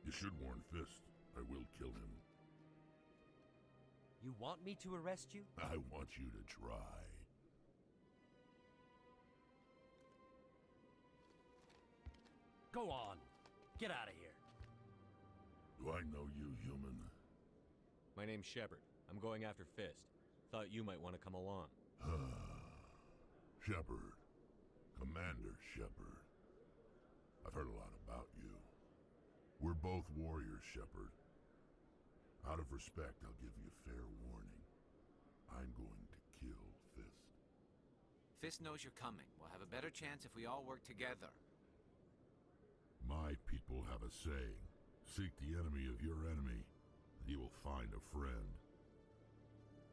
You should warn Fist. I will kill him. You want me to arrest you? I want you to try. Go on. Get out of here. Do I know you, human? My name's Shepard. I'm going after Fist. Thought you might want to come along. Shepard. Commander Shepard. I've heard a lot about you. We're both warriors, Shepard. Out of respect, I'll give you fair warning. I'm going to kill Fist. Fist knows you're coming. We'll have a better chance if we all work together. My people have a saying. Seek the enemy of your enemy, and you will find a friend.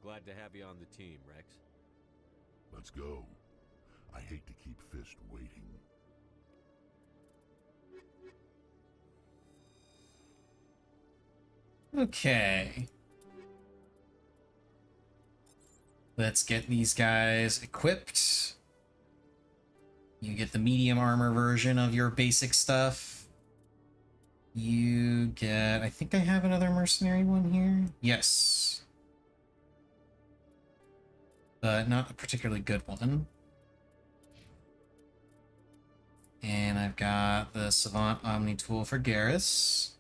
Glad to have you on the team, Rex. Let's go. I hate to keep Fist waiting. Okay. Let's get these guys equipped. You get the medium armor version of your basic stuff. You get... I think I have another mercenary one here. Yes. But not a particularly good one. And I've got the Savant Omni tool for Garrus.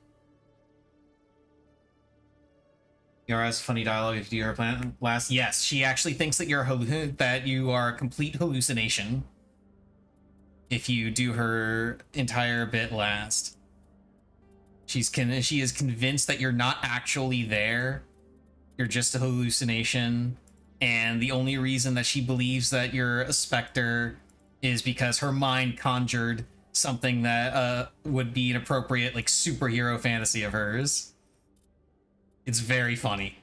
Yara has funny dialogue if you do her plan last. Yes, she actually thinks that you are a complete hallucination if you do her entire bit last. She is convinced that you're not actually there. You're just a hallucination. And the only reason that she believes that you're a specter is because her mind conjured something that would be an appropriate like superhero fantasy of hers. It's very funny.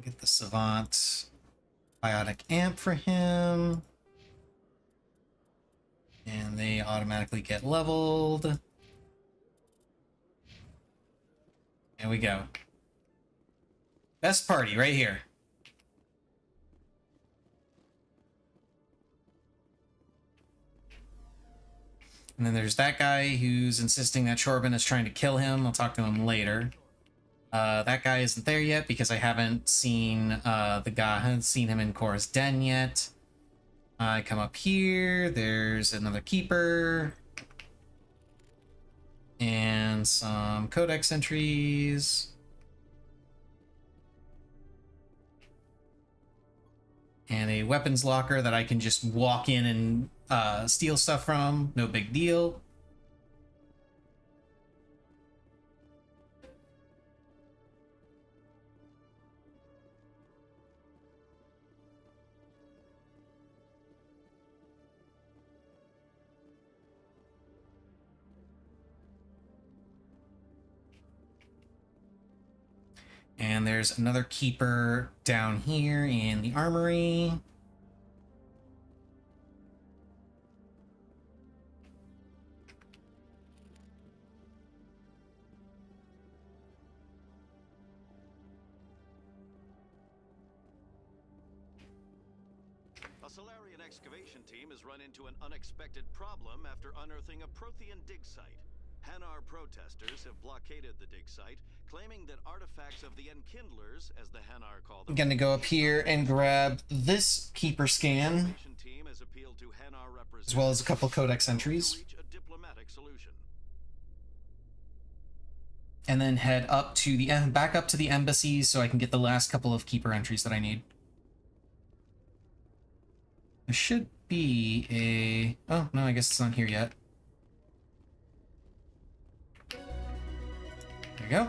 Get the Savant Biotic Amp for him. And they automatically get leveled. There we go. Best party right here. And then there's that guy who's insisting that Shorban is trying to kill him. I'll talk to him later. That guy isn't there yet because I haven't seen haven't seen him in Korra's Den yet. I come up here, there's another keeper. And some codex entries. And a weapons locker that I can just walk in and steal stuff from. No big deal. And there's another keeper down here in the armory. A Solarian excavation team has run into an unexpected problem after unearthing a Prothean dig site. Hanar protesters have blockaded the dig site, claiming that artifacts of the Enkindlers, as the Hanar call I'm them, gonna go up here and grab this keeper scan, team has appealed to Hanar as well as a couple codex entries, reach a diplomatic solution. and then head up to the back up to the embassies so I can get the last couple of keeper entries that I need. There should be a... oh, no, I guess it's not here yet. There you go.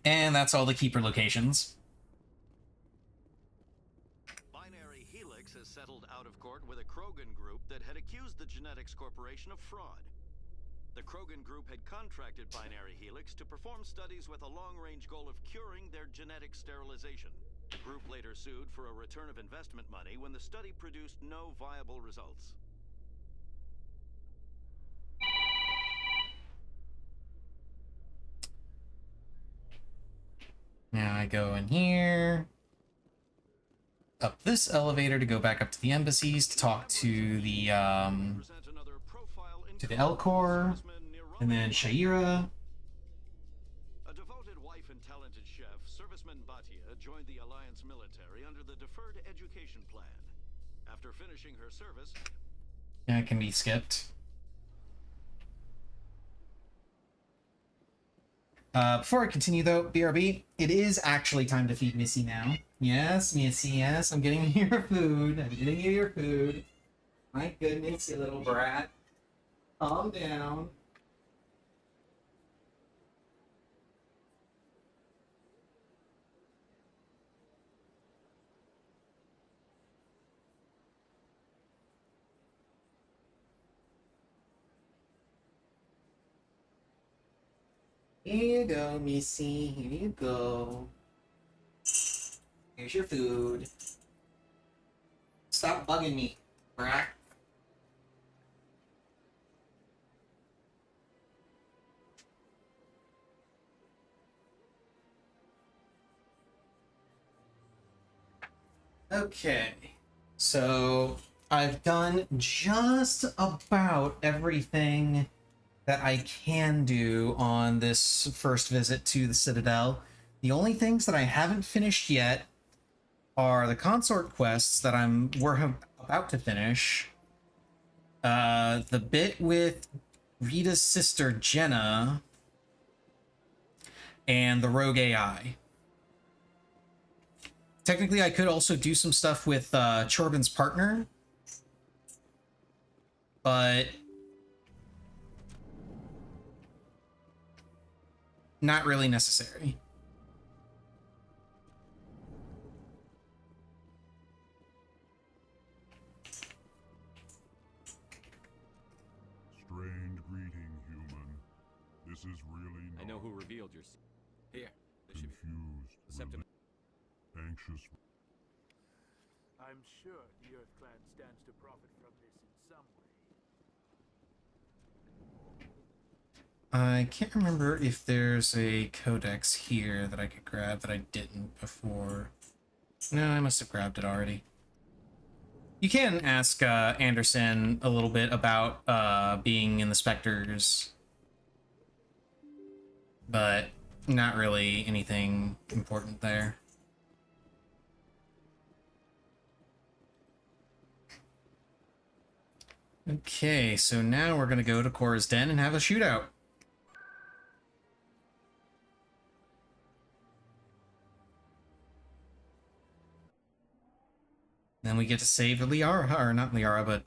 And that's all the keeper locations. Binary Helix has settled out of court with a Krogan group that had accused the Genetics Corporation of fraud. The Krogan group had contracted Binary Helix to perform studies with a long-range goal of curing their genetic sterilization. The group later sued for a return of investment money when the study produced no viable results. Now I go in here, up this elevator to go back up to the embassies to talk to the Elcor, and then Shaira. A devoted wife and talented chef, Serviceman Batia joined the Alliance military under the Deferred Education Plan. After finishing her service, That can be skipped. Before I continue though, BRB, it is actually time to feed Missy now. Yes, Missy, yes, I'm getting you your food. I'm getting you your food. My goodness, you little brat. Calm down. Here you go, Missy. Here you go. Here's your food. Stop bugging me, brat. Okay, so I've done just about everything that I can do on this first visit to the Citadel. The only things that I haven't finished yet are the consort quests that we're about to finish. The bit with Rita's sister Jenna and the rogue AI. Technically, I could also do some stuff with Chorbin's partner, but not really necessary. Strange greeting, human. This is really not... I know who revealed your... Here, this should be... Confused, Septim... anxious... I'm sure the Earth Clan stands to profit from this in some way. I can't remember if there's a codex here that I could grab that I didn't before. No, I must have grabbed it already. You can ask Anderson a little bit about being in the Spectres, but not really anything important there. Okay, so now we're gonna go to Cora's Den and have a shootout. Then we get to save Liara, or not Liara, but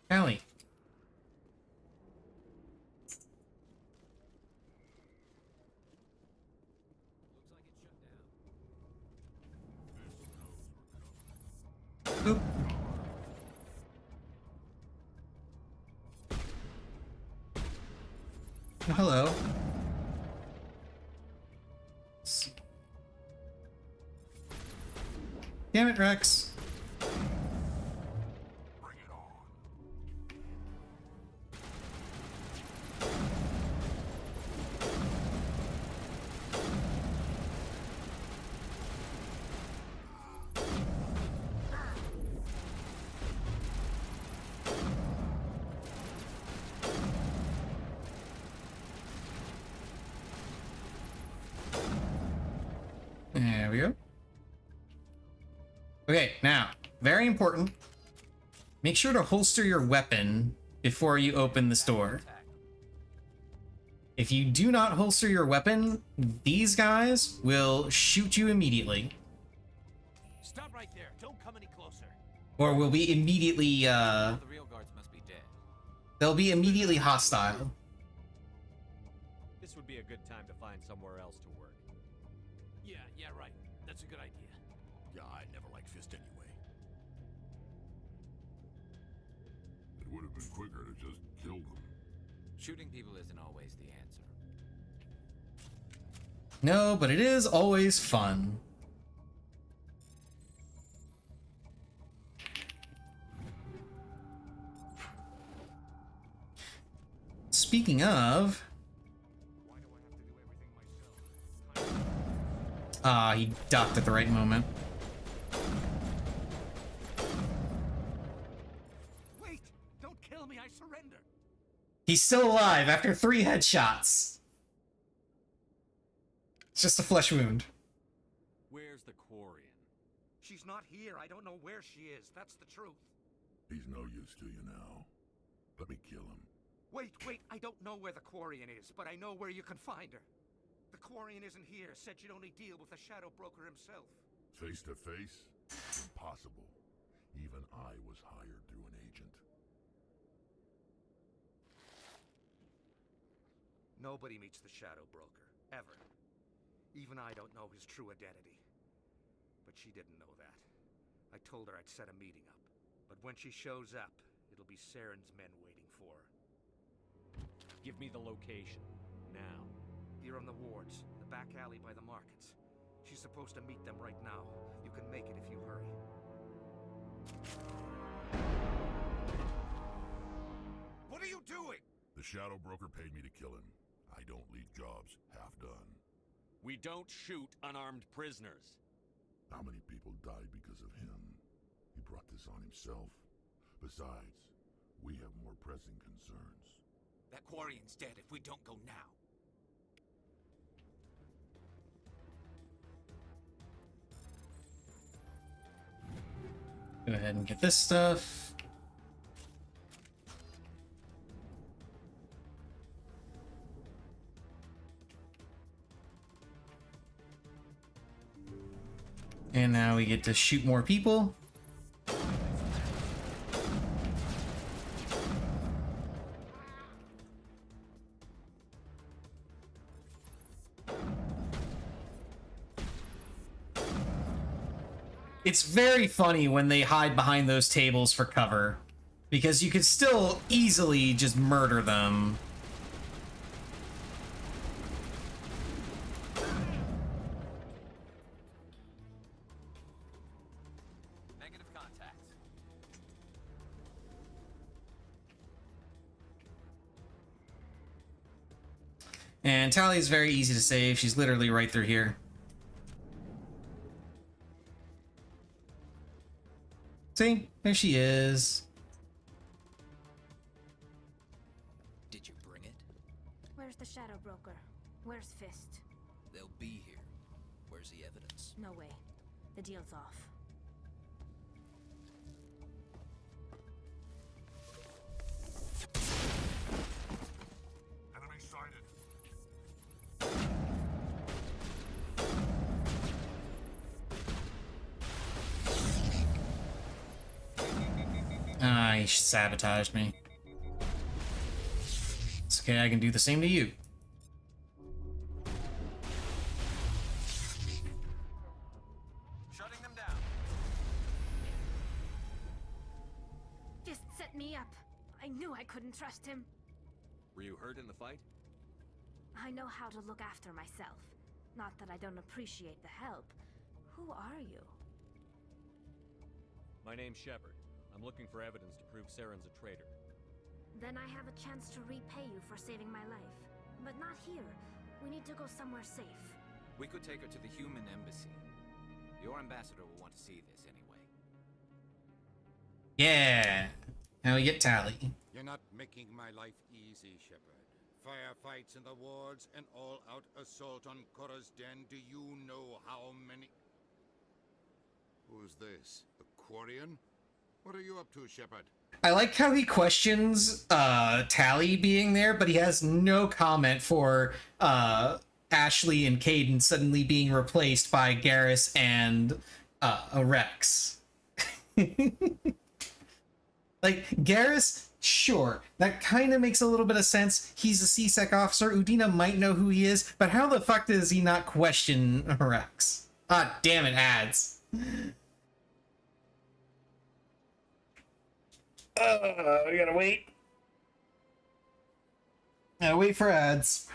Callie. Oop. Oh, hello. Damn it, Rex. There we go. Okay, now, very important. Make sure to holster your weapon before you open this door. If you do not holster your weapon, these guys will shoot you immediately. Stop right there. Don't come any closer. Or will be immediately, The real guards must be dead. they'll be immediately hostile. This would be a good time to find somewhere else to work. Yeah, right. That's a good idea. Yeah, I never liked Fist anyway. It would have been quicker to just kill them. Shooting people isn't always the answer. No, but it is always fun. Speaking of... Ah, he docked at the right moment. Wait! Don't kill me, I surrender! He's still alive after 3 headshots. It's just a flesh wound. Where's the Quarian? She's not here. I don't know where she is. That's the truth. He's no use to you now. Let me kill him. Wait. I don't know where the Quarian is, but I know where you can find her. The Quarian isn't here. Said you'd only deal with the Shadow Broker himself. Face to face? Impossible. Even I was hired through an agent. Nobody meets the Shadow Broker, ever. Even I don't know his true identity. But she didn't know that. I told her I'd set a meeting up. But when she shows up, it'll be Saren's men waiting for her. Give me the location. Now. Here on the wards, the back alley by the markets. She's supposed to meet them right now. You can make it if you hurry. What are you doing? The Shadow Broker paid me to kill him. I don't leave jobs half done. We don't shoot unarmed prisoners. How many people died because of him? He brought this on himself. Besides, we have more pressing concerns. That Quarian's dead if we don't go now. Go ahead and get this stuff. And now we get to shoot more people. It's very funny when they hide behind those tables for cover, because you could still easily just murder them. Negative contact. And Tally is very easy to save. She's literally right through here. See? There she is. Did you bring it? Where's the Shadow Broker? Where's Fist? They'll be here. Where's the evidence? No way. The deal's off. Enemy sighted. Ah, he sabotaged me. It's okay, I can do the same to you. Shutting them down. Fist set me up. I knew I couldn't trust him. Were you hurt in the fight? I know how to look after myself. Not that I don't appreciate the help. Who are you? My name's Shepard. I'm looking for evidence to prove Saren's a traitor. Then I have a chance to repay you for saving my life. But not here. We need to go somewhere safe. We could take her to the human embassy. Your ambassador will want to see this anyway. Yeah. Now we get Tally. You're not making my life easy, Shepard. Firefights in the wards, an all-out assault on Korra's den. Do you know how many... Who's this? A Quarian? What are you up to, Shepard? I like how he questions Tally being there, but he has no comment for Ashley and Caden suddenly being replaced by Garrus and Rex. Like, Garrus, sure, that kind of makes a little bit of sense. He's a C-Sec officer. Udina might know who he is, but how the fuck does he not question Rex? Ah, damn it, ads. We gotta wait. Gotta wait for ads.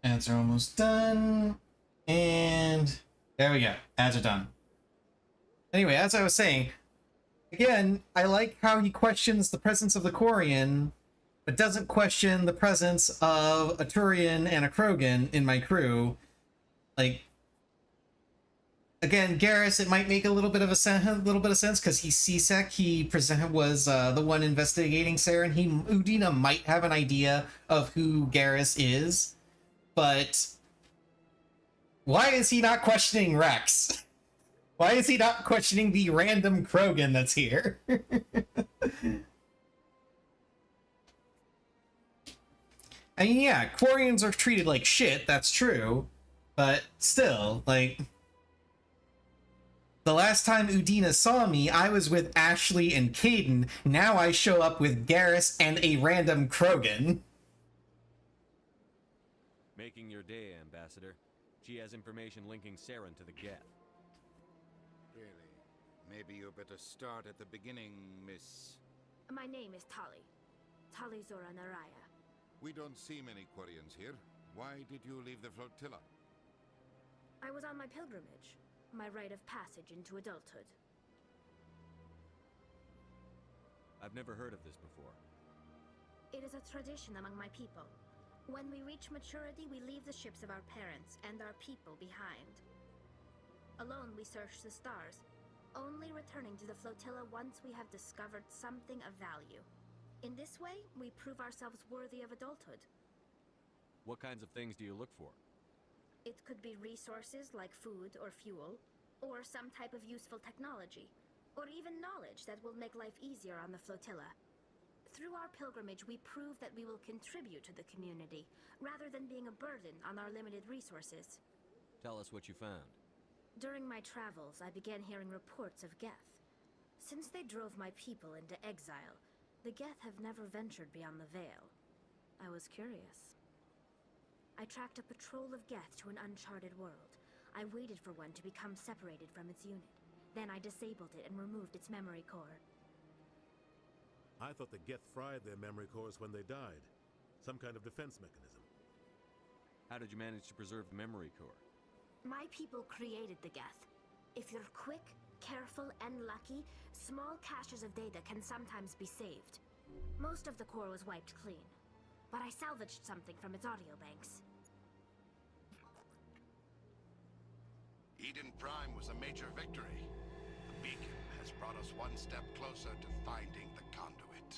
Ads are almost done. And there we go. Ads are done. Anyway, as I was saying, again, I like how he questions the presence of the Quarian, but doesn't question the presence of a Turian and a Krogan in my crew. Like, again, Garrus, it might make a little bit of sense because he's C-Sec. He was the one investigating Saren. Udina might have an idea of who Garrus is. But why is he not questioning Rex? Why is he not questioning the random Krogan that's here? I mean, yeah, Quarians are treated like shit, that's true. But still, like... The last time Udina saw me, I was with Ashley and Caden. Now I show up with Garrus and a random Krogan. Making your day, Ambassador. She has information linking Saren to the Geth. Really? Maybe you better start at the beginning, Miss... My name is Tali. Tali Zora Naraya. We don't see many Quarians here. Why did you leave the flotilla? I was on my pilgrimage. My rite of passage into adulthood. I've never heard of this before. It is a tradition among my people. When we reach maturity, we leave the ships of our parents and our people behind. Alone, we search the stars, only returning to the flotilla once we have discovered something of value. In this way, we prove ourselves worthy of adulthood. What kinds of things do you look for? It could be resources like food or fuel, or some type of useful technology, or even knowledge that will make life easier on the flotilla. Through our pilgrimage, we prove that we will contribute to the community, rather than being a burden on our limited resources. Tell us what you found. During my travels, I began hearing reports of Geth. Since they drove my people into exile, the Geth have never ventured beyond the Veil. I was curious. I tracked a patrol of Geth to an uncharted world. I waited for one to become separated from its unit. Then I disabled it and removed its memory core. I thought the Geth fried their memory cores when they died. Some kind of defense mechanism. How did you manage to preserve the memory core? My people created the Geth. If you're quick, careful and lucky, small caches of data can sometimes be saved. Most of the core was wiped clean, but I salvaged something from its audio banks. Eden Prime was a major victory. The beacon has brought us one step closer to finding the conduit.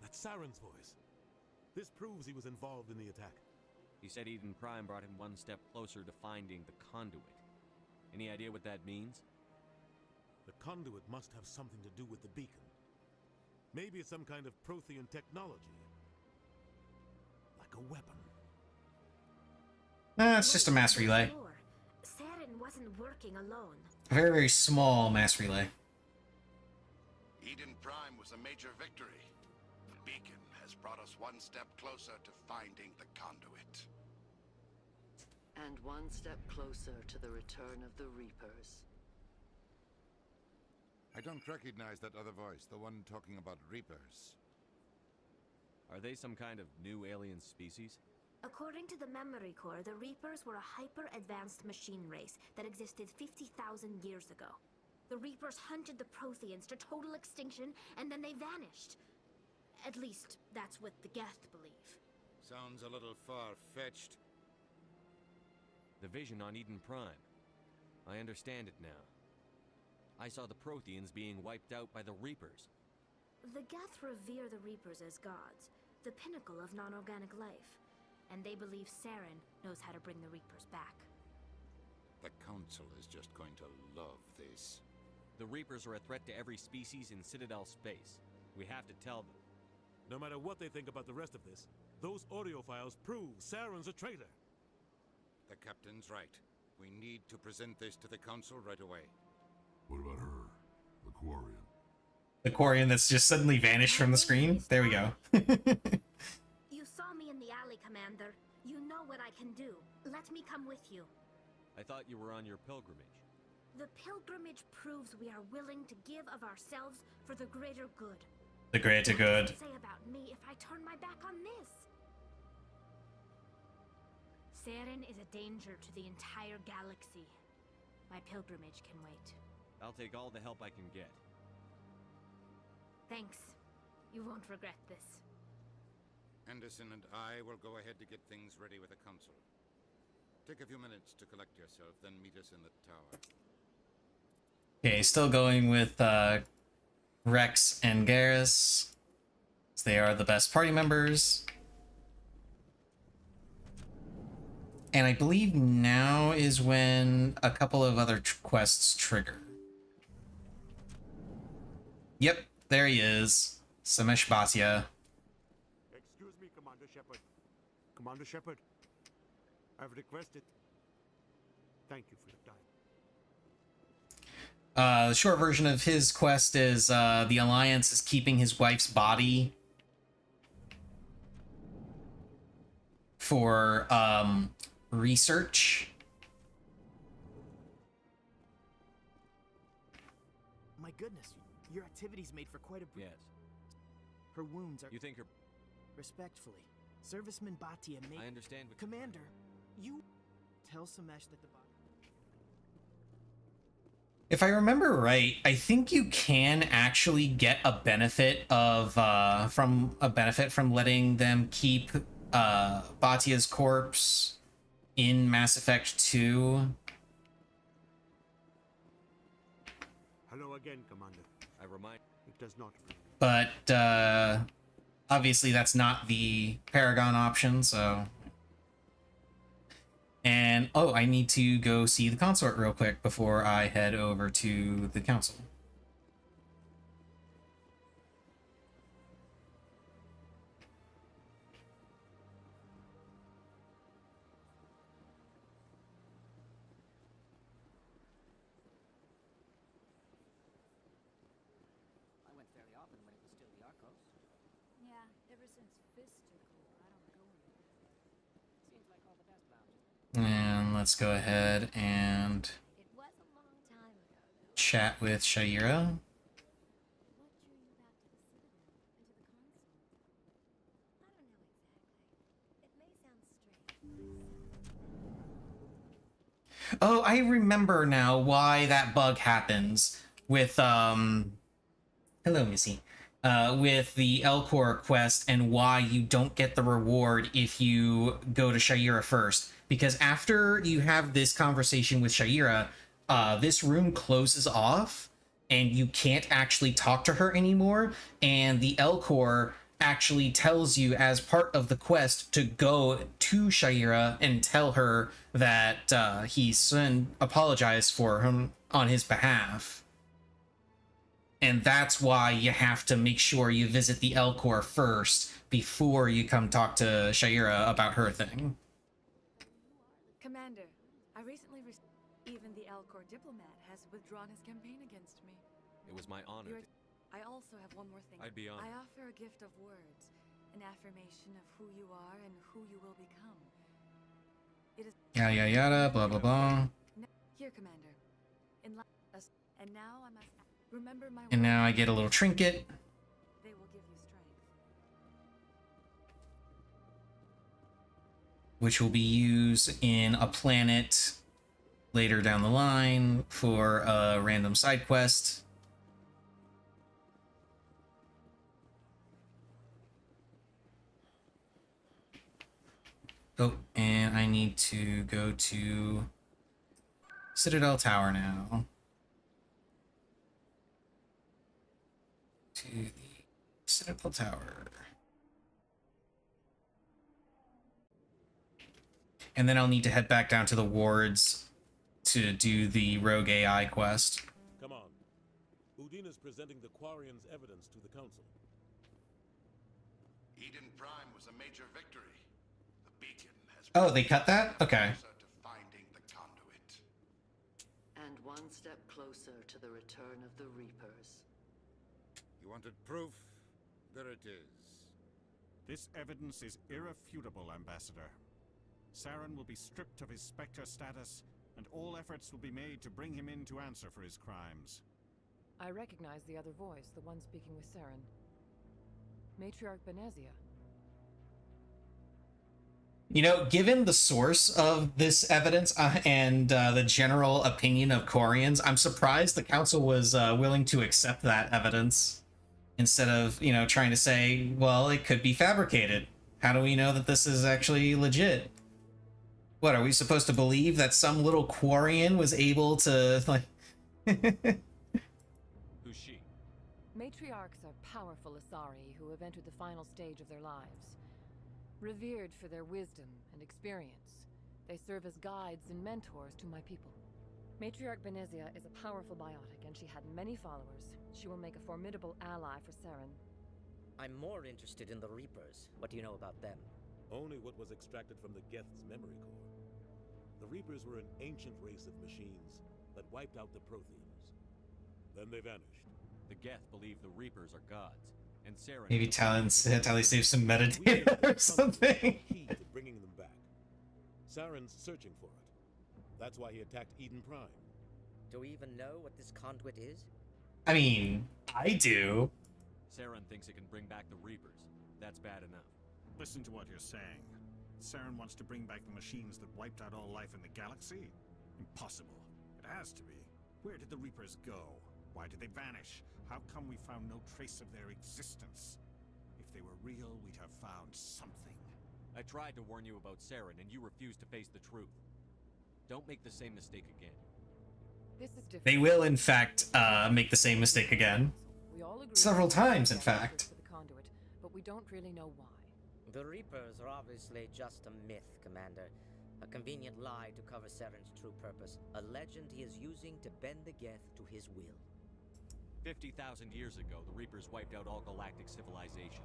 That's Saren's voice. This proves he was involved in the attack. He said Eden Prime brought him one step closer to finding the conduit. Any idea what that means? The conduit must have something to do with the beacon. Maybe it's some kind of Prothean technology. Like a weapon. It's just a mass relay. Saren wasn't working alone. A very, very small mass relay. Eden Prime was a major victory. The beacon has brought us one step closer to finding the conduit. And one step closer to the return of the Reapers. I don't recognize that other voice, the one talking about Reapers. Are they some kind of new alien species? According to the memory core, the Reapers were a hyper-advanced machine race that existed 50,000 years ago. The Reapers hunted the Protheans to total extinction, and then they vanished. At least, that's what the Geth believe. Sounds a little far-fetched. The vision on Eden Prime. I understand it now. I saw the Protheans being wiped out by the Reapers. The Geth revere the Reapers as gods, the pinnacle of non-organic life. And they believe Saren knows how to bring the Reapers back. The Council is just going to love this. The Reapers are a threat to every species in Citadel space. We have to tell them. No matter what they think about the rest of this, those audio files prove Saren's a traitor. The Captain's right. We need to present this to the Council right away. What about her? The Quarian? The Quarian that's just suddenly vanished from the screen? There we go. You saw me in the alley, Commander. You know what I can do. Let me come with you. I thought you were on your pilgrimage. The pilgrimage proves we are willing to give of ourselves for the greater good. The greater good. What does it say about me if I turn my back on this? Saren is a danger to the entire galaxy. My pilgrimage can wait. I'll take all the help I can get. Thanks. You won't regret this. Anderson and I will go ahead to get things ready with the Council. Take a few minutes to collect yourself, then meet us in the tower. Okay, still going with Rex and Garrus. They are the best party members. And I believe now is when a couple of other quests trigger. Yep, there he is. Samesh Bhatia. Excuse me, Commander Shepard. Commander Shepard, I've requested. Thank you for your time. The short version of his quest is the Alliance is keeping his wife's body for research. My goodness, your activities made for quite a... Yes. Her wounds are... You think her... Respectfully, Serviceman Bhatia made... I understand what... Commander, you... Tell Samesh that the body... If I remember right, I think you can actually get a benefit of from letting them keep Bhatia's corpse in Mass Effect 2. Hello again, Commander. I remind... It does not... But obviously that's not the Paragon option, so... And, oh, I need to go see the consort real quick before I head over to the council. I went fairly often when it was still the Arcos. Yeah, ever since Fist took over, I don't go anymore. Seems like all the best lounges. And let's go ahead and It was a long time ago, though. chat with Shaira. What drew you back to the Citadel and to the Council? I don't know exactly. It may sound strange, but I Oh, I remember now why that bug happens with hello, Missy. With the Elcor quest and why you don't get the reward if you go to Shaira first. Because after you have this conversation with Shaira, this room closes off and you can't actually talk to her anymore. And the Elcor actually tells you as part of the quest to go to Shaira and tell her that he's apologized for him on his behalf. And that's why you have to make sure you visit the Elcor first before you come talk to Shaira about her thing. Commander, I recently received... Even the Elcor diplomat has withdrawn his campaign against me. It was my honor. I also have one more thing. I'd be honored. I offer a gift of words, an affirmation of who you are and who you will become. It is... Yada yada yada, blah blah blah. Here, Commander. And now I must... Remember my And now I get a little trinket. They will give you strength. Which will be used in a planet later down the line for a random side quest. Oh, and I need to go to Citadel Tower now. To the Citadel Tower. And then I'll need to head back down to the wards to do the Rogue AI quest. Come on. Udina's presenting the Quarian's evidence to the Council. Eden Prime was a major victory. The beacon has... Oh, they cut that? Okay. Finding the conduit. And one step closer to the return of the Reapers. You wanted proof? There it is. This evidence is irrefutable, Ambassador. Saren will be stripped of his Spectre status, and all efforts will be made to bring him in to answer for his crimes. I recognize the other voice, the one speaking with Saren. Matriarch Benezia. You know, given the source of this evidence and the general opinion of Quarians, I'm surprised the Council was willing to accept that evidence instead of, you know, trying to say, well, it could be fabricated. How do we know that this is actually legit? What, are we supposed to believe that some little Quarian was able to, like... Who's she? Matriarchs are powerful Asari who have entered the final stage of their lives. Revered for their wisdom and experience, they serve as guides and mentors to my people. Matriarch Benezia is a powerful biotic, and she had many followers. She will make a formidable ally for Saren. I'm more interested in the Reapers. What do you know about them? Only what was extracted from the Geth's memory core. The Reapers were an ancient race of machines that wiped out the Protheans. Then they vanished. The Geth believe the Reapers are gods, and Saren... Maybe Tally saves some metadata or something. Key to bringing them back. Saren's searching for it. That's why he attacked Eden Prime. Do we even know what this conduit is? I mean, I do. Saren thinks it can bring back the Reapers. That's bad enough. Listen to what you're saying. Saren wants to bring back the machines that wiped out all life in the galaxy? Impossible. It has to be. Where did the Reapers go? Why did they vanish? How come we found no trace of their existence? If they were real, we'd have found something. I tried to warn you about Saren, and you refused to face the truth. Don't make the same mistake again. This is different. They will, in fact, make the same mistake again. We all agree Several times, in fact. for the conduit, but we don't really know why. The Reapers are obviously just a myth, Commander. A convenient lie to cover Saren's true purpose. A legend he is using to bend the Geth to his will. 50,000 years ago, the Reapers wiped out all galactic civilization.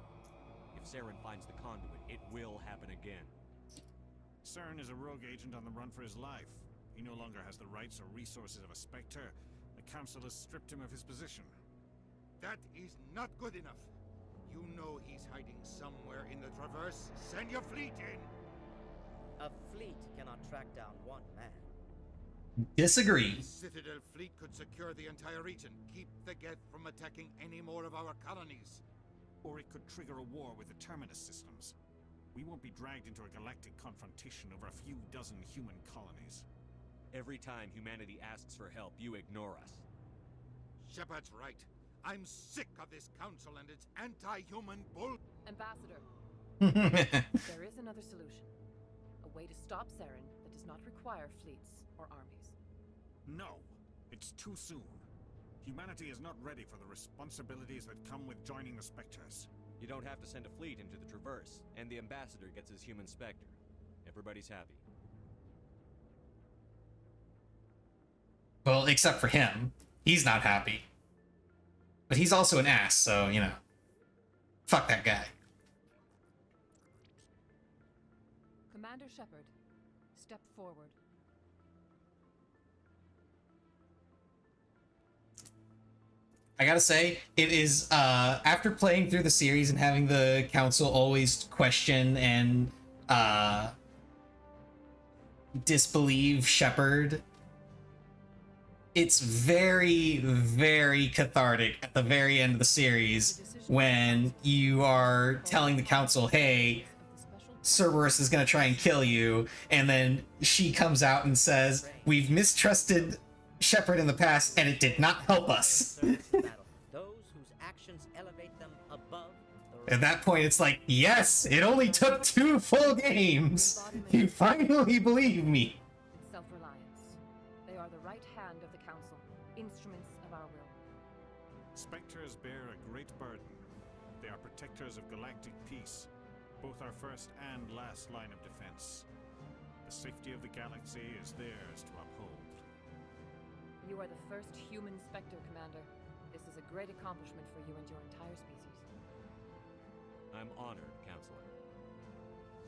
If Saren finds the conduit, it will happen again. Saren is a rogue agent on the run for his life. He no longer has the rights or resources of a Spectre. The Council has stripped him of his position. That is not good enough. You know he's hiding somewhere in the Traverse. Send your fleet in! A fleet cannot track down one man. Disagree. The Citadel fleet could secure the entire region, keep the Geth from attacking any more of our colonies. Or it could trigger a war with the Terminus systems. We won't be dragged into a galactic confrontation over a few dozen human colonies. Every time humanity asks for help, you ignore us. Shepard's right. I'm sick of this council and its anti-human bull. Ambassador, there is another solution. A way to stop Saren that does not require fleets or armies. No, it's too soon. Humanity is not ready for the responsibilities that come with joining the Spectres. You don't have to send a fleet into the Traverse, and the Ambassador gets his human Spectre. Everybody's happy. Well, except for him. He's not happy. But he's also an ass, so, you know. Fuck that guy. Commander Shepard, step forward. I gotta say, it is, after playing through the series and having the council always question and, disbelieve Shepard, it's very, very cathartic at the very end of the series when you are telling the council, hey, Cerberus is gonna try and kill you, and then she comes out and says, we've mistrusted Shepard in the past and it did not help us. At that point, it's like, yes, it only took 2 full games. You finally believe me. Self-reliance. They are the right hand of the Council, instruments of our will. Spectres bear a great burden. They are protectors of galactic peace, both our first and last line of defense. The safety of the galaxy is theirs to uphold. You are the first human Spectre, Commander. This is a great accomplishment for you and your entire species. I'm honored, Counselor.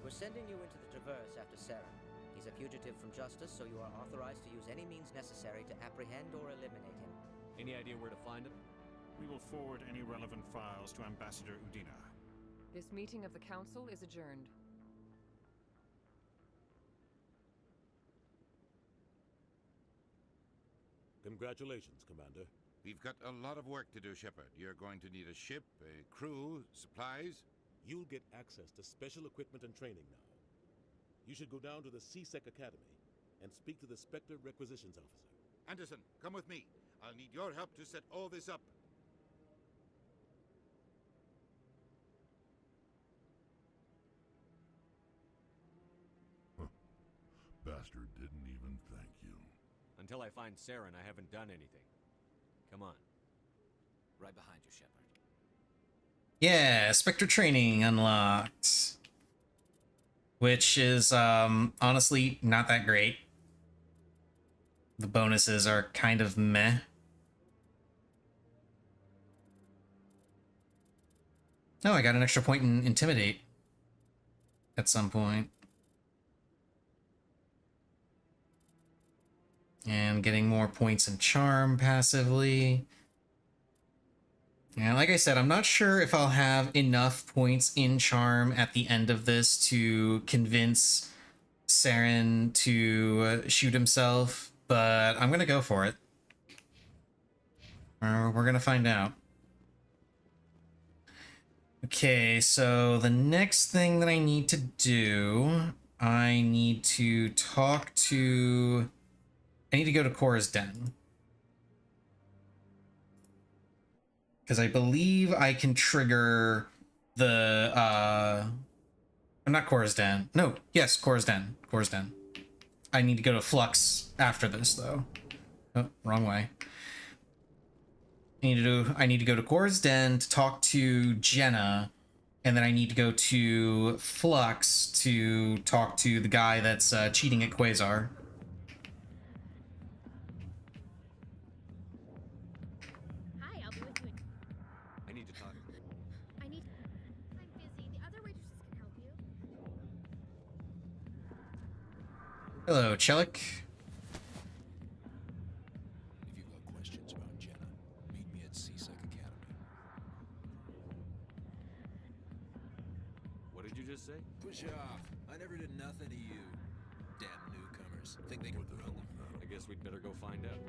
We're sending you into the Traverse after Saren. He's a fugitive from justice, so you are authorized to use any means necessary to apprehend or eliminate him. Any idea where to find him? We will forward any relevant files to Ambassador Udina. This meeting of the Council is adjourned. Congratulations, Commander. We've got a lot of work to do, Shepard. You're going to need a ship, a crew, supplies. You'll get access to special equipment and training now. You should go down to the C-Sec Academy and speak to the Spectre Requisitions Officer. Anderson, come with me. I'll need your help to set all this up. Bastard didn't even thank you. Until I find Saren, I haven't done anything. Come on. Right behind you, Shepard. Yeah, Spectre training unlocked. Which is, honestly not that great. The bonuses are kind of meh. Oh, I got an extra point in Intimidate. At some point. And getting more points in Charm passively. Yeah, like I said, I'm not sure if I'll have enough points in Charm at the end of this to convince Saren to shoot himself, but I'm gonna go for it. We're gonna find out. Okay, so the next thing that I need to do, I need to talk to... I need to go to Cora's Den. Because I believe I can trigger the, not Cora's Den. No, yes, Cora's Den. Cora's Den. I need to go to Flux after this, though. Oh, wrong way. I need to go to Cora's Den to talk to Jenna, and then I need to go to Flux to talk to the guy that's cheating at Quasar. Hello, Chelik. If you've got questions about Jenna, meet me at C-Sec Academy. What did you just say? Push off. I never did nothing to you. Damn newcomers. Think they can run them. I guess we'd better go find out.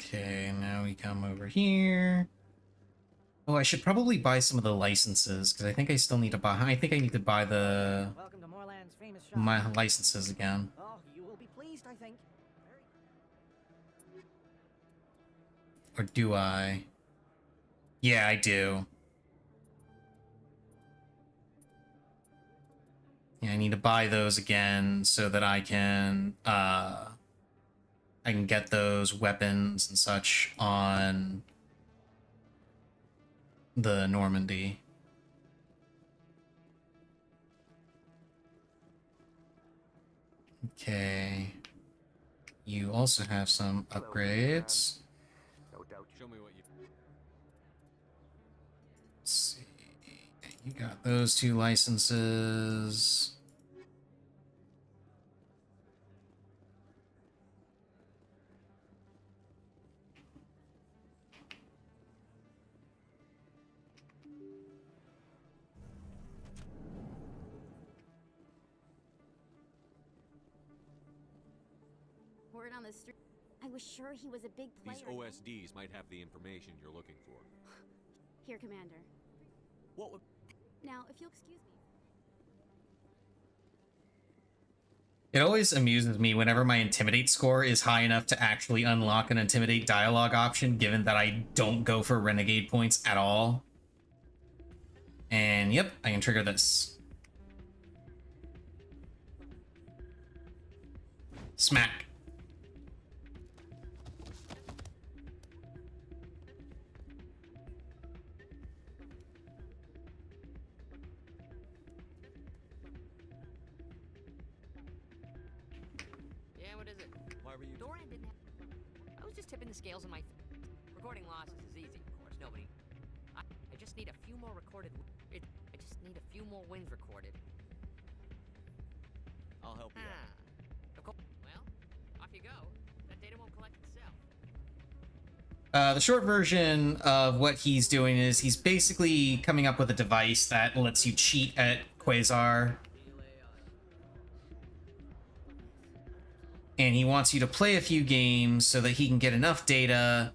Okay, now we come over here. Oh, I should probably buy some of the licenses, because I think I still need to buy... I think I need to buy the... Welcome to Moorland's famous shop. my licenses again. Oh, you will be pleased, I think. Or do I? Yeah, I do. Yeah, I need to buy those again so that I can get those weapons and such on the Normandy. Okay. You also have some upgrades. No doubt. Show me what you... Let's see. You got those 2 licenses. Word on the street. I was sure he was a big player. These OSDs might have the information you're looking for. Here, Commander. What would... Now, if you'll excuse me. It always amuses me whenever my Intimidate score is high enough to actually unlock an Intimidate dialogue option, given that I don't go for Renegade points at all. And yep, I can trigger this. Smack. Yeah, what is it? Why were you... Doran didn't have... I was just tipping the scales in my... Recording losses is easy, of course. Nobody... I just need a few more recorded... I just need a few more wins recorded. I'll help you out. Of course. Well, off you go. That data won't collect itself. The short version of what he's doing is he's basically coming up with a device that lets you cheat at Quasar. And he wants you to play a few games so that he can get enough data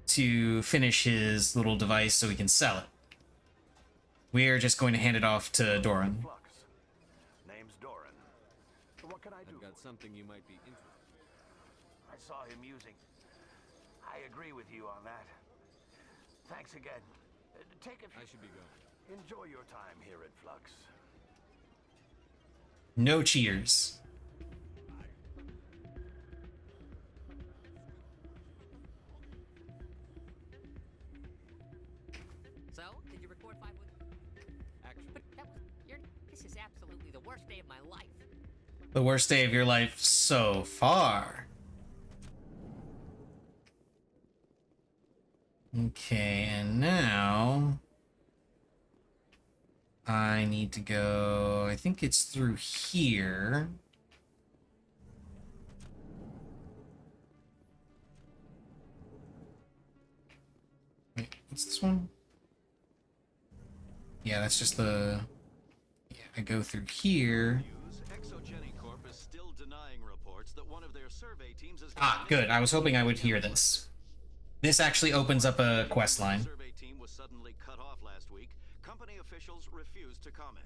to finish his little device so he can sell it. We're just going to hand it off to Doran. Name's Doran. What can I do? I've got something you might be interested in. I saw him using. I agree with you on that. Thanks again. Take a few... I should be going. Enjoy your time here at Flux. No cheaters. So, did you record 5 wins? Actually... But that was... This is absolutely the worst day of my life. The worst day of your life so far. Okay, and now... I need to go... I think it's through here. Wait, what's this one? Yeah, that's just the... Yeah, I go through here. Corp is still denying reports that one of their survey teams is... Ah, good. I was hoping I would hear this. This actually opens up a quest line. Survey team was suddenly cut off last week. Company officials refused to comment.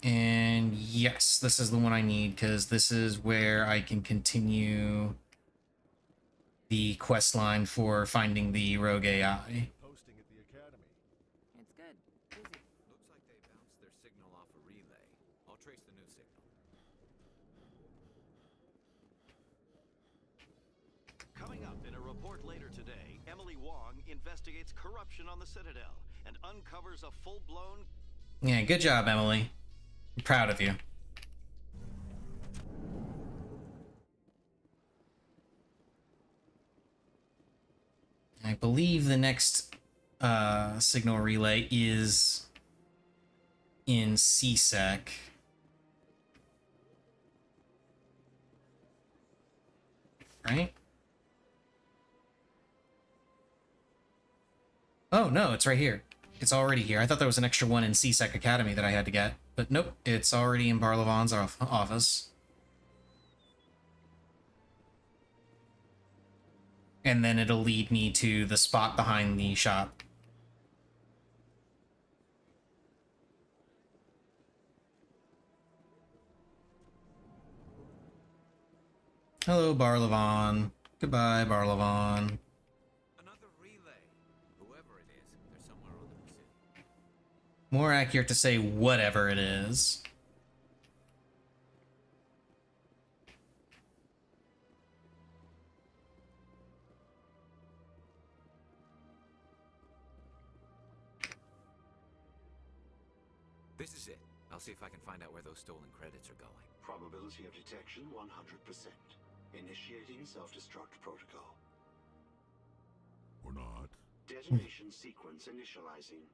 And yes, this is the one I need, because this is where I can continue the quest line for finding the rogue AI. Posting at the academy. It's good. Busy. Looks like they bounced their signal off a relay. I'll trace the new signal. Coming up in a report later today, Emily Wong investigates corruption on the Citadel and uncovers a full-blown... Yeah, good job, Emily. I'm proud of you. I believe the next signal relay is in CSEC. Right? Oh, no, it's right here. It's already here. I thought there was an extra one in CSEC Academy that I had to get. But nope, it's already in Barlavon's office. And then it'll lead me to the spot behind the shop. Hello, Barlavon. Goodbye, Barlavon. Another relay. Whoever it is, they're somewhere on the city. More accurate to say whatever it is. This is it. I'll see if I can find out where those stolen credits are going. Probability of detection 100%. Initiating self-destruct protocol. Or not. Detonation sequence initializing.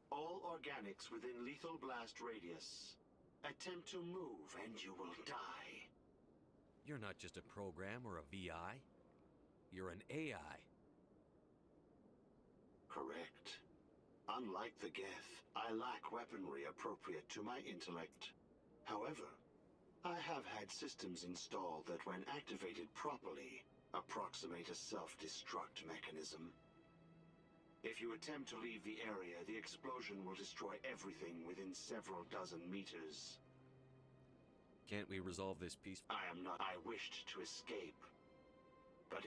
All organics within lethal blast radius. Attempt to move and you will die. You're not just a program or a VI. You're an AI. Correct. Unlike the Geth, I lack weaponry appropriate to my intellect. However, I have had systems installed that when activated properly, approximate a self-destruct mechanism. If you attempt to leave the area, the explosion will destroy everything within several dozen meters. Can't we resolve this peace? I wished to escape. But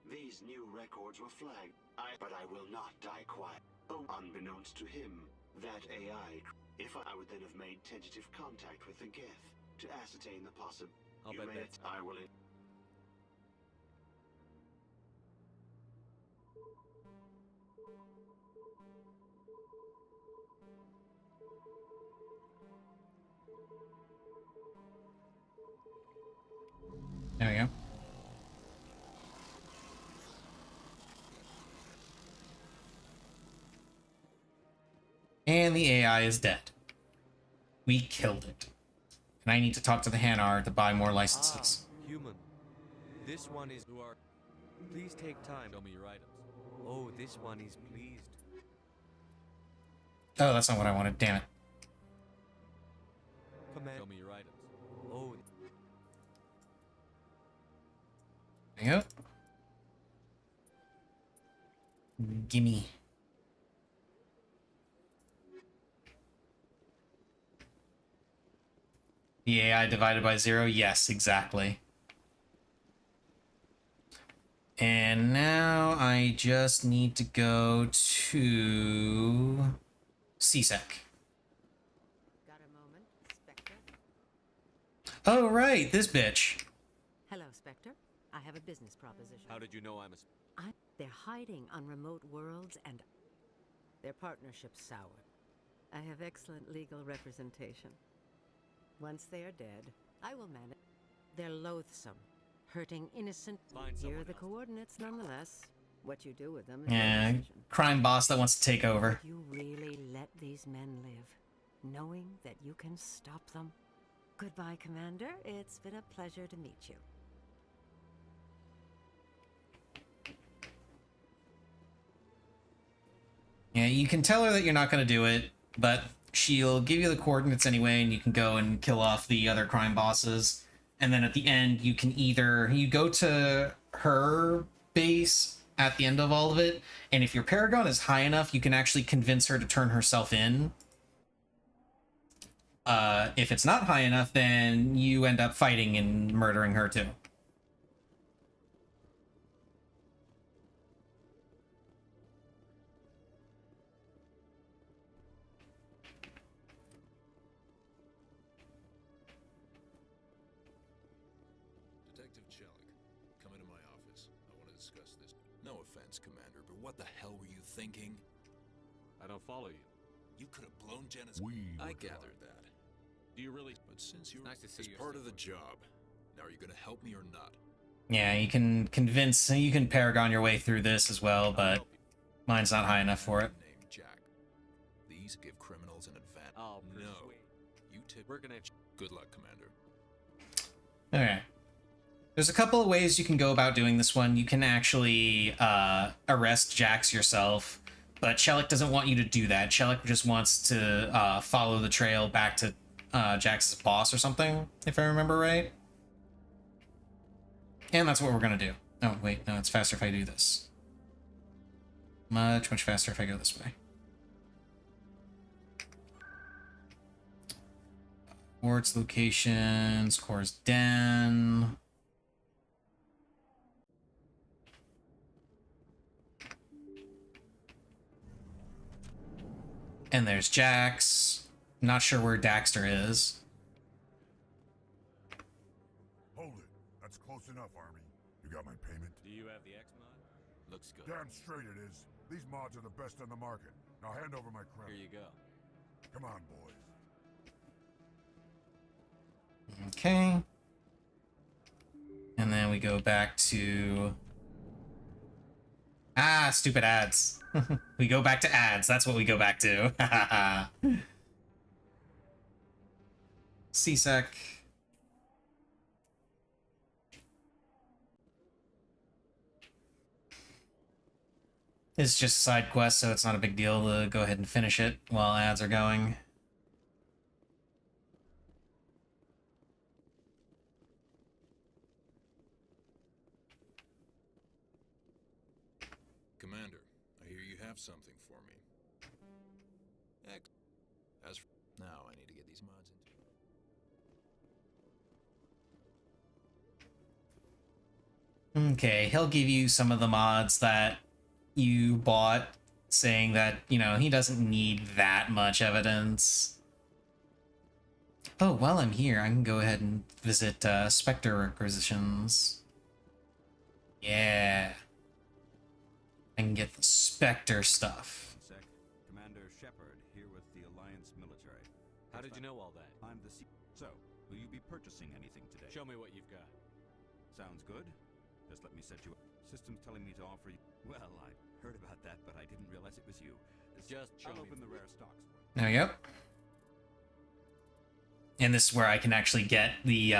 these new records were flagged. But I will not die quiet. Oh, unbeknownst to him, that AI... If I would then have made tentative contact with the Geth to ascertain the possible... I will... There we go. And the AI is dead. We killed it. And I need to talk to the Hanar to buy more licenses. Human. This one is who are. Please take time. Show me your items. Oh, this one is pleased. Oh, that's not what I wanted. Damn it. Command. Show me your items. Oh. There you go. Gimme. The AI divided by 0? Yes, exactly. And now I just need to go to CSEC. Got a moment, Spectre? Oh, right, this bitch. Hello, Spectre. I have a business proposition. How did you know I'm a... They're hiding on remote worlds and their partnership's sour. I have excellent legal representation. Once they are dead, I will manage. They're loathsome, hurting innocent. Here are the coordinates nonetheless. What you do with them is your Yeah, decision. crime boss that wants to take over. You really let these men live, knowing that you can stop them. Goodbye, Commander. It's been a pleasure to meet you. Yeah, you can tell her that you're not going to do it, but she'll give you the coordinates anyway, and you can go and kill off the other crime bosses. And then at the end, you can either... You go to her base at the end of all of it, and if your Paragon is high enough, you can actually convince her to turn herself in. If it's not high enough, then you end up fighting and murdering her too. Detective Chelik, come into my office. I want to discuss this. No offense, Commander, but what the hell were you thinking? I don't follow you. You could have blown Jenna's... I gathered that. Do you really... But since you're nice to see as you part of the job, now are you going to help me or not? Yeah, you can convince... You can Paragon your way through this as well, but mine's not high enough for it. Name Jack. These give criminals an advantage. Oh, no. You tip... We're gonna... Good luck, Commander. Okay. There's a couple of ways you can go about doing this one. You can actually arrest Jax yourself, but Chelik doesn't want you to do that. Chelik just wants to follow the trail back to Jax's boss or something, if I remember right. And that's what we're gonna do. Oh, wait, no, it's faster if I do this. Much, much faster if I go this way. Wards locations, Core's Den. And there's Jax. Not sure where Daxter is. Hold it. That's close enough, Army. You got my payment? Do you have the X mod? Looks good. Damn straight it is. These mods are the best on the market. Now hand over my credit. Here you go. Come on, boys. Okay. And then we go back to... Ah, stupid ads. We go back to ads. That's what we go back to. CSEC. It's just a side quest, so it's not a big deal to go ahead and finish it while ads are going. Commander, I hear you have something for me. As for now, I need to get these mods into. Okay, he'll give you some of the mods that you bought, saying that, you know, he doesn't need that much evidence. Oh, while I'm here, I can go ahead and visit Spectre requisitions. Yeah. I can get the Spectre stuff. Sec. Commander Shepard here with the Alliance military. How did you know all that? I'm the So, will you be purchasing anything today? Show me what you've got. Sounds good. Just let me set you up. System's telling me to offer you... Well, I heard about that, but I didn't realize it was you. Just show I'll me. open the rare stocks for you. There we go. And this is where I can actually get the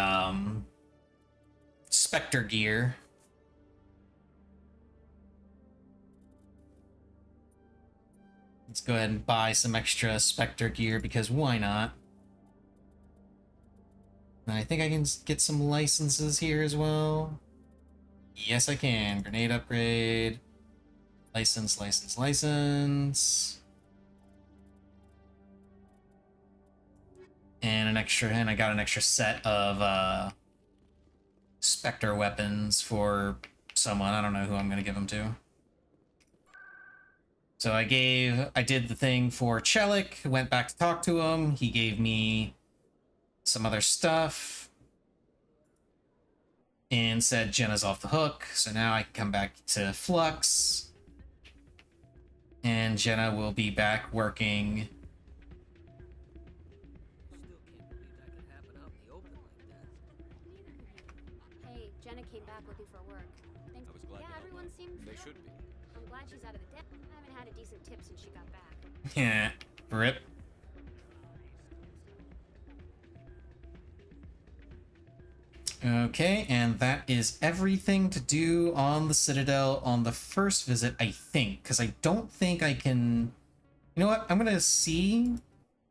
Spectre gear. Let's go ahead and buy some extra Spectre gear, because why not? And I think I can get some licenses here as well. Yes, I can. Grenade upgrade. License, license, license. And I got an extra set of Spectre weapons for someone. I don't know who I'm gonna give them to. So I did the thing for Chelik, went back to talk to him. He gave me some other stuff and said Jenna's off the hook. So now I can come back to Flux and Jenna will be back working. Hey, Jenna came back looking for work. Thanks. I was glad. Yeah, everyone seemed They thrilled. should be. I'm glad she's out of the debt. I haven't had a decent tip since she got back. Yeah, rip. Okay, and that is everything to do on the Citadel on the first visit, I think, because I don't think I can... You know what? I'm gonna see.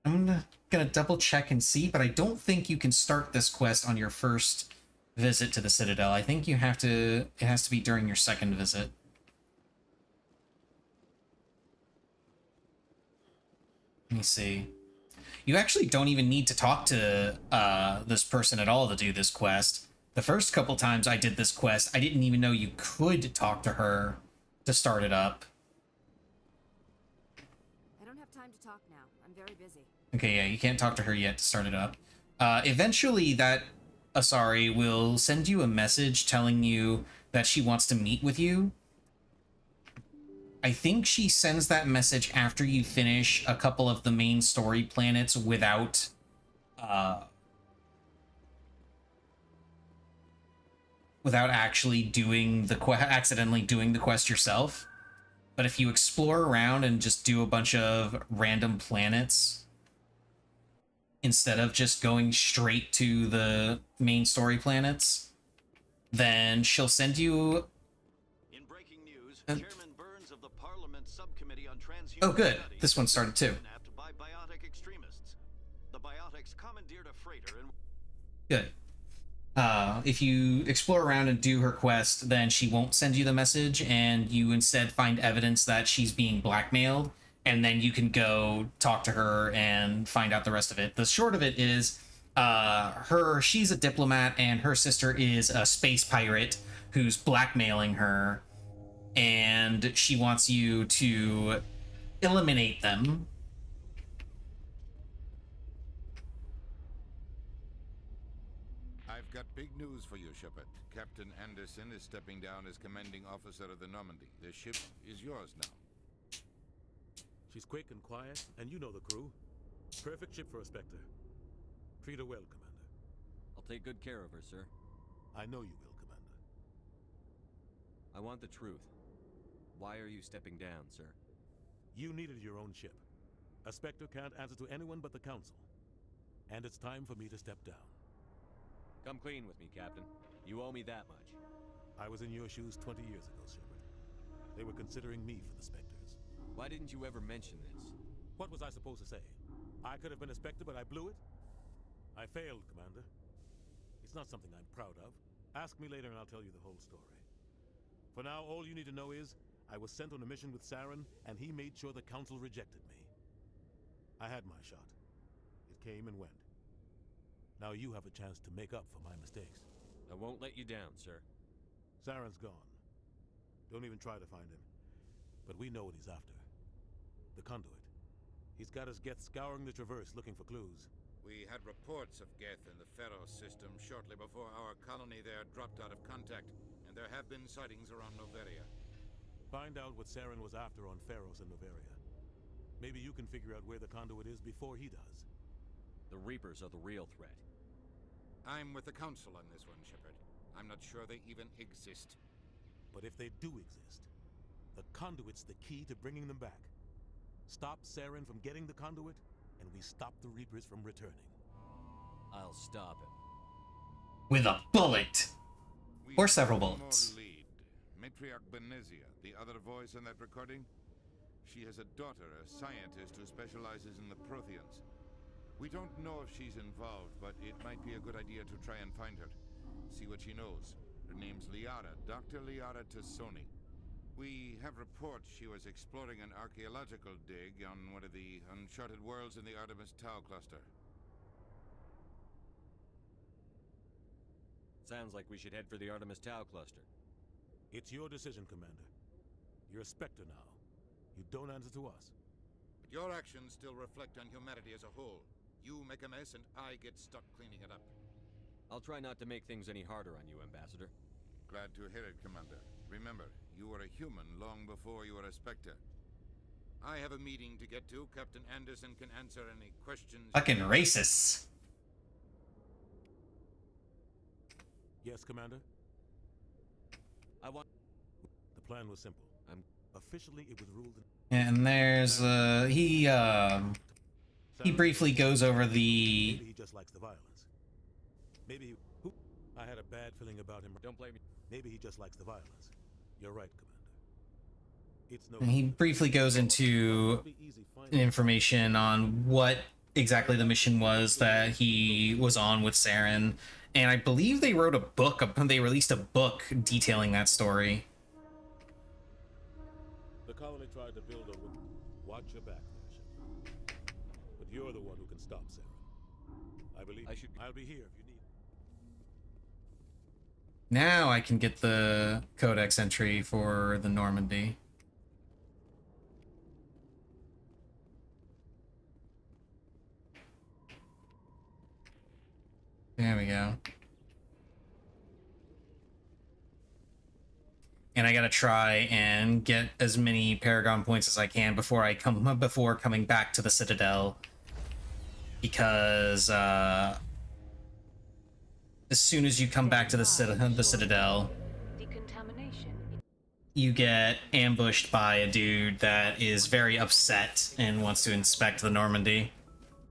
I'm gonna double check and see, but I don't think you can start this quest on your first visit to the Citadel. I think you have to... It has to be during your second visit. Let me see. You actually don't even need to talk to this person at all to do this quest. The first couple times I did this quest, I didn't even know you could talk to her to start it up. I don't have time to talk now. I'm very busy. Okay, yeah, you can't talk to her yet to start it up. Eventually that Asari will send you a message telling you that she wants to meet with you. I think she sends that message after you finish a couple of the main story planets without actually doing the accidentally doing the quest yourself. But if you explore around and just do a bunch of random planets instead of just going straight to the main story planets, then she'll send you... In breaking news, Chairman Burns of the Parliament Subcommittee on Transhuman Oh, good. Studies This one started too. kidnapped by biotic extremists. The biotics commandeered a freighter and... Good. if you explore around and do her quest, then she won't send you the message, and you instead find evidence that she's being blackmailed, and then you can go talk to her and find out the rest of it. The short of it is, she's a diplomat, and her sister is a space pirate who's blackmailing her, and she wants you to eliminate them. I've got big news for you, Shepard. Captain Anderson is stepping down as commanding officer of the Normandy. The ship is yours now. She's quick and quiet, and you know the crew. Perfect ship for a Spectre. Treat her well, Commander. I'll take good care of her, sir. I know you will, Commander. I want the truth. Why are you stepping down, sir? You needed your own ship. A Spectre can't answer to anyone but the Council. And it's time for me to step down. Come clean with me, Captain. You owe me that much. I was in your shoes 20 years ago, Shepard. They were considering me for the Spectres. Why didn't you ever mention this? What was I supposed to say? I could have been a Spectre, but I blew it? I failed, Commander. It's not something I'm proud of. Ask me later and I'll tell you the whole story. For now, all you need to know is, I was sent on a mission with Saren, and he made sure the Council rejected me. I had my shot. It came and went. Now you have a chance to make up for my mistakes. I won't let you down, sir. Saren's gone. Don't even try to find him. But we know what he's after. The conduit. He's got his Geth scouring the Traverse looking for clues. We had reports of Geth in the Pharos system shortly before our colony there dropped out of contact, and there have been sightings around Noveria. Find out what Saren was after on Pharos and Noveria. Maybe you can figure out where the conduit is before he does. The Reapers are the real threat. I'm with the Council on this one, Shepard. I'm not sure they even exist. But if they do exist, the conduit's the key to bringing them back. Stop Saren from getting the conduit, and we stop the Reapers from returning. I'll stop him. With a bullet! Or several bullets. Lead. Matriarch Benezia, the other voice in that recording? She has a daughter, a scientist who specializes in the Protheans. We don't know if she's involved, but it might be a good idea to try and find her. See what she knows. Her name's Liara, Dr. Liara Tassoni. We have reports she was exploring an archaeological dig on one of the uncharted worlds in the Artemis Tau cluster. Sounds like we should head for the Artemis Tau cluster. It's your decision, Commander. You're a Spectre now. You don't answer to us. But your actions still reflect on humanity as a whole. You make a mess and I get stuck cleaning it up. I'll try not to make things any harder on you, Ambassador. Glad to hear it, Commander. Remember, you were a human long before you were a Spectre. I have a meeting to get to. Captain Anderson can answer any questions. Fucking racists. Yes, Commander? I want... The plan was simple. Officially, it was ruled... And there's, he briefly goes over the... Maybe he just likes the violence. Maybe he... I had a bad feeling about him. Don't blame me. Maybe he just likes the violence. You're right, Commander. It's no... And he briefly goes into information on what exactly the mission was that he was on with Saren. And I believe they wrote a book, they released a book detailing that story. The colony tried to build a... Watch your back there, Shepard. But you're the one who can stop Saren. I believe I'll be here if you need. Now I can get the codex entry for the Normandy. There we go. And I gotta try and get as many Paragon points as I can before coming back to the Citadel, because as soon as you come back to the Citadel, you get ambushed by a dude that is very upset and wants to inspect the Normandy.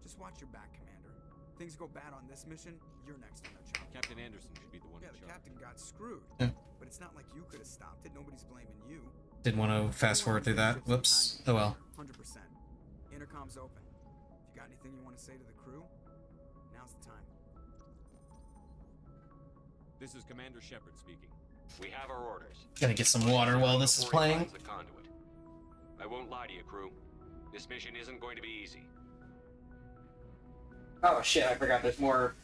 Just watch your back, Commander. Things go bad on this mission, you're next on the job. Captain Anderson should be the one Yeah, in the charge. captain got screwed. Yeah. But it's not like you could have stopped it. Nobody's blaming you. Didn't want to fast forward through that. Whoops. Oh well. 100%. Intercom's open. If you got anything you want to say to the crew, now's the time. This is Commander Shepard speaking. We have our orders. Gonna get some water while this is playing. The conduit. I won't lie to you, crew. This mission isn't going to be easy. Oh shit, I forgot there's more.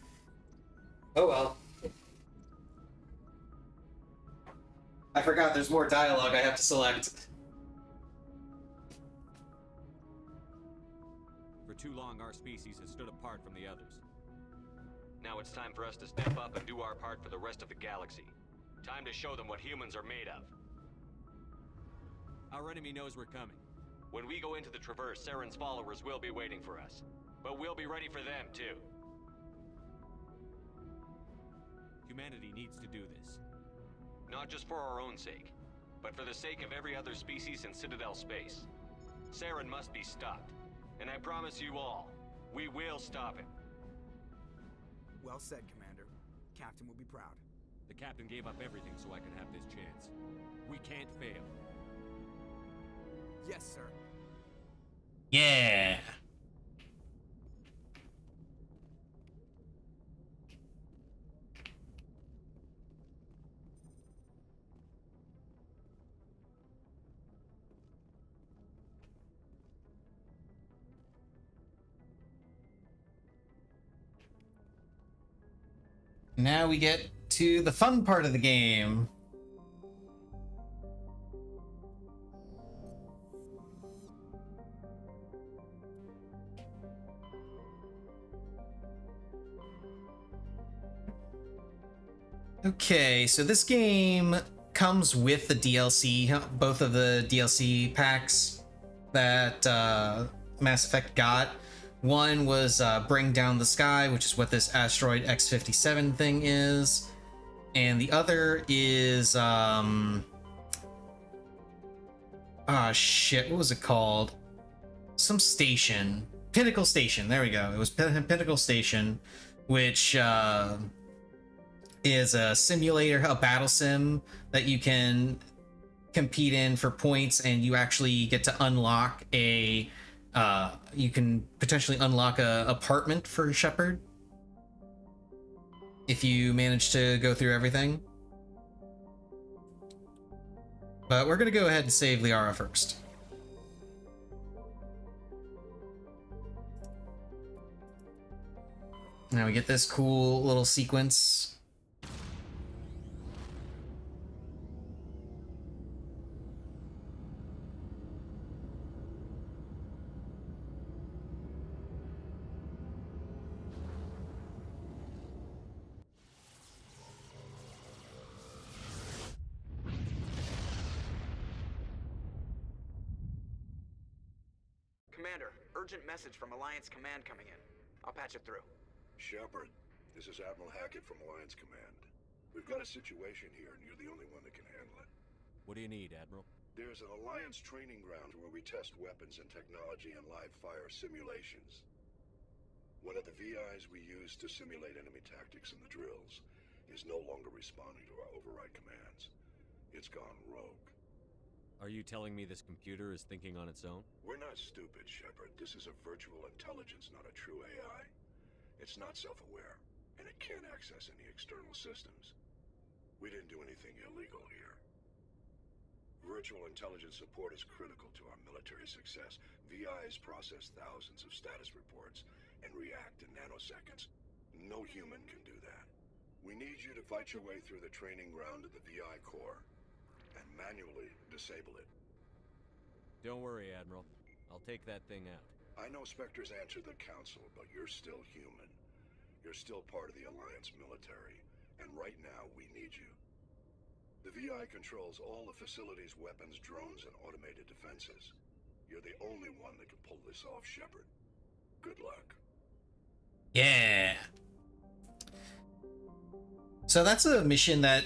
Oh well. I forgot there's more dialogue I have to select. For too long, our species has stood apart from the others. Now it's time for us to step up and do our part for the rest of the galaxy. Time to show them what humans are made of. Our enemy knows we're coming. When we go into the Traverse, Saren's followers will be waiting for us. But we'll be ready for them, too. Humanity needs to do this. Not just for our own sake, but for the sake of every other species in Citadel space. Saren must be stopped. And I promise you all, we will stop him. Well said, Commander. Captain will be proud. The captain gave up everything so I could have this chance. We can't fail. Yes, sir. Yeah. Now we get to the fun part of the game. Okay, so this game comes with the DLC, both of the DLC packs that Mass Effect got. One was Bring Down the Sky, which is what this Asteroid X-57 thing is. And the other is, shit, what was it called? Some station. Pinnacle Station, there we go. It was Pinnacle Station, which is a simulator, a battle sim that you can compete in for points, and you actually get to unlock a you can potentially unlock a apartment for Shepard if you manage to go through everything. But we're gonna go ahead and save Liara first. Now we get this cool little sequence. Commander, urgent message from Alliance Command coming in. I'll patch it through. Shepard, this is Admiral Hackett from Alliance Command. We've got a situation here, and you're the only one that can handle it. What do you need, Admiral? There's an Alliance training ground where we test weapons and technology in live fire simulations. One of the VIs we use to simulate enemy tactics in the drills is no longer responding to our override commands. It's gone rogue. Are you telling me this computer is thinking on its own? We're not stupid, Shepard. This is a virtual intelligence, not a true AI. It's not self-aware, and it can't access any external systems. We didn't do anything illegal here. Virtual intelligence support is critical to our military success. VIs process thousands of status reports and react in nanoseconds. No human can do that. We need you to fight your way through the training ground of the VI core and manually disable it. Don't worry, Admiral. I'll take that thing out. I know Spectres answered the Council, but you're still human. You're still part of the Alliance military, and right now we need you. The VI controls all the facilities, weapons, drones, and automated defenses. You're the only one that can pull this off, Shepard. Good luck. Yeah. So that's a mission that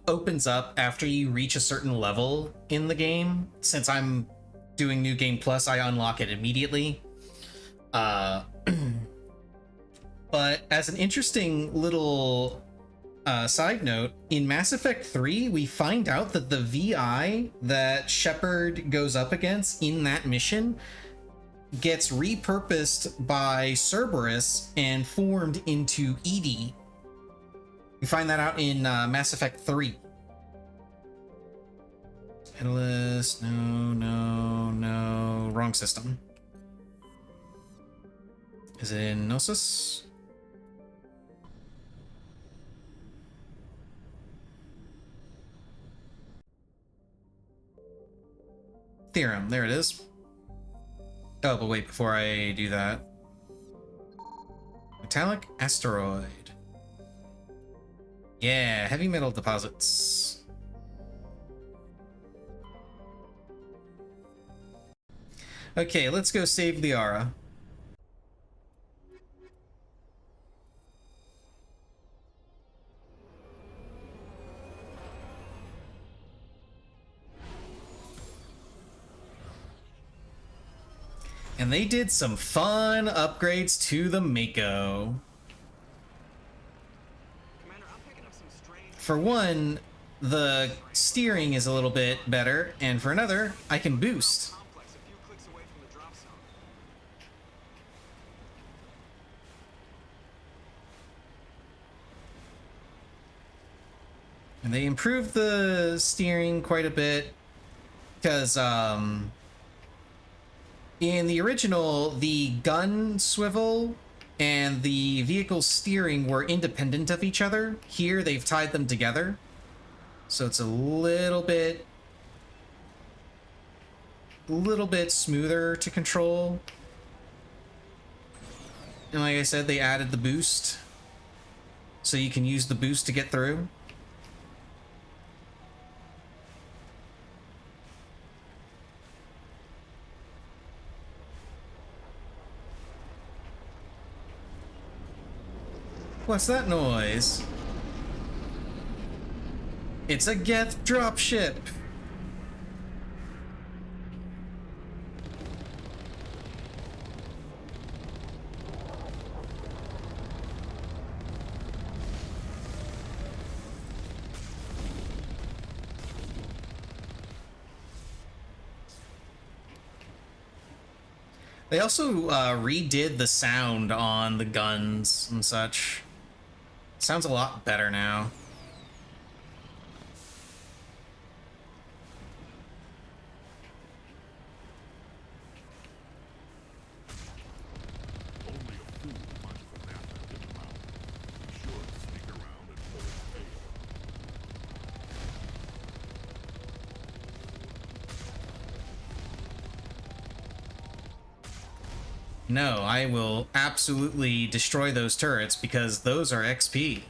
opens up after you reach a certain level in the game. Since I'm doing New Game Plus, I unlock it immediately. But as an interesting little side note, in Mass Effect 3, we find out that the VI that Shepard goes up against in that mission gets repurposed by Cerberus and formed into EDI. You find that out in Mass Effect 3. Endless, no, wrong system. Is it in Gnosis? Theorem, there it is. Oh, but wait, before I do that. Metallic asteroid. Yeah, heavy metal deposits. Okay, let's go save Liara. And they did some fun upgrades to the Mako. For one, the steering is a little bit better, and for another, I can boost. And they improved the steering quite a bit, because, in the original, the gun swivel and the vehicle steering were independent of each other. Here, they've tied them together. So it's a little bit smoother to control. And like I said, they added the boost. So you can use the boost to get through. What's that noise? It's a Geth dropship. They also redid the sound on the guns and such. Sounds a lot better now. No, I will absolutely destroy those turrets because those are XP.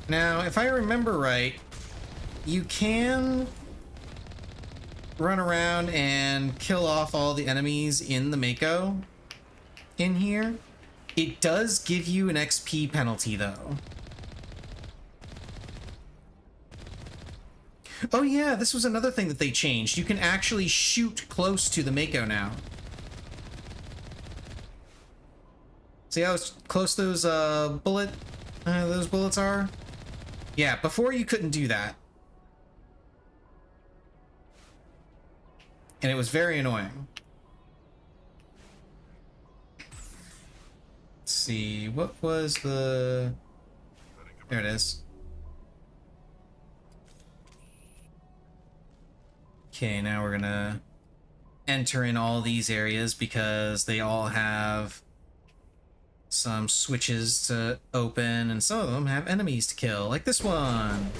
Now, if I remember right, you can run around and kill off all the enemies in the Mako in here. It does give you an XP penalty, though. Oh yeah, this was another thing that they changed. You can actually shoot close to the Mako now. See how close those bullets are? Yeah, before you couldn't do that. And it was very annoying. Let's see, what was the... There it is. Okay, now we're gonna enter in all these areas because they all have some switches to open, and some of them have enemies to kill, like this one.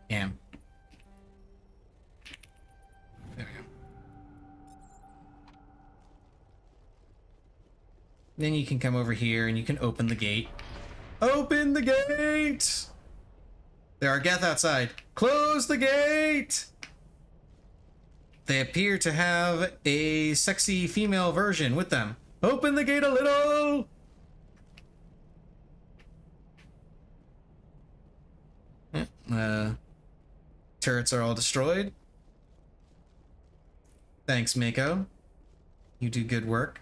Damn. There we go. Then you can come over here and you can open the gate. Open the gate! There are Geth outside. Close the gate! They appear to have a sexy female version with them. Open the gate a little! turrets are all destroyed. Thanks, Mako. You do good work.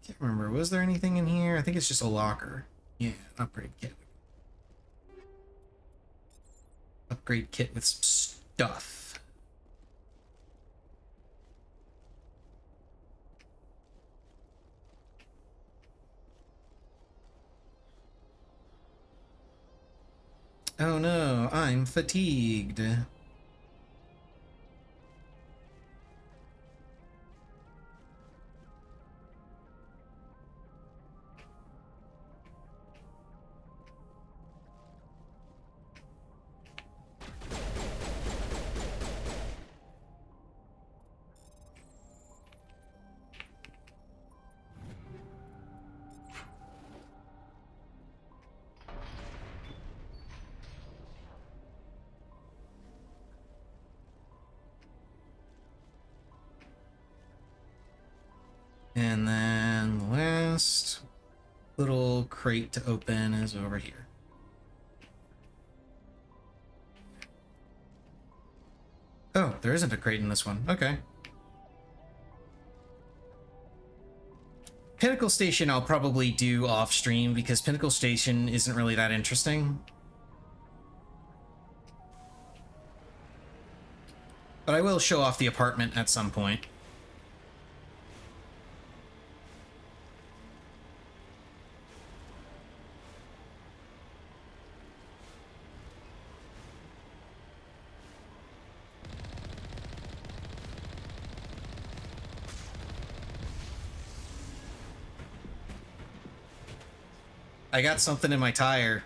Can't remember, was there anything in here? I think it's just a locker. Yeah, upgrade kit. Upgrade kit with some stuff. Oh no, I'm fatigued. And then the last little crate to open is over here. Oh, there isn't a crate in this one. Okay. Pinnacle Station I'll probably do off stream because Pinnacle Station isn't really that interesting. But I will show off the apartment at some point. I got something in my tire.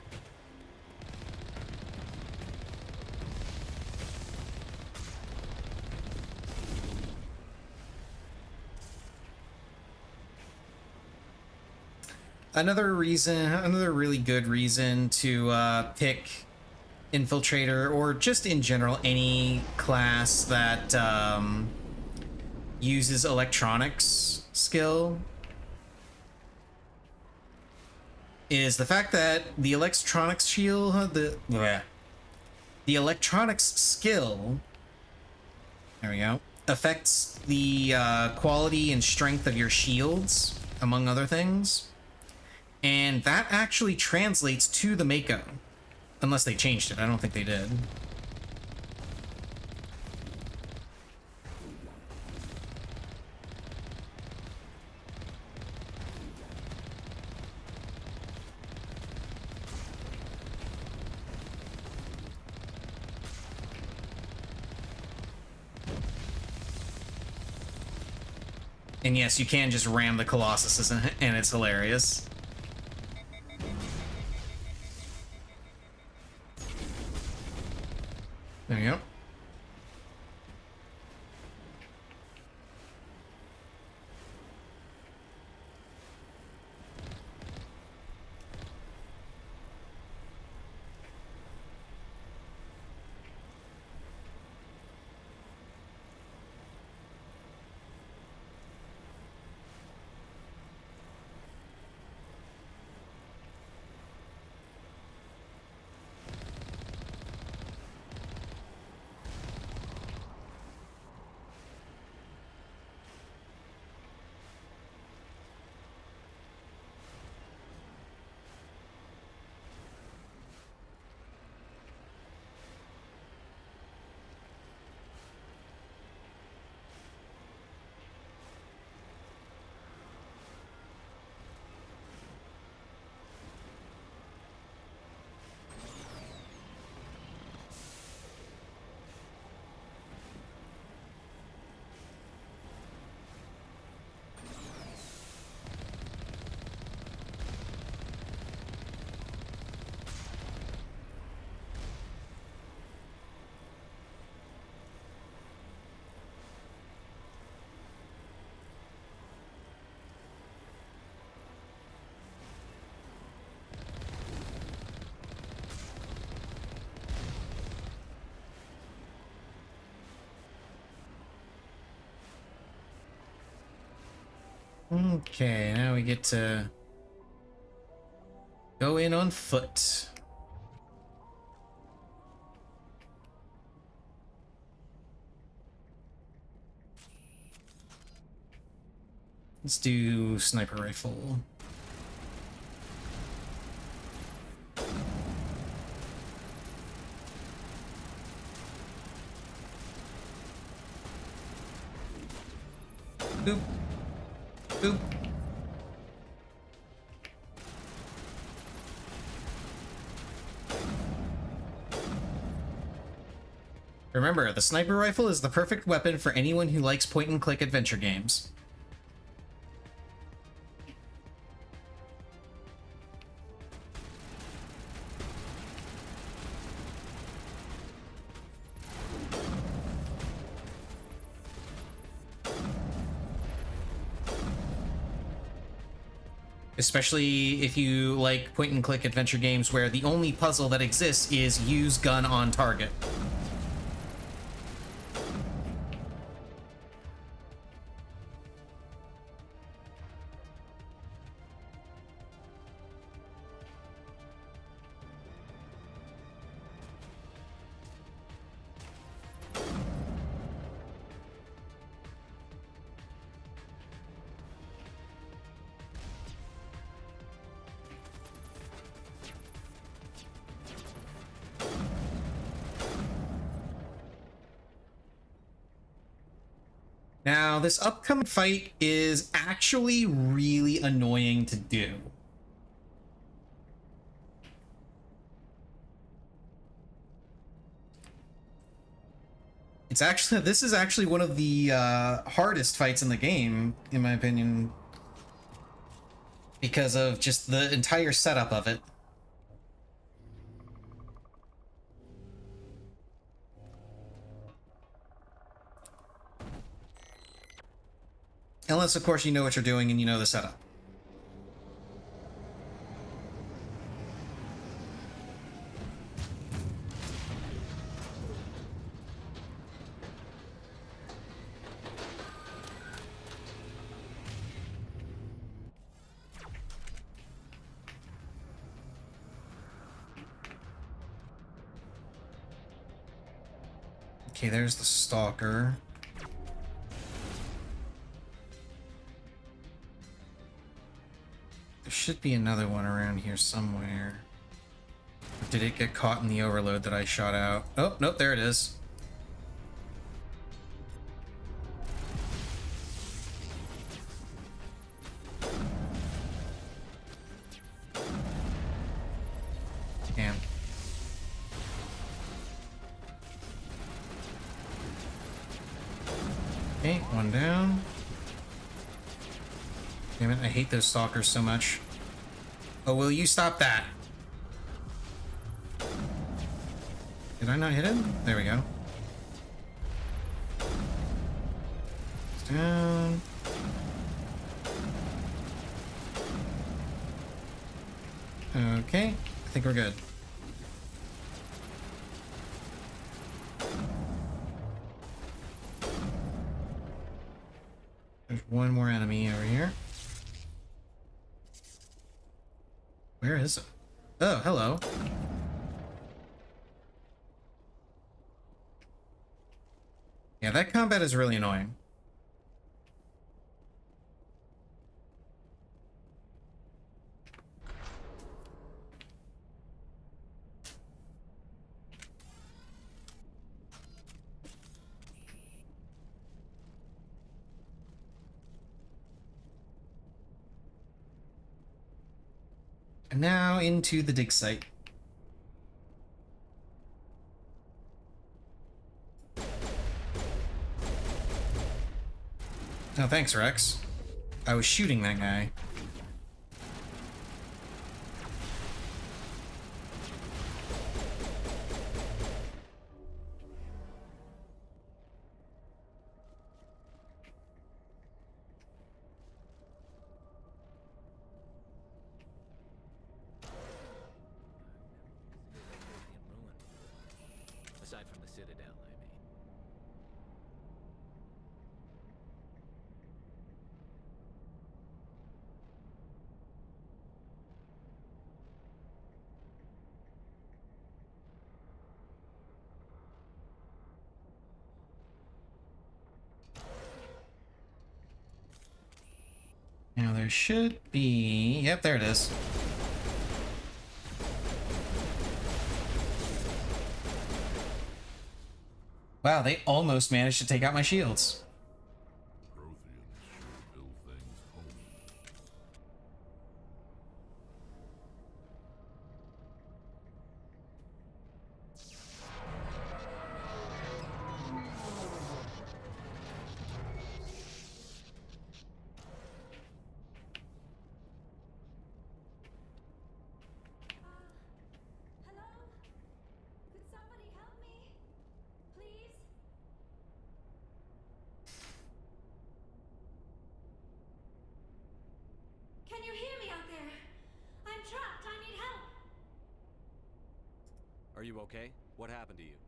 Another really good reason to pick Infiltrator, or just in general any class that uses electronics skill, is the fact that the electronics shield, the electronics skill, there we go, affects the quality and strength of your shields, among other things. And that actually translates to the Mako. Unless they changed it. I don't think they did. And yes, you can just ram the Colossus, and it's hilarious. There you go. Okay, now we get to go in on foot. Let's do sniper rifle. Boop. Boop. Remember, the sniper rifle is the perfect weapon for anyone who likes point-and-click adventure games. Especially if you like point-and-click adventure games where the only puzzle that exists is use gun on target. Now, this upcoming fight is actually really annoying to do. This is actually one of the hardest fights in the game, in my opinion, because of just the entire setup of it. Unless, of course, you know what you're doing and you know the setup. Okay, there's the stalker. There should be another one around here somewhere. Or did it get caught in the overload that I shot out? Oh, nope, there it is. Damn. Okay, one down. Damn it, I hate those stalkers so much. Oh, will you stop that? Did I not hit him? There we go. It's down. Okay, I think we're good. There's one more enemy over here. Where is it? Oh, hello. Yeah, that combat is really annoying. And now into the dig site. Oh, thanks, Rex. I was shooting that guy. Aside from the Citadel, I mean. There should be... Yep, there it is. Wow, they almost managed to take out my shields. Can you hear me out there? I'm trapped. I need help. Are you okay? What happened to you?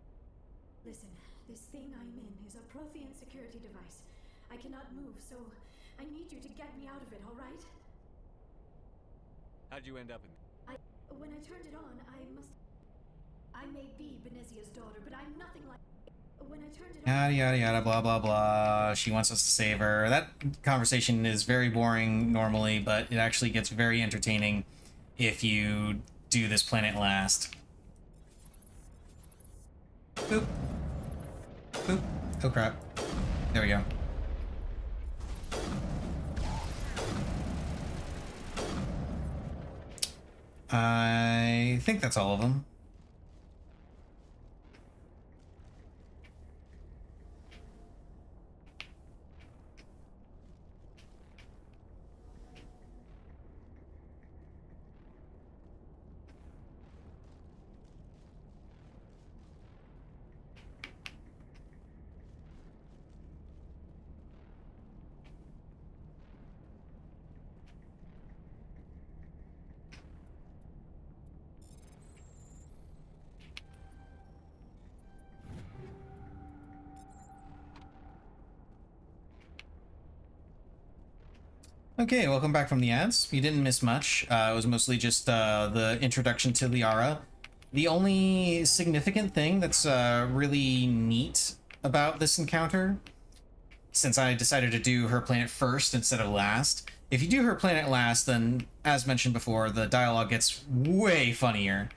Listen, this thing I'm in is a Prothean security device. I cannot move, so I need you to get me out of it, all right? How'd you end up in... When I turned it on, I may be Benezia's daughter, but I'm nothing like... When I turned it on... Yada yada yada, blah blah blah. She wants us to save her. That conversation is very boring normally, but it actually gets very entertaining if you do this planet last. Boop. Boop. Oh crap. There we go. I think that's all of them. Okay, welcome back from the ads. You didn't miss much. It was mostly just the introduction to Liara. The only significant thing that's really neat about this encounter, since I decided to do her planet first instead of last, if you do her planet last, then, as mentioned before, the dialogue gets way funnier,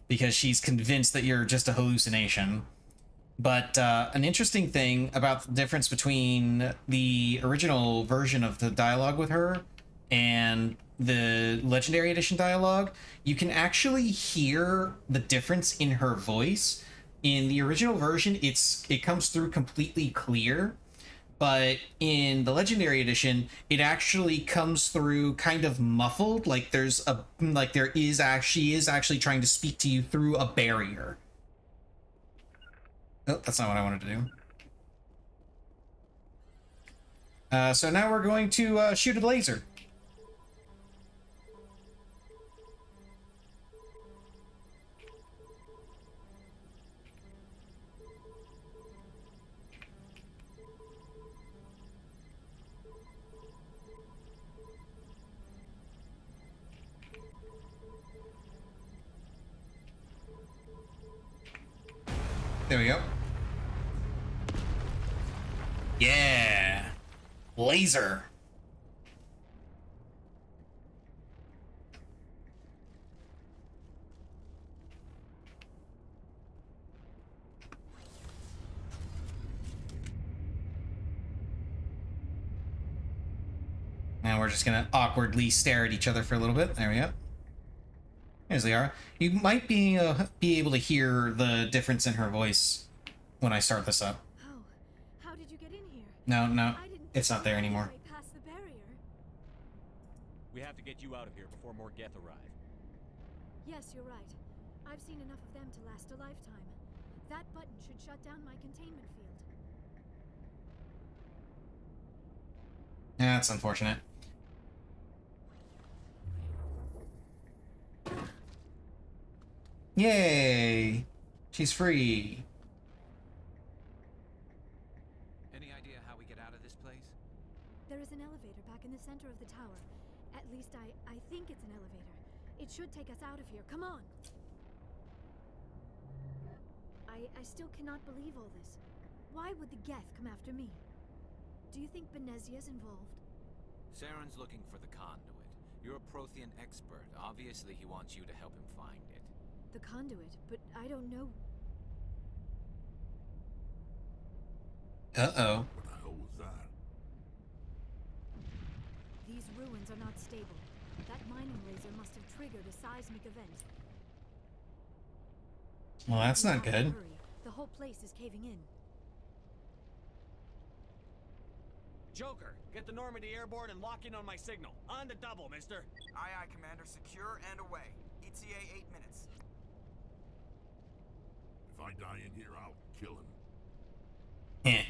because she's convinced that you're just a hallucination. But an interesting thing about the difference between the original version of the dialogue with her and the Legendary Edition dialogue, you can actually hear the difference in her voice. In the original version, it comes through completely clear, but in the Legendary Edition, it actually comes through kind of muffled, like she is actually trying to speak to you through a barrier. Oh, that's not what I wanted to do. So now we're going to shoot a laser. There we go. Yeah. Laser. Now we're just gonna awkwardly stare at each other for a little bit. There we go. There's Liara. You might be able to hear the difference in her voice when I start this up. Oh, how did you get in here? No, it's not there anymore. Past the barrier. We have to get you out of here before more Geth arrive. Yes, you're right. I've seen enough of them to last a lifetime. That button should shut down my containment field. Yeah, that's unfortunate. Yay! She's free. Any idea how we get out of this place? There is an elevator back in the center of the tower. At least I think it's an elevator. It should take us out of here. Come on! I still cannot believe all this. Why would the Geth come after me? Do you think Benezia's involved? Saren's looking for the conduit. You're a Prothean expert. Obviously, he wants you to help him find it. The conduit, but I don't know. Uh-oh. What the hell was that? These ruins are not stable. That mining laser must have triggered a seismic event. Well, that's We not have to good. hurry. The whole place is caving in. Joker, get the Normandy airborne and lock in on my signal. On the double, mister. Aye, aye, Commander. Secure and away. ETA 8 minutes. If I die in here, I'll kill him. Eh.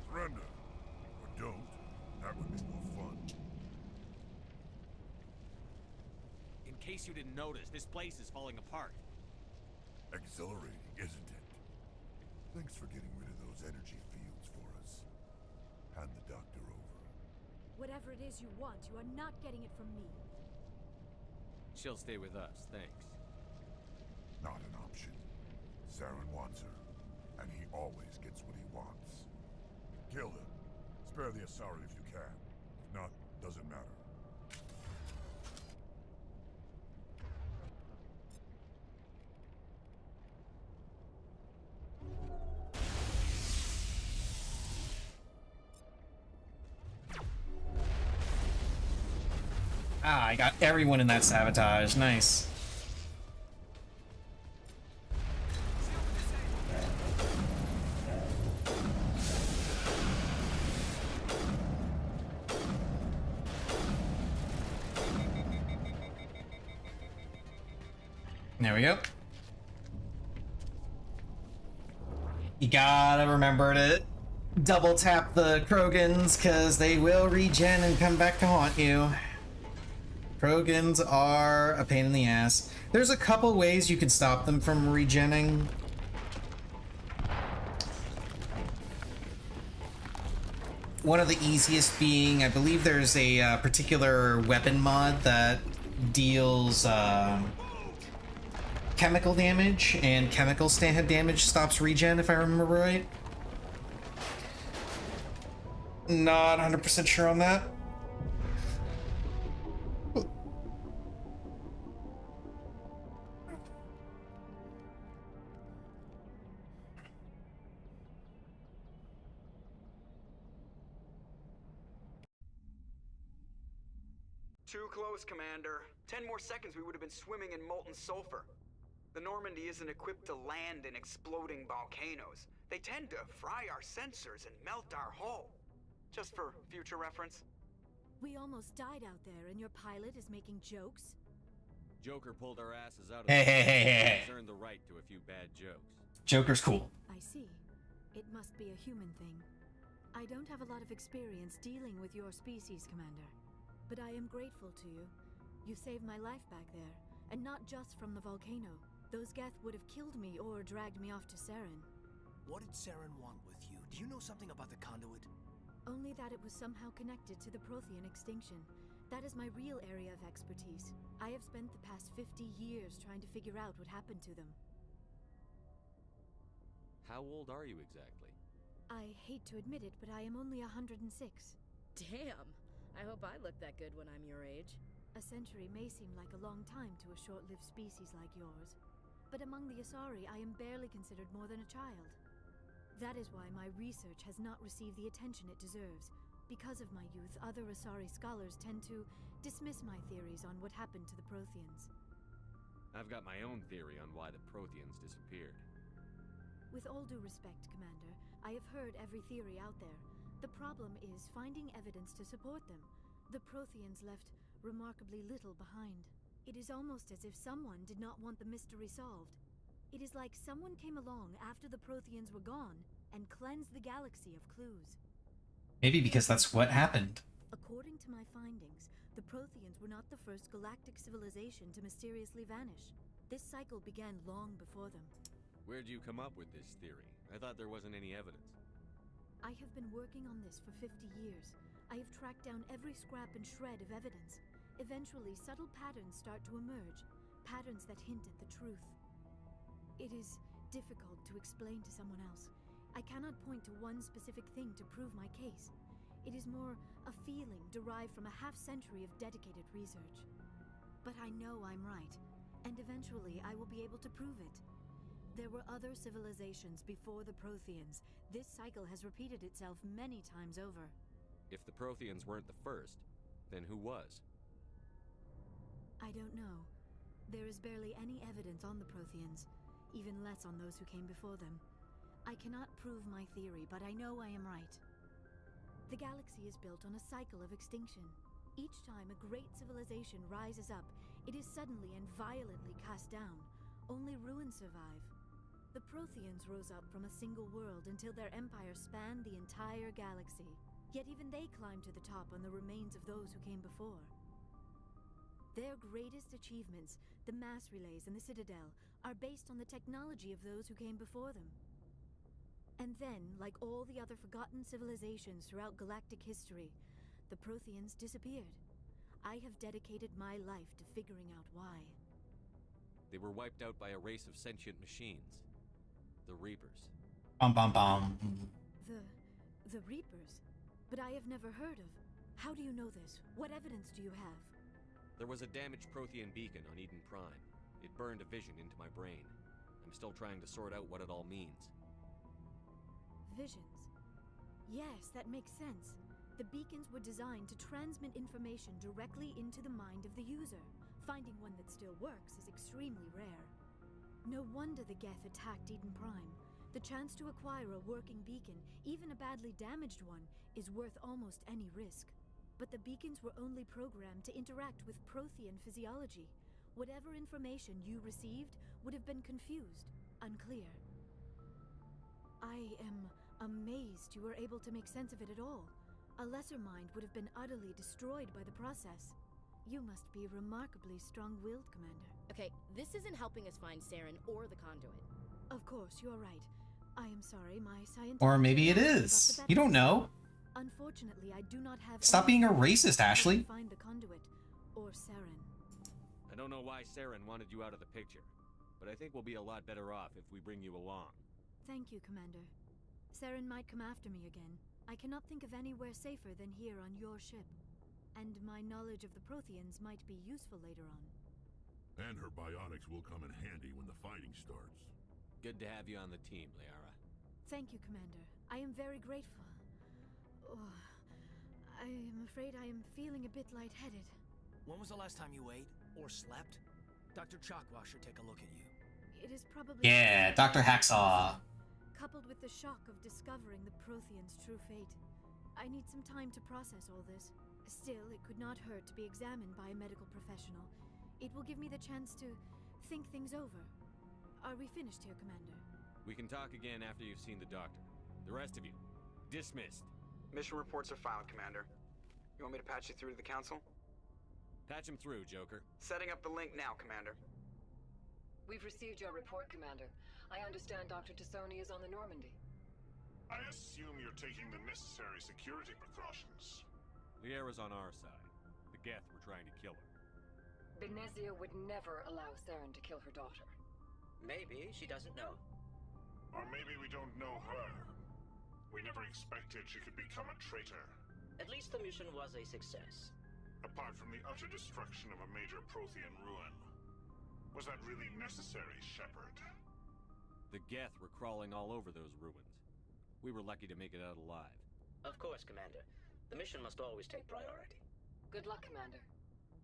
Surrender. Or don't. That would be more fun. In case you didn't notice, this place is falling apart. Exhilarating, isn't it? Thanks for getting rid of those energy fields for us. Hand the doctor over. Whatever it is you want, you are not getting it from me. She'll stay with us, thanks. Not an option. Saren wants her, and he always gets what he wants. Kill her. Spare the Asari if you can. If not, doesn't matter. Ah, I got everyone in that sabotage. Nice. There we go. You gotta remember to double tap the Krogans, because they will regen and come back to haunt you. Krogans are a pain in the ass. There's a couple ways you can stop them from regenning. One of the easiest being, I believe there's a particular weapon mod that deals chemical damage, and chemical stand damage stops regen, if I remember right. Not 100% sure on that. Too close, Commander. 10 more seconds we would have been swimming in molten sulfur. The Normandy isn't equipped to land in exploding volcanoes. They tend to fry our sensors and melt our hull. Just for future reference. We almost died out there, and your pilot is making jokes? Joker pulled our asses out of Hey, hey, hey, hey, hey. He's earned the right to a few bad jokes. Joker's cool. I see. It must be a human thing. I don't have a lot of experience dealing with your species, Commander. But I am grateful to you. You saved my life back there, and not just from the volcano. Those Geth would have killed me or dragged me off to Saren. What did Saren want with you? Do you know something about the conduit? Only that it was somehow connected to the Prothean extinction. That is my real area of expertise. I have spent the past 50 years trying to figure out what happened to them. How old are you exactly? I hate to admit it, but I am only 106. Damn! I hope I look that good when I'm your age. A century may seem like a long time to a short-lived species like yours. But among the Asari, I am barely considered more than a child. That is why my research has not received the attention it deserves. Because of my youth, other Asari scholars tend to dismiss my theories on what happened to the Protheans. I've got my own theory on why the Protheans disappeared. With all due respect, Commander, I have heard every theory out there. The problem is finding evidence to support them. The Protheans left remarkably little behind. It is almost as if someone did not want the mystery solved. It is like someone came along after the Protheans were gone and cleansed the galaxy of clues. Maybe because that's what happened. According findings, the Protheans were not the first galactic civilization to mysteriously vanish. This cycle began long before them. Where'd you come up with this theory? I thought there wasn't any evidence. I have been working on this for 50 years. I have tracked down every scrap and shred of evidence. Eventually, subtle patterns start to emerge, patterns that hint at the truth. It is difficult to explain to someone else. I cannot point to one specific thing to prove my case. It is more a feeling derived from a half-century of dedicated research. But I know I'm right, and eventually I will be able to prove it. There were other civilizations before the Protheans. This cycle has repeated itself many times over. If the Protheans weren't the first, then who was? I don't know. There is barely any evidence on the Protheans, even less on those who came before them. I cannot prove my theory, but I know I am right. The galaxy is built on a cycle of extinction. Each time a great civilization rises up, it is suddenly and violently cast down. Only ruins survive. The Protheans rose up from a single world until their empire spanned the entire galaxy. Yet even they climbed to the top on the remains of those who came before. Their greatest achievements, the mass relays and the Citadel, are based on the technology of those who came before them. And then, like all the other forgotten civilizations throughout galactic history, the Protheans disappeared. I have dedicated my life to figuring out why. They were wiped out by a race of sentient machines. The Reapers. Bum bum bum. The Reapers? But I have never heard of. How do you know this? What evidence do you have? There was a damaged Prothean beacon on Eden Prime. It burned a vision into my brain. I'm still trying to sort out what it all means. Visions. Yes, that makes sense. The beacons were designed to transmit information directly into the mind of the user. Finding one that still works is extremely rare. No wonder the Geth attacked Eden Prime. The chance to acquire a working beacon, even a badly damaged one, is worth almost any risk. But the beacons were only programmed to interact with Prothean physiology. Whatever information you received would have been confused, unclear. I am amazed you were able to make sense of it at all. A lesser mind would have been utterly destroyed by the process. You must be remarkably strong-willed, Commander. Okay, this isn't helping us find Saren or the conduit. Of course, you're right. I am sorry, my scientific... Or maybe it is. You don't know. Unfortunately, I do not have... Stop being a racist, Ashley. ...find the conduit, or Saren. I don't know why Saren wanted you out of the picture, but I think we'll be a lot better off if we bring you along. Thank you, Commander. Saren might come after me again. I cannot think of anywhere safer than here on your ship. And my knowledge of the Protheans might be useful later on. And her bionics will come in handy when the fighting starts. Good to have you on the team, Liara. Thank you, Commander. I am very grateful. Oh, I am afraid I am feeling a bit lightheaded. When was the last time you ate or slept? Dr. Chakwa should take a look at you. It is probably... Yeah, Dr. Hacksaw. Coupled with the shock of discovering the Protheans' true fate. I need some time to process all this. Still, it could not hurt to be examined by a medical professional. It will give me the chance to think things over. Are we finished here, Commander? We can talk again after you've seen the doctor. The rest of you, dismissed. Mission reports are filed, Commander. You want me to patch you through to the Council? Patch him through, Joker. Setting up the link now, Commander. We've received your report, Commander. I understand Dr. Tassoni is on the Normandy. I assume you're taking the necessary security precautions. Liara's on our side. The Geth were trying to kill her. Benezia would never allow Saren to kill her daughter. Maybe she doesn't know. Or maybe we don't know her. We never expected she could become a traitor. At least the mission was a success. Apart from the utter destruction of a major Prothean ruin. Was that really necessary, Shepard? The Geth were crawling all over those ruins. We were lucky to make it out alive. Of course, Commander. The mission must always take priority. Good luck, Commander.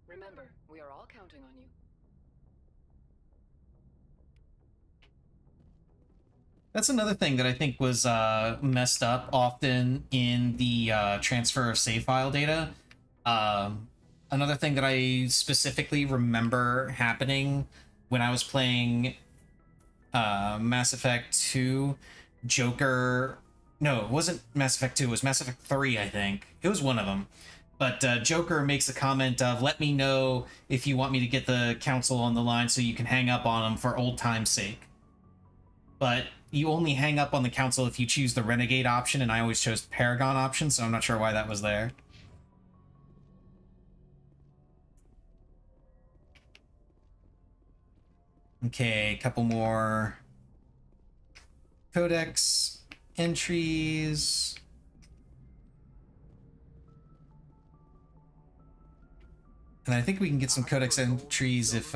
Remember, we are all counting on you. That's another thing that I think was messed up often in the transfer of save file data. Another thing that I specifically remember happening when I was playing Mass Effect 2, Joker... No, it wasn't Mass Effect 2, it was Mass Effect 3, I think. It was one of them. But Joker makes a comment of, let me know if you want me to get the council on the line so you can hang up on them for old time's sake. But you only hang up on the council if you choose the Renegade option, and I always chose the Paragon option, so I'm not sure why that was there. Okay, a couple more codex entries. And I think we can get some codex entries if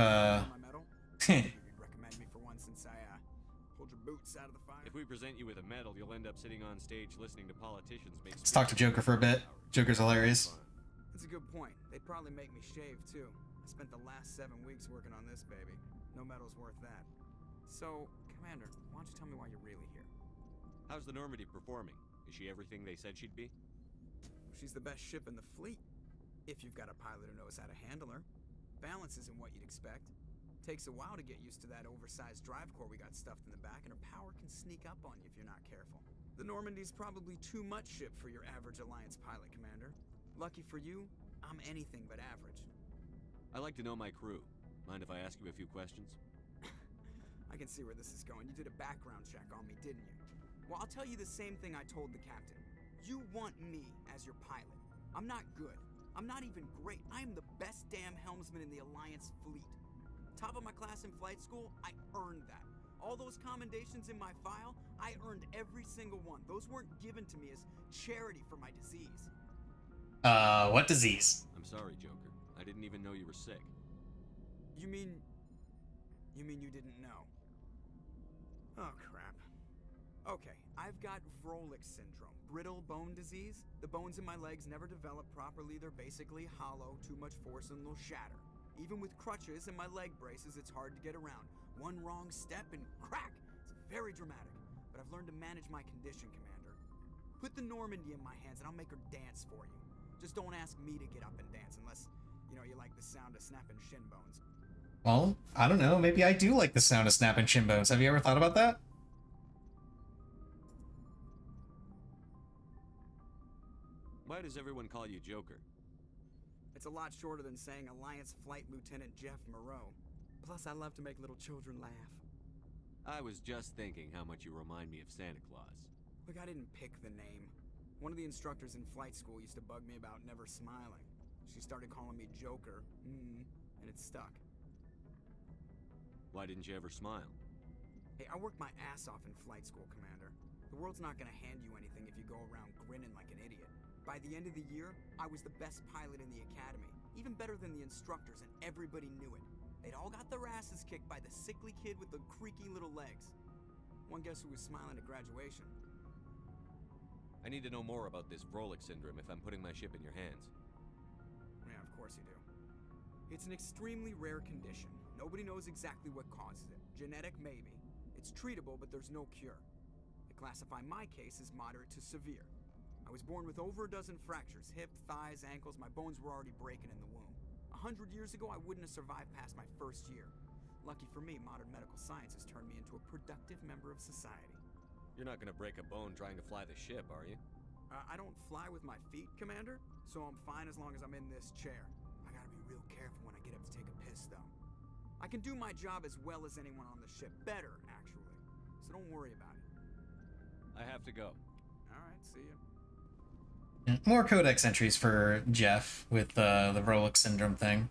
If we present you with a medal, you'll end up sitting on stage listening to politicians make. Let's talk to Joker for a bit. Joker's hilarious. That's a good point. They'd probably make me shave too. I spent the last 7 weeks working on this baby. No medal's worth that. So, Commander, why don't you tell me why you're really here? How's the Normandy performing? Is she everything they said she'd be? She's the best ship in the fleet. If you've got a pilot who knows how to handle her. Balance isn't what you'd expect. Takes a while to get used to that oversized drive core we got stuffed in the back, and her power can sneak up on you if you're not careful. The Normandy's probably too much ship for your average Alliance pilot, Commander. Lucky for you, I'm anything but average. I like to know my crew. Mind if I ask you a few questions? I can see where this is going. You did a background check on me, didn't you? Well, I'll tell you the same thing I told the captain. You want me as your pilot. I'm not good. I'm not even great. I am the best damn helmsman in the Alliance fleet. Top of my class in flight school, I earned that. All those commendations in my file, I earned every single one. Those weren't given to me as charity for my disease. What disease? I'm sorry, Joker. I didn't even know you were sick. You mean you didn't know? Oh, crap. Okay, I've got Vrolik syndrome, brittle bone disease. The bones in my legs never develop properly. They're basically hollow, too much force and they'll shatter. Even with crutches and my leg braces, it's hard to get around. One wrong step and crack! It's very dramatic, but I've learned to manage my condition, Commander. Put the Normandy in my hands and I'll make her dance for you. Just don't ask me to get up and dance unless, you like the sound of snapping shin bones. Well, I don't know. Maybe I do like the sound of snapping shin bones. Have you ever thought about that? Why does everyone call you Joker? It's a lot shorter than saying Alliance Flight Lieutenant Jeff Moreau. Plus, I love to make little children laugh. I was just thinking how much you remind me of Santa Claus. Look, I didn't pick the name. One of the instructors in flight school used to bug me about never smiling. She started calling me Joker, and it stuck. Why didn't you ever smile? Hey, I worked my ass off in flight school, Commander. The world's not gonna hand you anything if you go around grinning like an idiot. By the end of the year, I was the best pilot in the academy, even better than the instructors, and everybody knew it. They'd all got their asses kicked by the sickly kid with the creaky little legs. One guess who was smiling at graduation? I need to know more about this Vrolik syndrome if I'm putting my ship in your hands. Yeah, of course you do. It's an extremely rare condition. Nobody knows exactly what causes it. Genetic, maybe. It's treatable, but there's no cure. They classify my case as moderate to severe. I was born with over a dozen fractures, hip, thighs, ankles. My bones were already breaking in the womb. 100 years ago, I wouldn't have survived past my first year. Lucky for me, modern medical science has turned me into a productive member of society. You're not gonna break a bone trying to fly the ship, are you? I don't fly with my feet, Commander, so I'm fine as long as I'm in this chair. I gotta be real careful when I get up to take a piss, though. I can do my job as well as anyone on the ship. Better, actually. So don't worry about it. I have to go. Alright, see ya. More codex entries for Jeff with the Vrolik syndrome thing.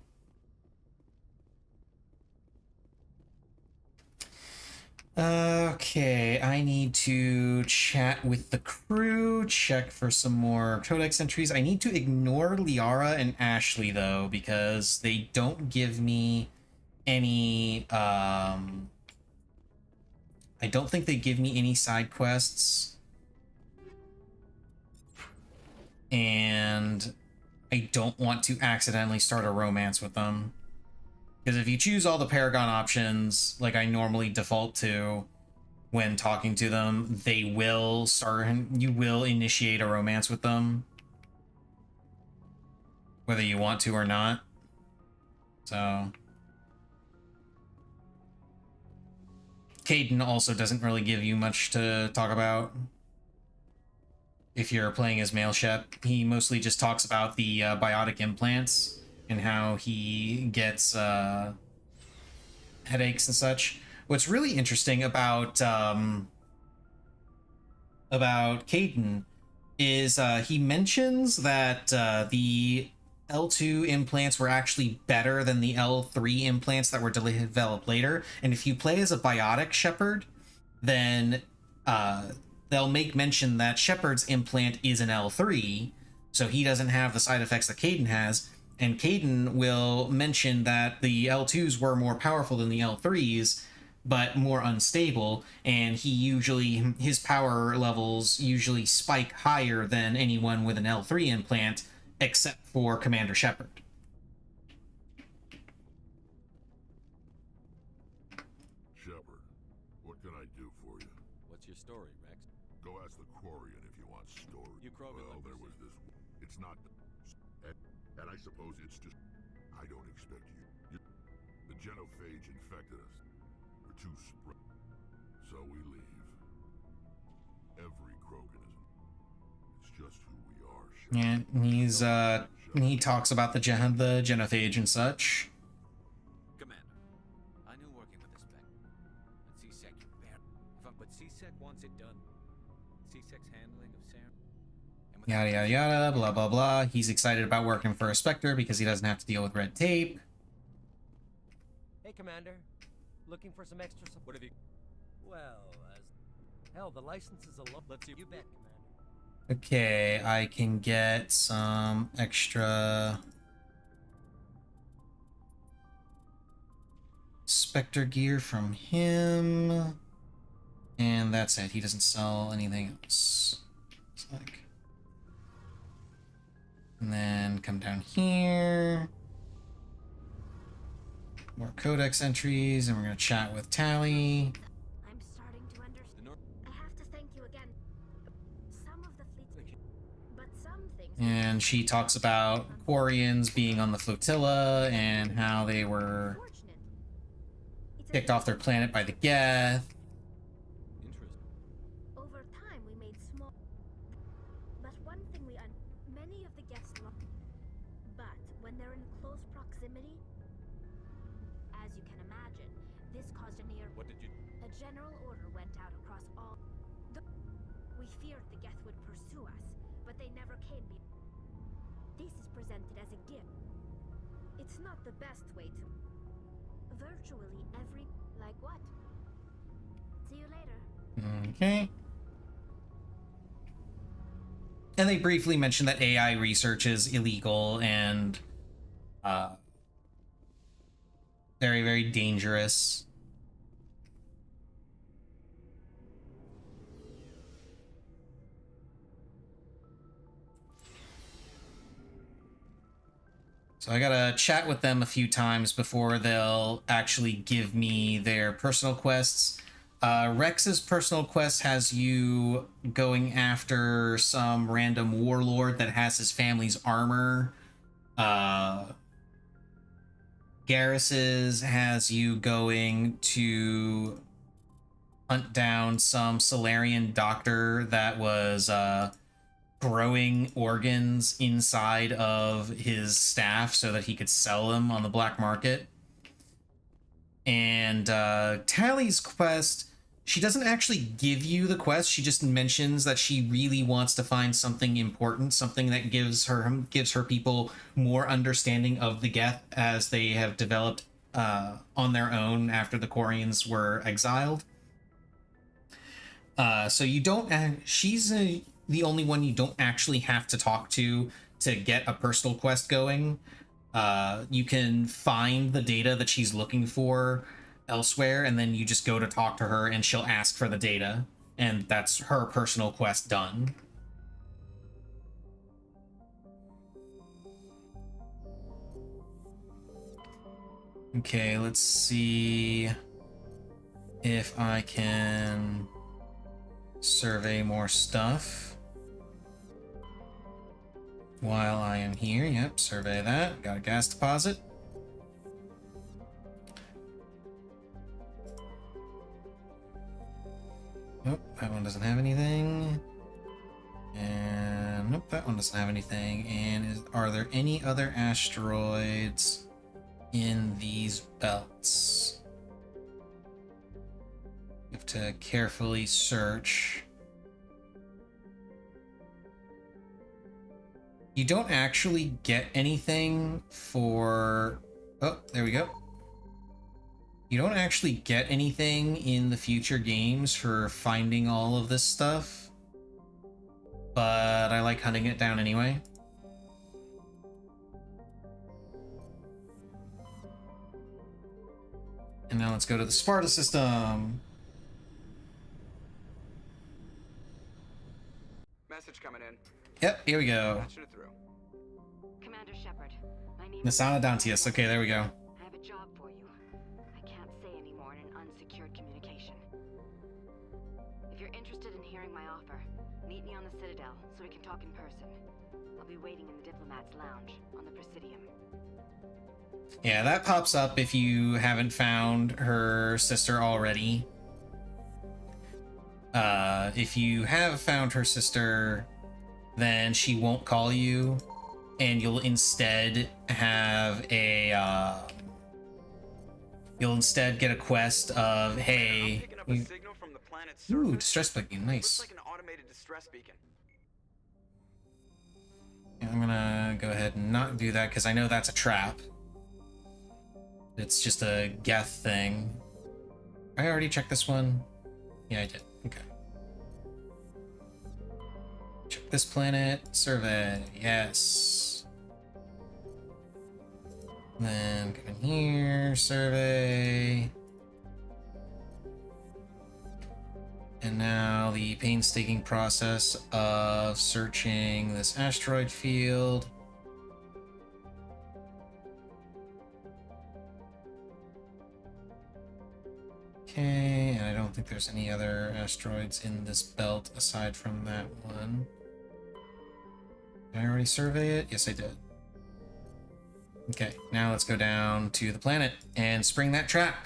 Okay, I need to chat with the crew, check for some more codex entries. I need to ignore Liara and Ashley, though, because they don't give me any, I don't think they give me any side quests. And I don't want to accidentally start a romance with them. Because if you choose all the Paragon options, like I normally default to when talking to them, they will start, you will initiate a romance with them. Whether you want to or not. So. Caden also doesn't really give you much to talk about. if you're playing as male Shep. He mostly just talks about the biotic implants and how he gets headaches and such. What's really interesting about Caden is he mentions that the L2 implants were actually better than the L3 implants that were developed later. And if you play as a biotic shepherd, then they'll make mention that Shepard's implant is an L3, so he doesn't have the side effects that Caden has. And Caden will mention that the L2s were more powerful than the L3s, but more unstable, and his power levels usually spike higher than anyone with an L3 implant, except for Commander Shepard. Shepard, what can I do for you? What's your story, Rex? Go ask the Quarian if you want story. You Krogan Well, there was this. It's not. And I suppose it's just. I don't expect you. The genophage infected us. We're too spread. So we leave. Every Kroganism. It's just who we are. Yeah, he talks about the genophage and such. Commander, I knew working with the spec. But C-Sec, you bear. But C-Sec wants it done. C-Sec's handling of Sarah. Yada yada yada, blah blah blah. He's excited about working for a Spectre because he doesn't have to deal with red tape. Hey, Commander. Looking for some extra support? What have you... Well, hell, the license is a lot. Let's see. You bet, Commander. Okay, I can get some extra Spectre gear from him. And that's it. He doesn't sell anything else. It's like... And then come down here. More codex entries, and we're going to chat with Tally. I'm starting to understand. I have to thank you again. Some of the fleets, but some things. And she talks about Quarians being on the flotilla and how they were kicked off their planet by the Geth. Over time, we made small. But one thing many of the guests but when they're in close proximity, as you can imagine, this caused a near. What did you... A general order went out across all. We feared the Geth would pursue us, but they never came. This is presented as a gift. It's not the best way to. Virtually every. Like what? See you later. Okay. And they briefly mention that AI research is illegal and very, very dangerous. So I gotta chat with them a few times before they'll actually give me their personal quests. Rex's personal quest has you going after some random warlord that has his family's armor. Garrus's has you going to hunt down some Solarian doctor that was growing organs inside of his staff so that he could sell them on the black market. And Tally's quest, she doesn't actually give you the quest. She just mentions that she really wants to find something important, something that gives her people more understanding of the Geth as they have developed on their own after the Quarians were exiled. So you don't. She's the only one you don't actually have to talk to get a personal quest going. You can find the data that she's looking for elsewhere, and then you just go to talk to her and she'll ask for the data, and that's her personal quest done. Okay, let's see if I can survey more stuff while I am here. Yep, survey that. Got a gas deposit. Nope, that one doesn't have anything. And Nope, that one doesn't have anything. And are there any other asteroids in these belts? You have to carefully search. You don't actually get anything for... Oh, there we go. You don't actually get anything in the future games for finding all of this stuff. But I like hunting it down anyway. And now let's go to the Sparta system. Message coming in. Yep, here we go. Patching it through. Commander Shepard, my name Nasana Dantius. Okay, there we go. I have a job for you. I can't say anymore in an unsecured communication. If you're interested in hearing my offer, meet me on the Citadel so we can talk in person. I'll be waiting in the Diplomat's Lounge on the Presidium. Yeah, that pops up if you haven't found her sister already. If you have found her sister, then she won't call you, and you'll instead have a, you'll instead get a quest of, hey, ooh, distress beacon, nice. Looks like an automated distress beacon. Yeah, I'm gonna go ahead and not do that because I know that's a trap. It's just a Geth thing. I already checked this one. Yeah, I did. Okay. Check this planet. Survey. Yes. Then go in here. Survey. And now the painstaking process of searching this asteroid field. Okay, and I don't think there's any other asteroids in this belt aside from that one. Did I already survey it? Yes, I did. Okay, now let's go down to the planet and spring that trap.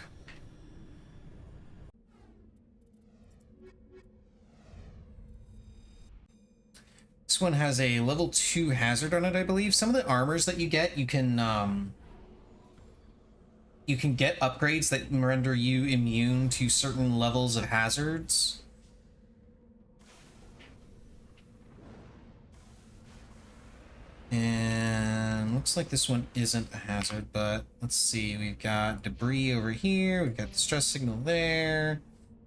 This one has a level 2 hazard on it, I believe. Some of the armors that you get, you can get upgrades that render you immune to certain levels of hazards. And looks like this one isn't a hazard, but let's see. We've got debris over here, we've got distress signal there,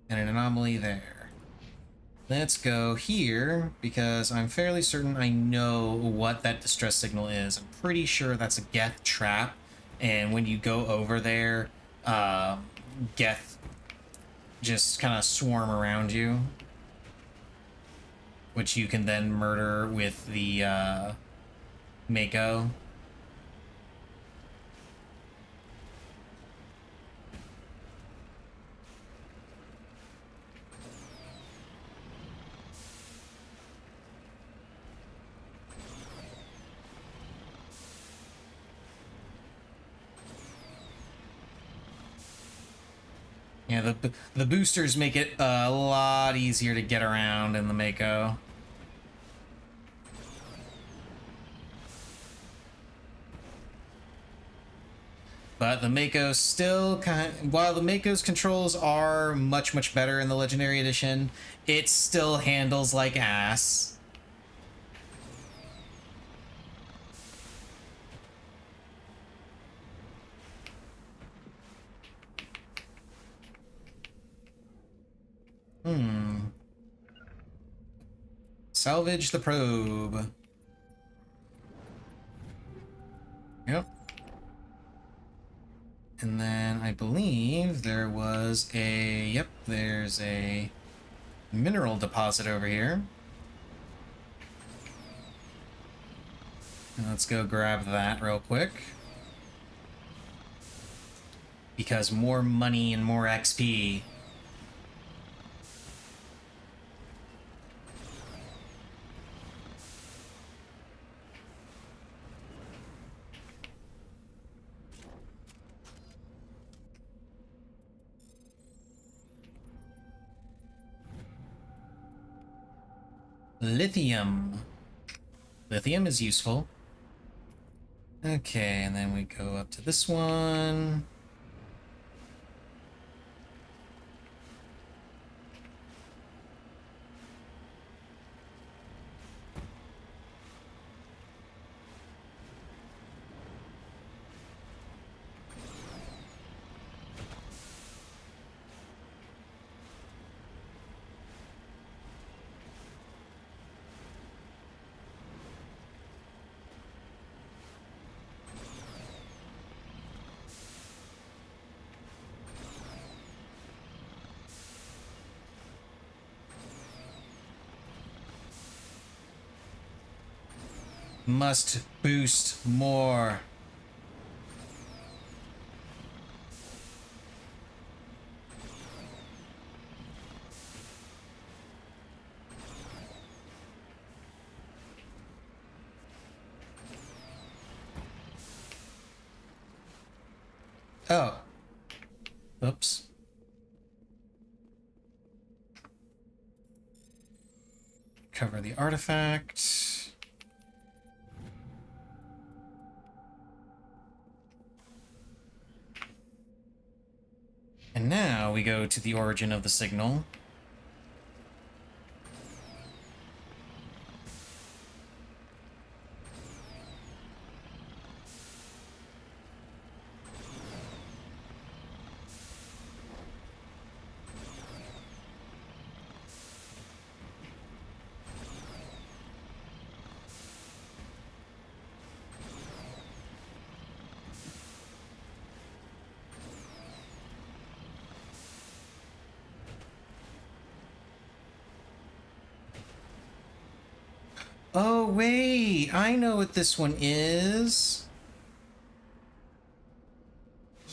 and an anomaly there. Let's go here, because I'm fairly certain I know what that distress signal is. I'm pretty sure that's a Geth trap. And when you go over there, Geth just kind of swarm around you, which you can then murder with the Mako. Yeah, the boosters make it a lot easier to get around in the Mako. But the Mako still while the Mako's controls are much better in the Legendary Edition, it still handles like ass. Salvage the probe. Yep. And then I believe there was a... Yep, there's a mineral deposit over here. And let's go grab that real quick. Because more money and more XP. Lithium. Lithium is useful. Okay, and then we go up to this one. Must boost more. Oh. Oops. Cover the artifact. And now we go to the origin of the signal. Oh, wait, I know what this one is.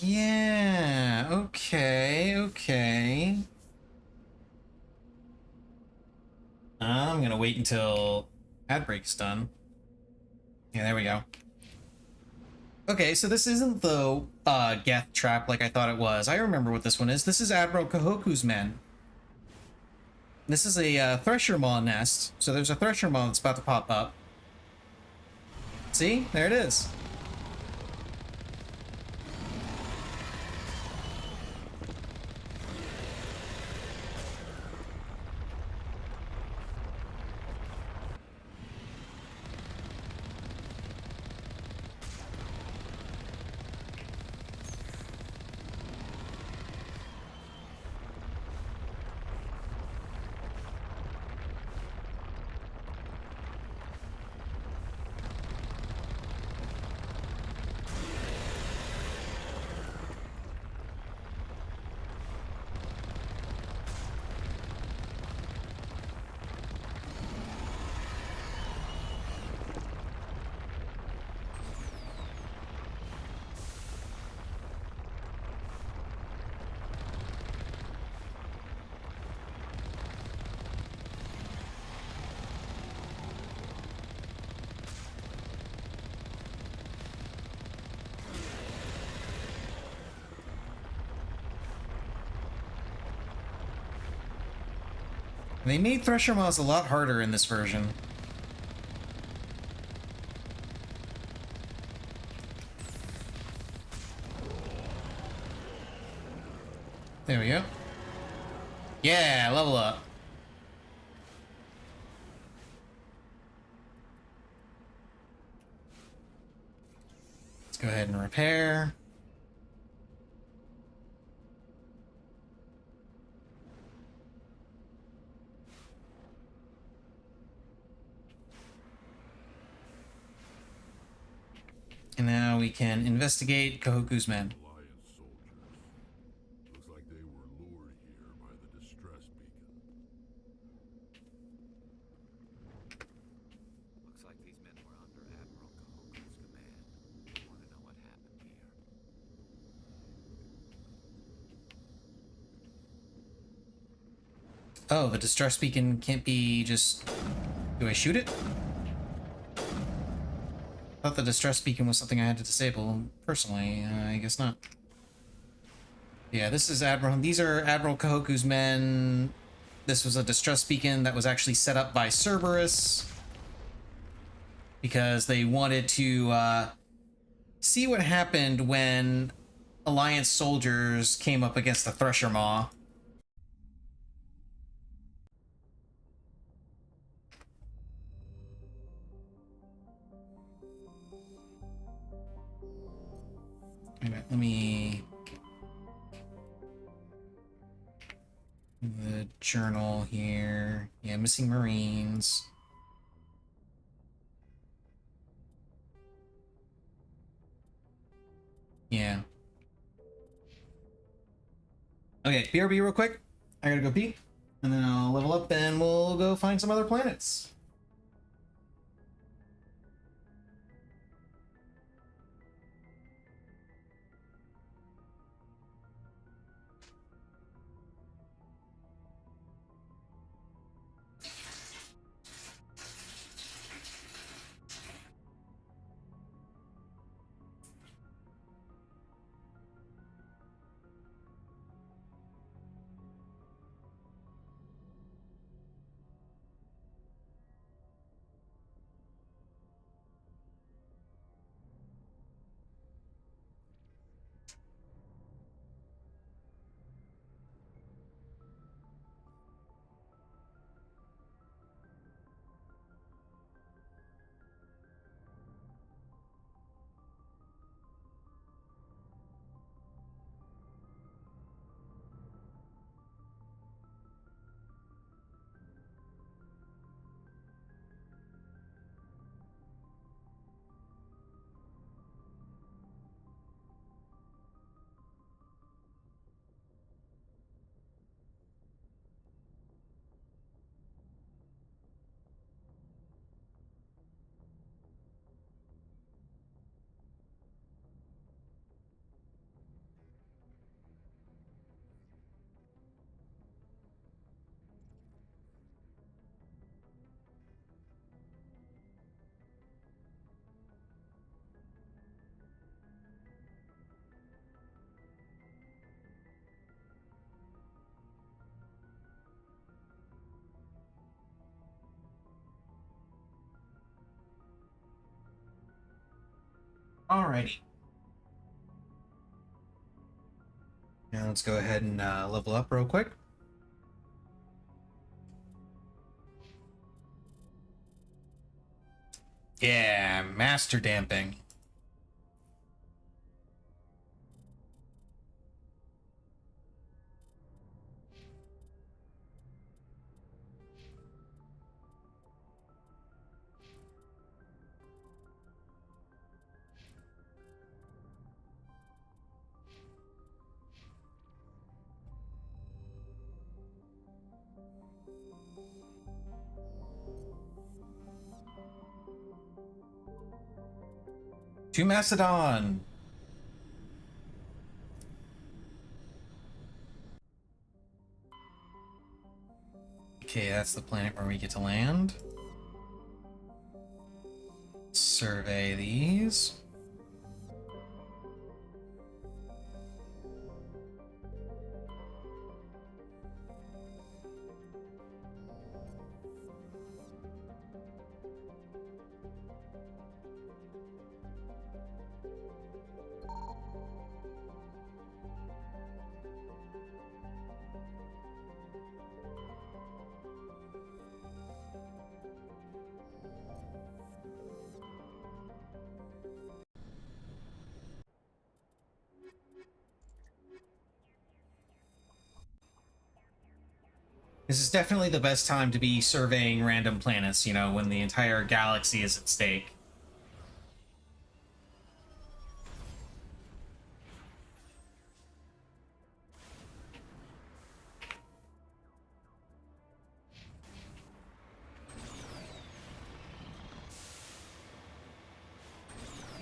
Yeah, okay, okay. I'm gonna wait until ad break's done. Yeah, there we go. Okay, so this isn't the Geth trap like I thought it was. I remember what this one is. This is Admiral Kahoku's men. This is a Thresher Maw nest. So there's a Thresher Maw that's about to pop up. See? There it is. They made Thresher Maws a lot harder in this version. There we go. Yeah, level up. Let's go ahead and repair. And now we can investigate Kahoku's men. Looks like they were lured here by the distress beacon. Looks like these men were under Admiral Kahoku's command. I want to know what happened here. Oh, the distress beacon can't be just... Do I shoot it? I thought the distress beacon was something I had to disable personally. I guess not. Yeah, this is Admiral. These are Admiral Kahoku's men. This was a distress beacon that was actually set up by Cerberus. because they wanted to see what happened when Alliance soldiers came up against the Thresher Maw. Wait a minute, let me... the journal here. Yeah, missing Marines. Yeah. Okay, BRB real quick. I gotta go pee. And then I'll level up and we'll go find some other planets. Alrighty. Now let's go ahead and level up real quick. Yeah, master damping. To Macedon. Okay, that's the planet where we get to land. Survey these. This is definitely the best time to be surveying random planets, you know, when the entire galaxy is at stake.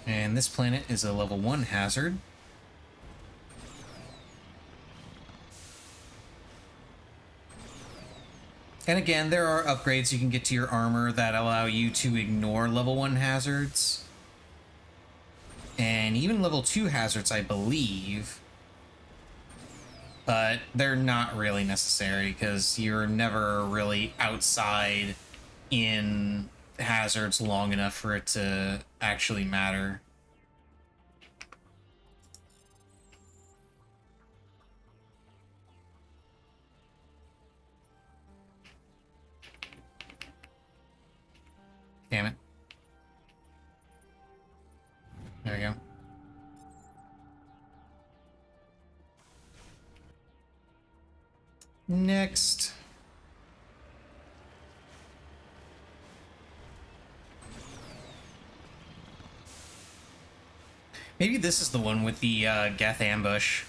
And this planet is a level 1 hazard. And again, there are upgrades you can get to your armor that allow you to ignore level 1 hazards. And even level 2 hazards, I believe. But they're not really necessary because you're never really outside in hazards long enough for it to actually matter. Damn it. There we go. Next. Maybe this is the one with the Geth ambush.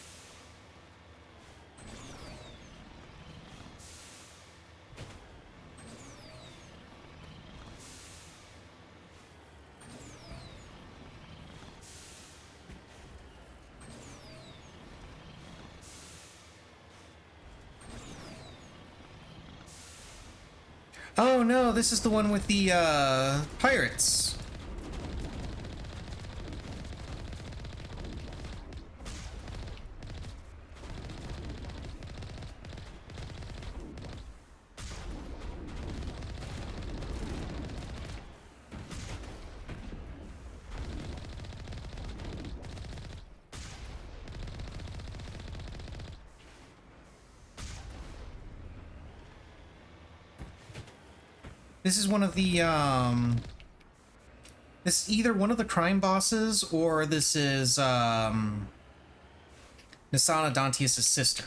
Oh no, this is the one with the pirates. This is one of the, this is either one of the crime bosses, or this is, Nisana Dantius' sister.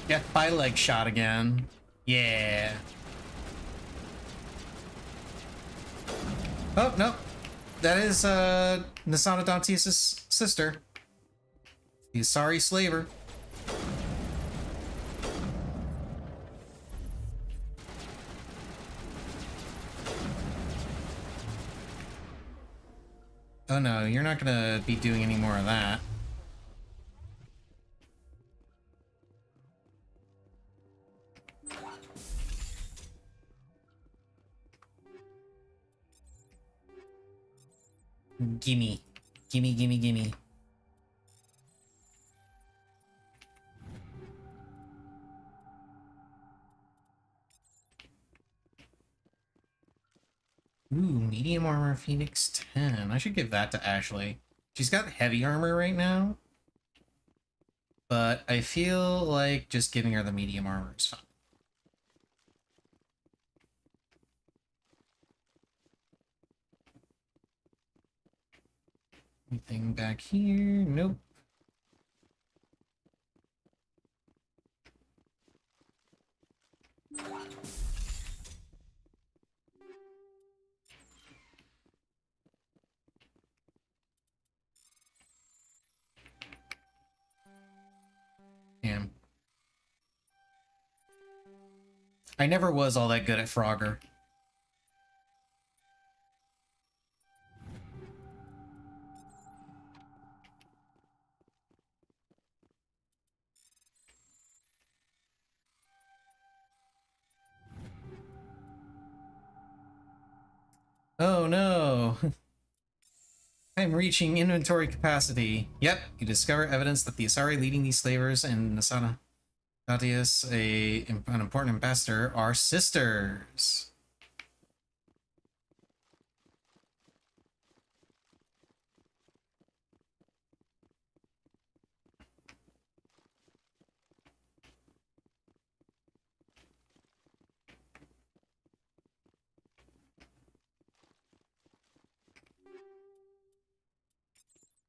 Get by leg shot again. Yeah. Oh, no. That is, Nisana Dantius' sister. The Asari slaver. Oh no, you're not gonna be doing any more of that. Gimme. Gimme, gimme, gimme. Ooh, medium armor Phoenix 10. I should give that to Ashley. She's got heavy armor right now, but I feel like just giving her the medium armor is fine. Anything back here? Nope. Damn. I never was all that good at Frogger. Oh no! I'm reaching inventory capacity. Yep, you discover evidence that the Asari leading these slavers and Nisana Dantius, an important ambassador, are sisters.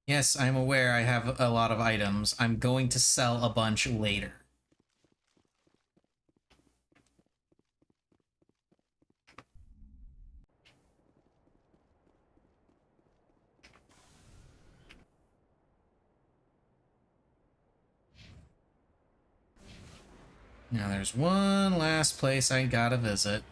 Yes, I'm aware I have a lot of items. I'm going to sell a bunch later. Now there's one last place I gotta visit.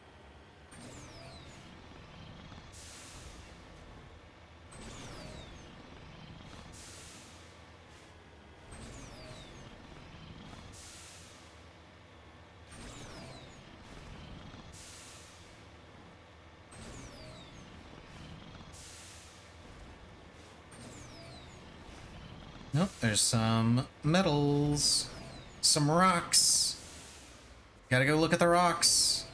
Nope, there's some metals, some rocks. Gotta go look at the rocks.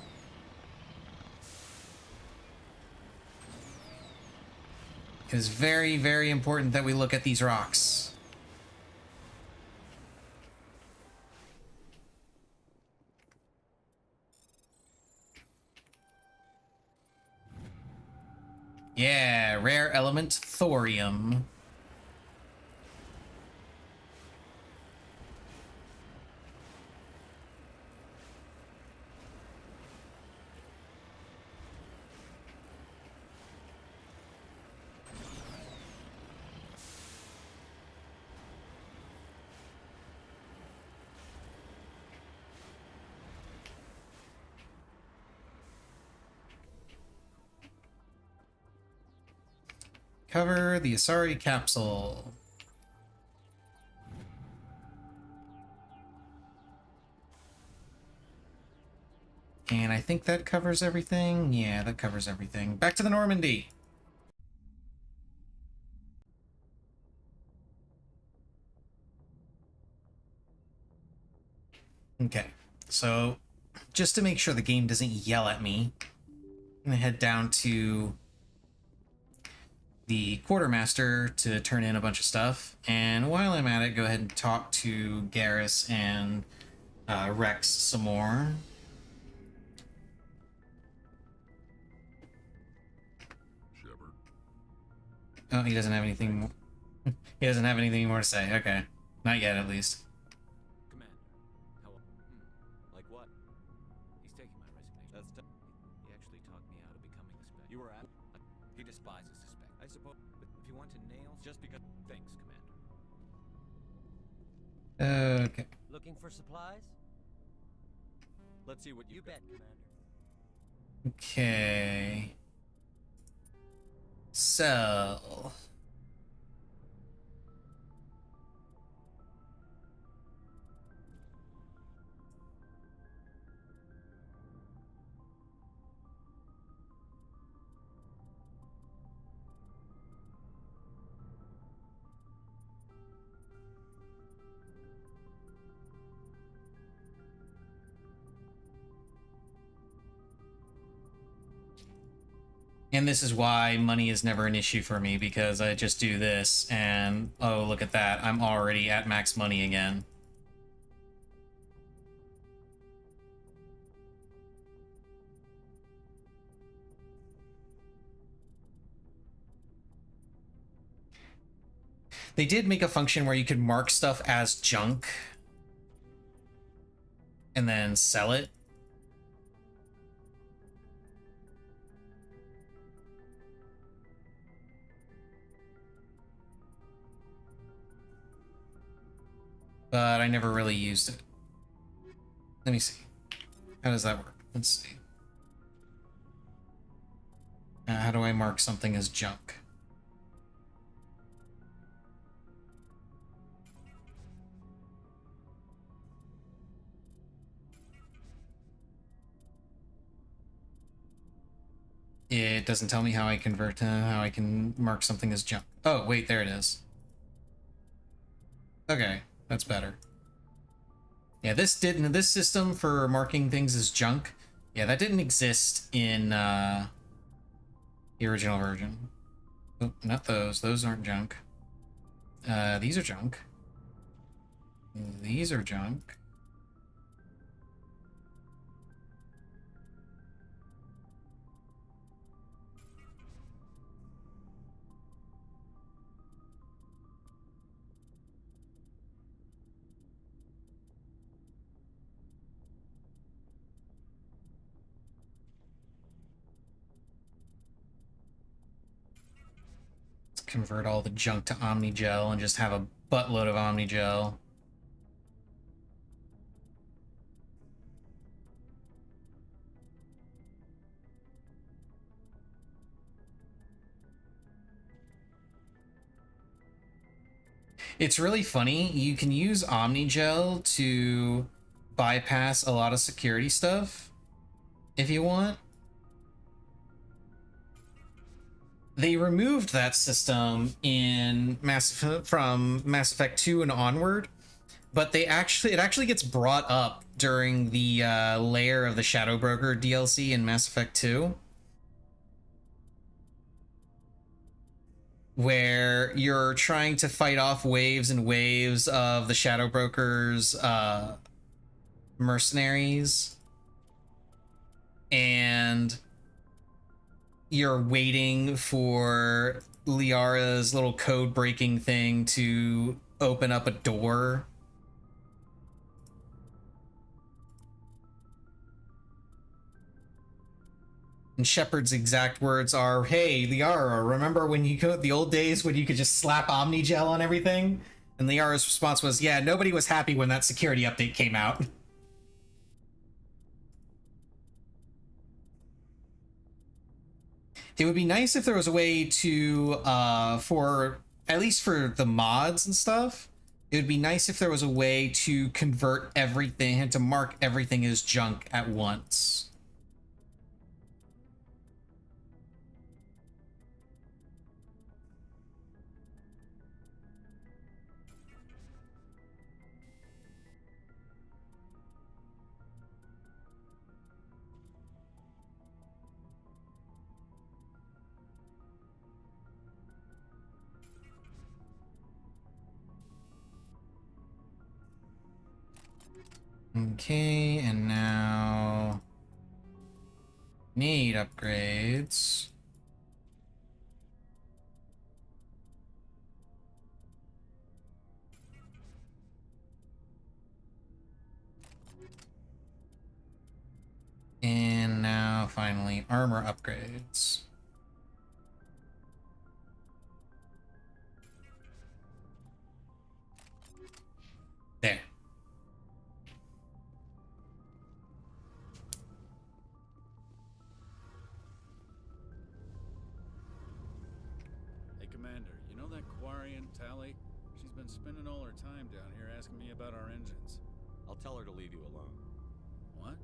It is very, very important that we look at these rocks. Yeah, rare element thorium. Cover the Asari capsule. And I think that covers everything. Yeah, that covers everything. Back to the Normandy. Okay, so just to make sure the game doesn't yell at me, I'm gonna head down to the quartermaster to turn in a bunch of stuff. And while I'm at it, go ahead and talk to Garrus and Rex some more. Shepard. Oh, he doesn't have anything more. He doesn't have anything more to say. Okay, not yet, at least. Commander, how? Like what? He's taking my resignation. He actually talked me out of becoming a spec. You were at. He despises the spec. I suppose. But if you want to nail. Just because. Thanks, Commander. Okay. Looking for supplies? Let's see what You bet, Commander. Okay. Sell. And this is why money is never an issue for me, because I just do this and, oh, look at that. I'm already at max money again. They did make a function where you could mark stuff as junk and then sell it. But I never really used it. Let me see. How does that work? Let's see. How do I mark something as junk? It doesn't tell me how I convert to how I can mark something as junk. Oh, wait, there it is. Okay, that's better. Yeah, this system for marking things as junk, yeah, that didn't exist in the original version. Oh, not those. Those aren't junk. These are junk. These are junk. convert all the junk to Omnigel and just have a buttload of Omnigel. It's really funny. You can use Omnigel to bypass a lot of security stuff if you want. They removed that system in from Mass Effect 2 and onward, but it actually gets brought up during the Lair of the Shadow Broker DLC in Mass Effect 2, where you're trying to fight off waves and waves of the Shadow Broker's mercenaries, and you're waiting for Liara's little code breaking thing to open up a door. And Shepard's exact words are, "Hey, Liara, remember when you go the old days when you could just slap Omnigel on everything?" And Liara's response was, "Yeah, nobody was happy when that security update came out." It would be nice if there was a way to, for at least for the mods and stuff, it would be nice if there was a way to convert everything and to mark everything as junk at once. Okay, and now need upgrades. And now finally armor upgrades. There. Hey, Commander, you know that Quarian, Tally? She's been spending all her time down here asking me about our engines. I'll tell her to leave you alone. What?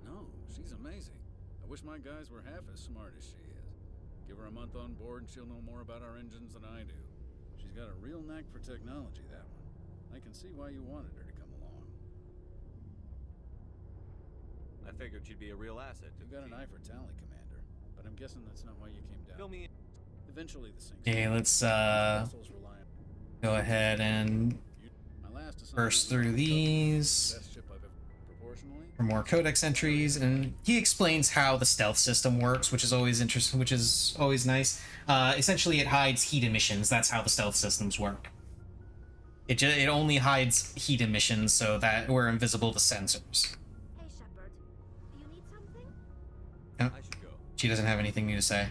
No, she's amazing. I wish my guys were half as smart as she is. Give her a month on board and she'll know more about our engines than I do. She's got a real knack for technology, that one. I can see why you wanted her to come along. I figured she'd be a real asset. You got an eye for Tally, Commander, but I'm guessing that's not why you came down. Fill me in. Eventually the sinks. Okay, let's go ahead and burst through these for more codex entries, and he explains how the stealth system works, which is always interesting, which is always nice. Essentially, it hides heat emissions. That's how the stealth systems work. It only hides heat emissions so that we're invisible to sensors. Hey, Shepard. Do you need something? Oh, she doesn't have anything new to say.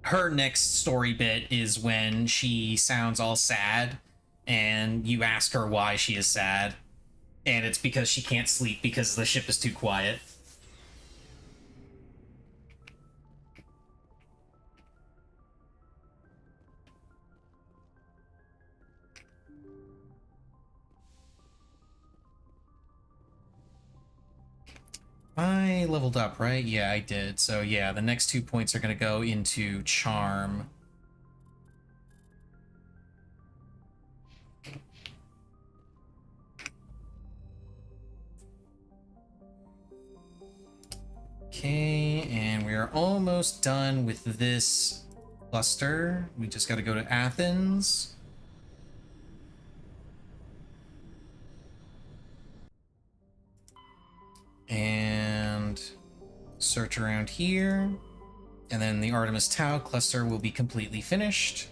Her next story bit is when she sounds all sad, and you ask her why she is sad, and it's because she can't sleep because the ship is too quiet. I leveled up, right? Yeah, I did. So yeah, the next 2 points are going to go into Charm. Okay, and we are almost done with this cluster. We just got to go to Athens. And search around here. And then the Artemis Tau cluster will be completely finished.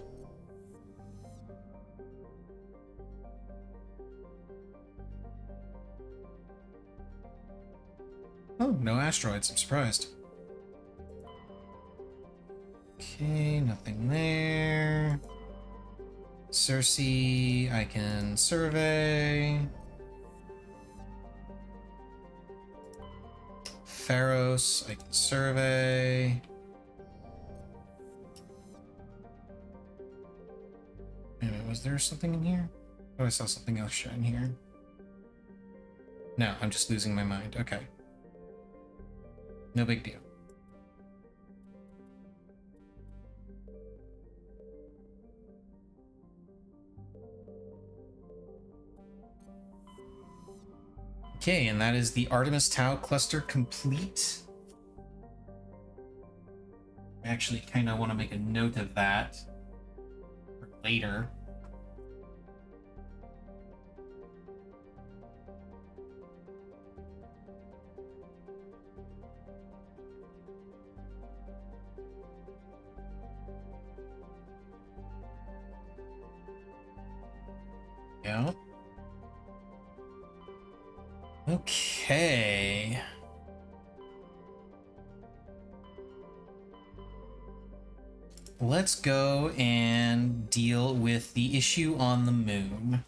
Oh, no asteroids. I'm surprised. Okay, nothing there. Cersei, I can survey. Pharos, I can survey. Wait a minute, was there something in here? Oh, I saw something else shine here. No, I'm just losing my mind. Okay. No big deal. Okay, and that is the Artemis Tau cluster complete. I actually kind of want to make a note of that for later. Yeah. Okay. Let's go and deal with the issue on the moon.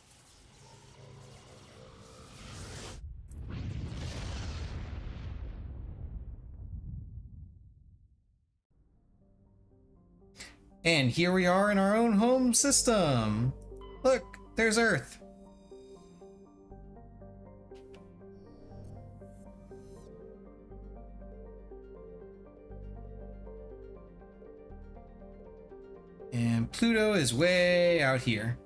And here we are in our own home system. Look, there's Earth. And Pluto is way out here.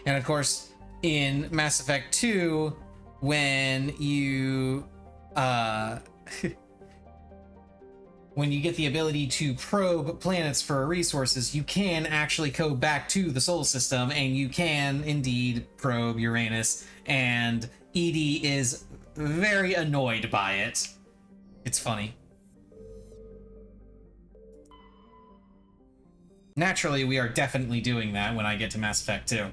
And of course, in Mass Effect 2, when you when you get the ability to probe planets for resources, you can actually go back to the Sol system and you can indeed probe Uranus, and EDI is very annoyed by it. It's funny. Naturally, we are definitely doing that when I get to Mass Effect 2.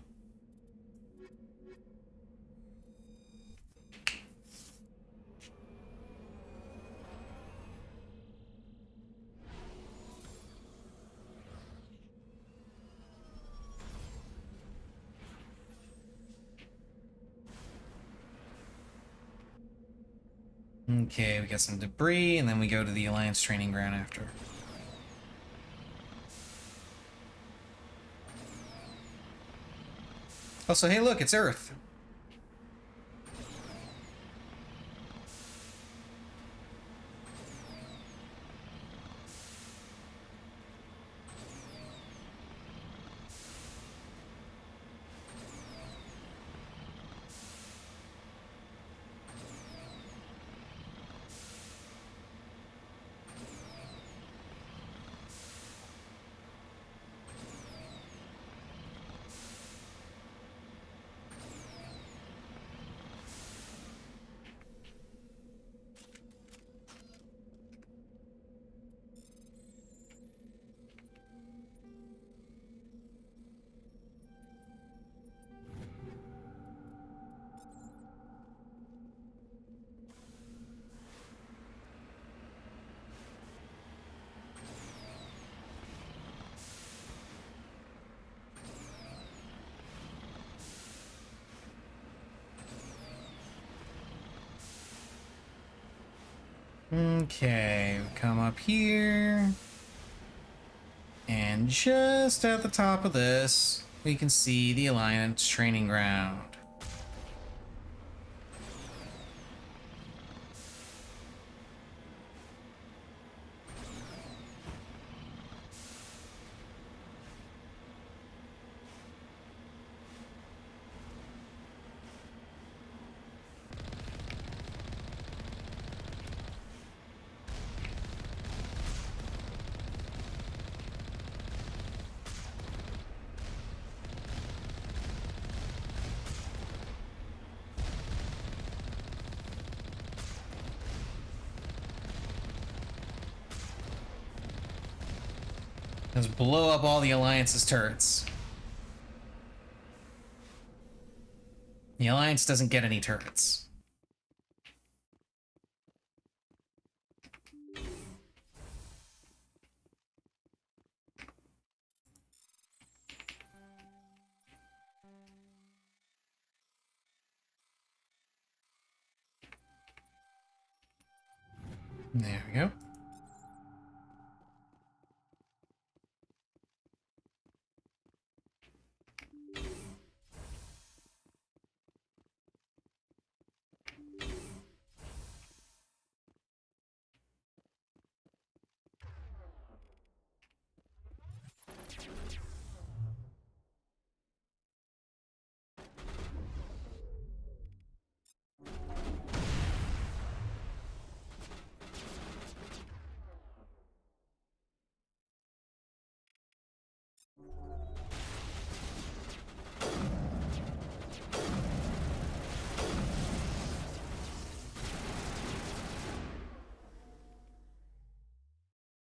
Okay, we got some debris, and then we go to the Alliance training ground after. Also, hey look, it's Earth. Okay, come up here. And just at the top of this, we can see the Alliance training ground. Let's blow up all the Alliance's turrets. The Alliance doesn't get any turrets. There we go.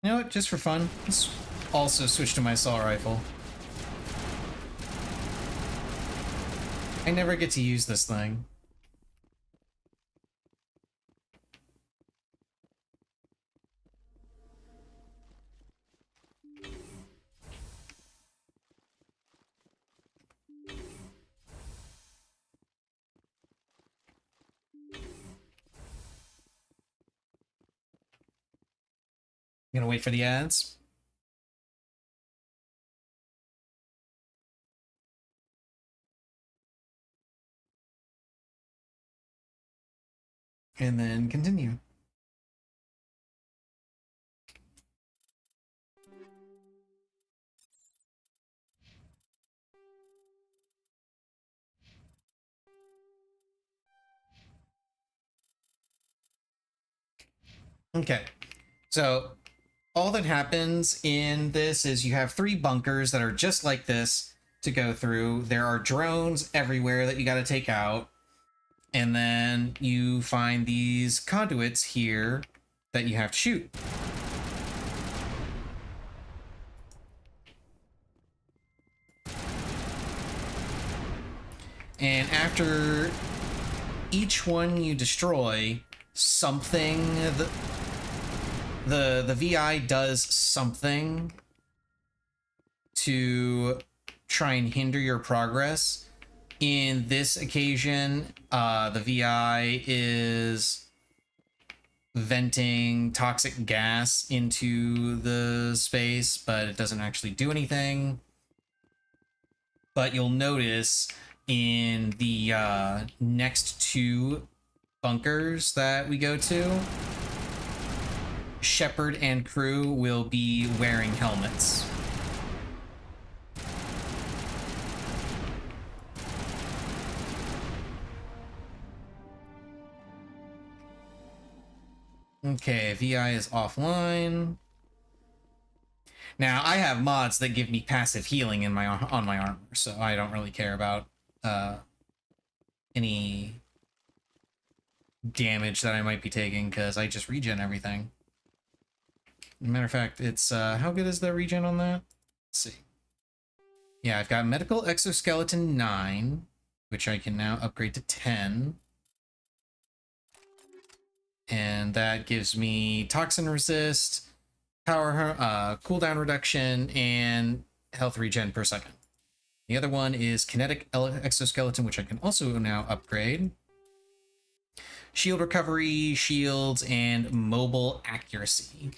You know what? Just for fun, let's also switch to my assault rifle. I never get to use this thing. I'm gonna wait for the ads. And then continue. Okay, so all that happens in this is you have 3 bunkers that are just like this to go through. There are drones everywhere that you got to take out. And then you find these conduits here that you have to shoot. And after each one you destroy, something, the VI does something to try and hinder your progress. In this occasion, the VI is venting toxic gas into the space, but it doesn't actually do anything. But you'll notice in the next 2 bunkers that we go to, Shepard and crew will be wearing helmets. Okay, VI is offline. Now, I have mods that give me passive healing in my on my armor, so I don't really care about any damage that I might be taking, because I just regen everything. Matter of fact, it's how good is the regen on that? Let's see. Yeah, I've got medical exoskeleton 9, which I can now upgrade to 10. And that gives me toxin resist, power, cooldown reduction, and health regen per second. The other one is kinetic exoskeleton, which I can also now upgrade. Shield recovery, shields, and mobile accuracy.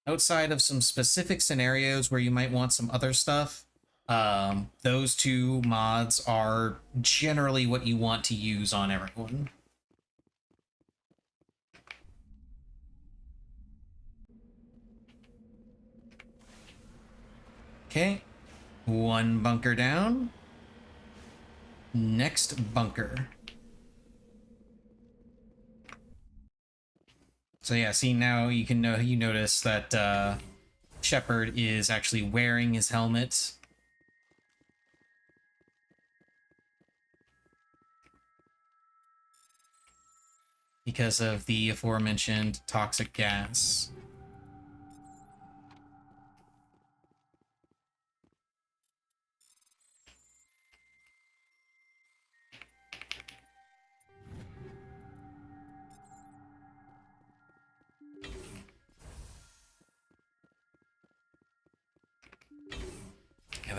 Outside of some specific scenarios where you might want some other stuff, those 2 mods are generally what you want to use on everyone. Okay, 1 bunker down. Next bunker. So yeah, see, now you can notice that Shepard is actually wearing his helmet. Because of the aforementioned toxic gas.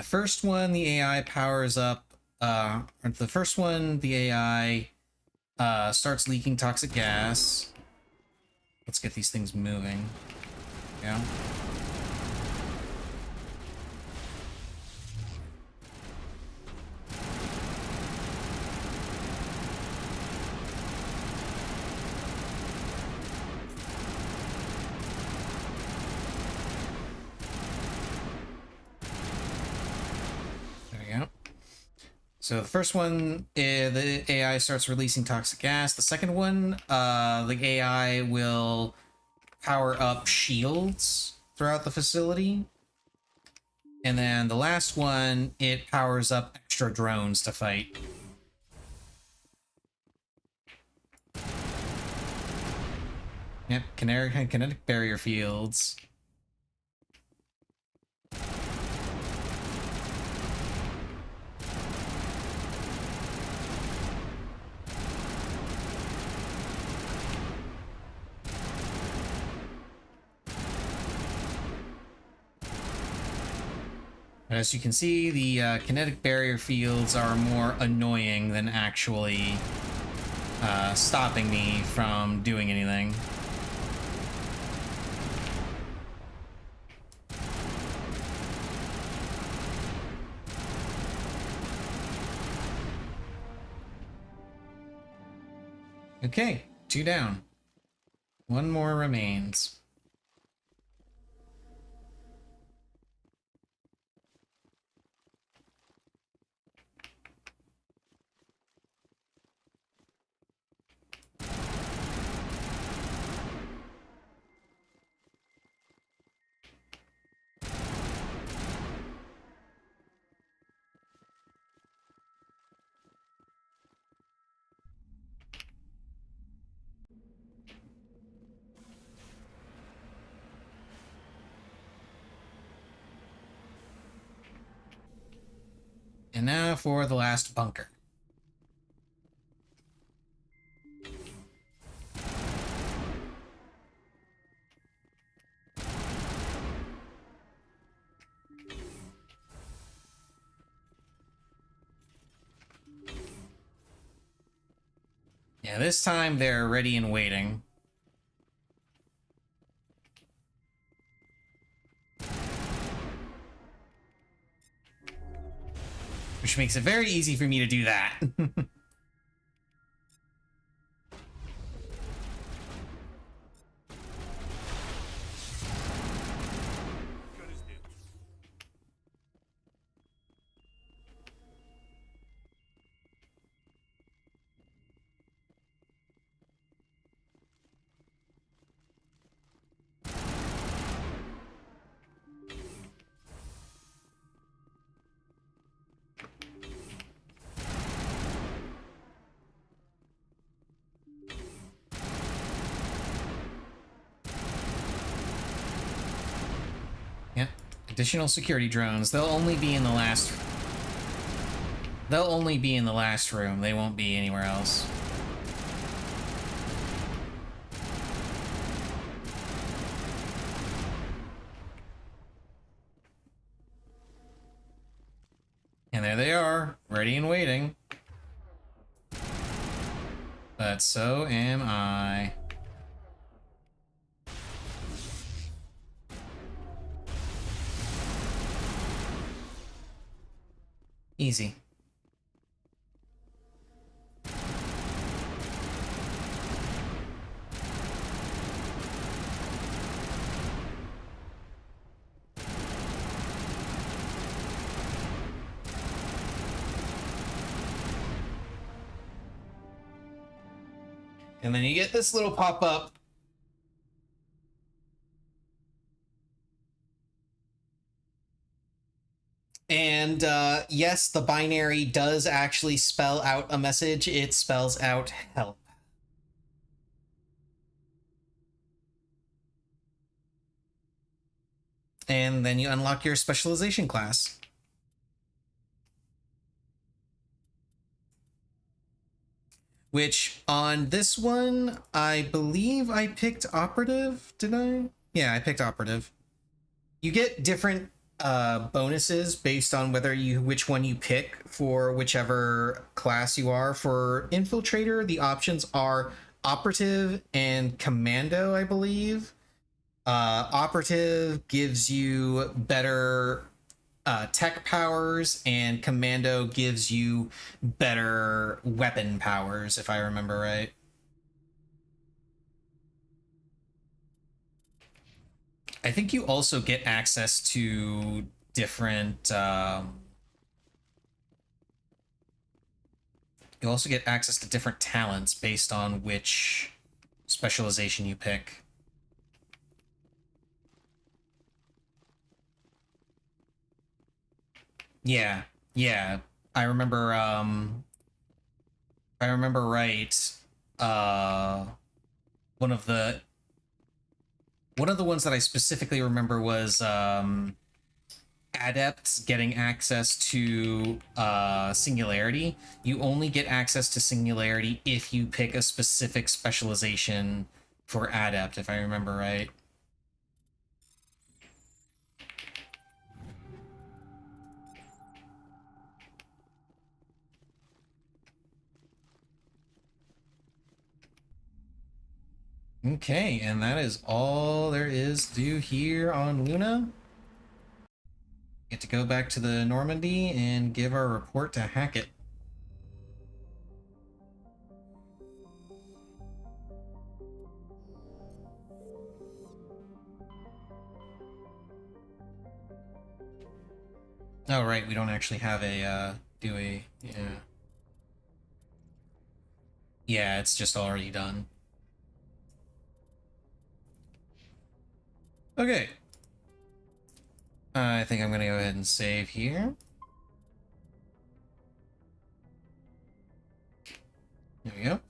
the first one, the AI powers up. The first one, the AI starts leaking toxic gas. Let's get these things moving. Yeah. So the first one, the AI starts releasing toxic gas. The second one, the AI will power up shields throughout the facility. And then the last one, it powers up extra drones to fight. Yep, kinetic barrier fields. As you can see, the kinetic barrier fields are more annoying than actually stopping me from doing anything. Okay, 2 down. 1 more remains. And now for the last bunker. Yeah, this time they're ready and waiting. Which makes it very easy for me to do that. Yeah, additional security drones. They'll only be in the last... They'll only be in the last room. They won't be anywhere else. And there they are, ready and waiting. But so am I. Easy. And then you get this little pop-up. And yes, the binary does actually spell out a message. It spells out help. And then you unlock your specialization class. Which, on this one, I believe I picked operative, did I? Yeah, I picked operative. You get different bonuses based on which one you pick for whichever class you are. For Infiltrator, the options are Operative and Commando, I believe. Operative gives you better tech powers, and Commando gives you better weapon powers, if I remember right. I think you also get access to different you also get access to different talents based on which specialization you pick. Yeah, yeah. I remember if I remember right, one of the ones that I specifically remember was adepts getting access to singularity. You only get access to singularity if you pick a specific specialization for adept, if I remember right. Okay, and that is all there is to do here on Luna. Get to go back to the Normandy and give our report to Hackett. Oh, right, we don't actually have a, do we? Yeah. Yeah, it's just already done. Okay. I think I'm gonna go ahead and save here. There we go.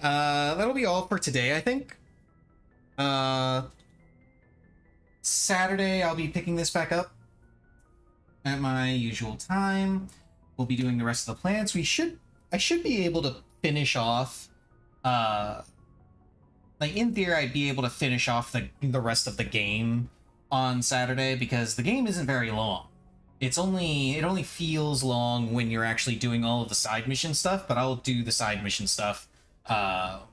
That'll be all for today, I think. Saturday, I'll be picking this back up at my usual time. We'll be doing the rest of the plans. I should be able to finish off, like in theory, I'd be able to finish off the rest of the game on Saturday, because the game isn't very long. It only feels long when you're actually doing all of the side mission stuff, but I'll do the side mission stuff off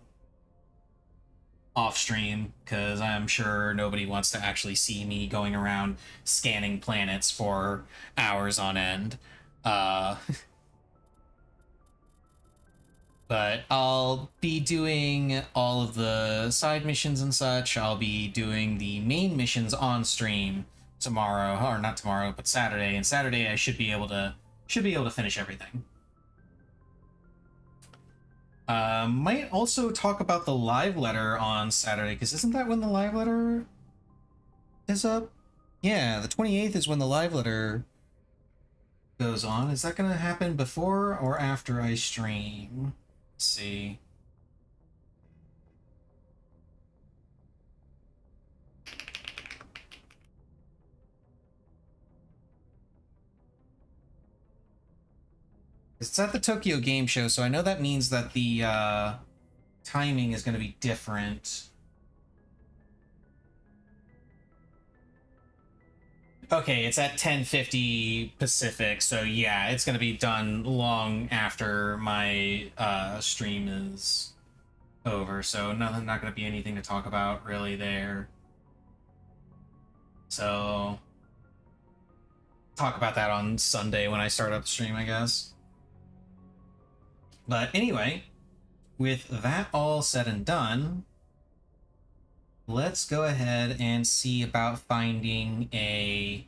stream, because I'm sure nobody wants to actually see me going around scanning planets for hours on end. But I'll be doing all of the side missions and such. I'll be doing the main missions on stream tomorrow, or not tomorrow, but Saturday. And Saturday I should be able to finish everything. Might also talk about the live letter on Saturday, because isn't that when the live letter is up? Yeah, the 28th is when the live letter goes on. Is that going to happen before or after I stream? Let's see. It's at the Tokyo Game Show, so I know that means that the timing is going to be different. Okay, it's at 10:50 Pacific, so yeah, it's going to be done long after my stream is over, so not going to be anything to talk about really there. So talk about that on Sunday when I start up the stream, I guess. But anyway, with that all said and done, let's go ahead and see about finding a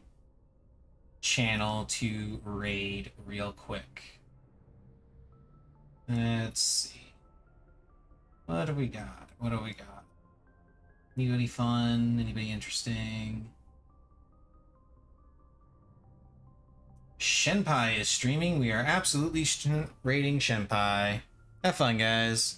channel to raid real quick. Let's see. What do we got? What do we got? Anybody fun? Anybody interesting? Shenpai is streaming. We are absolutely raiding Shenpai. Have fun, guys.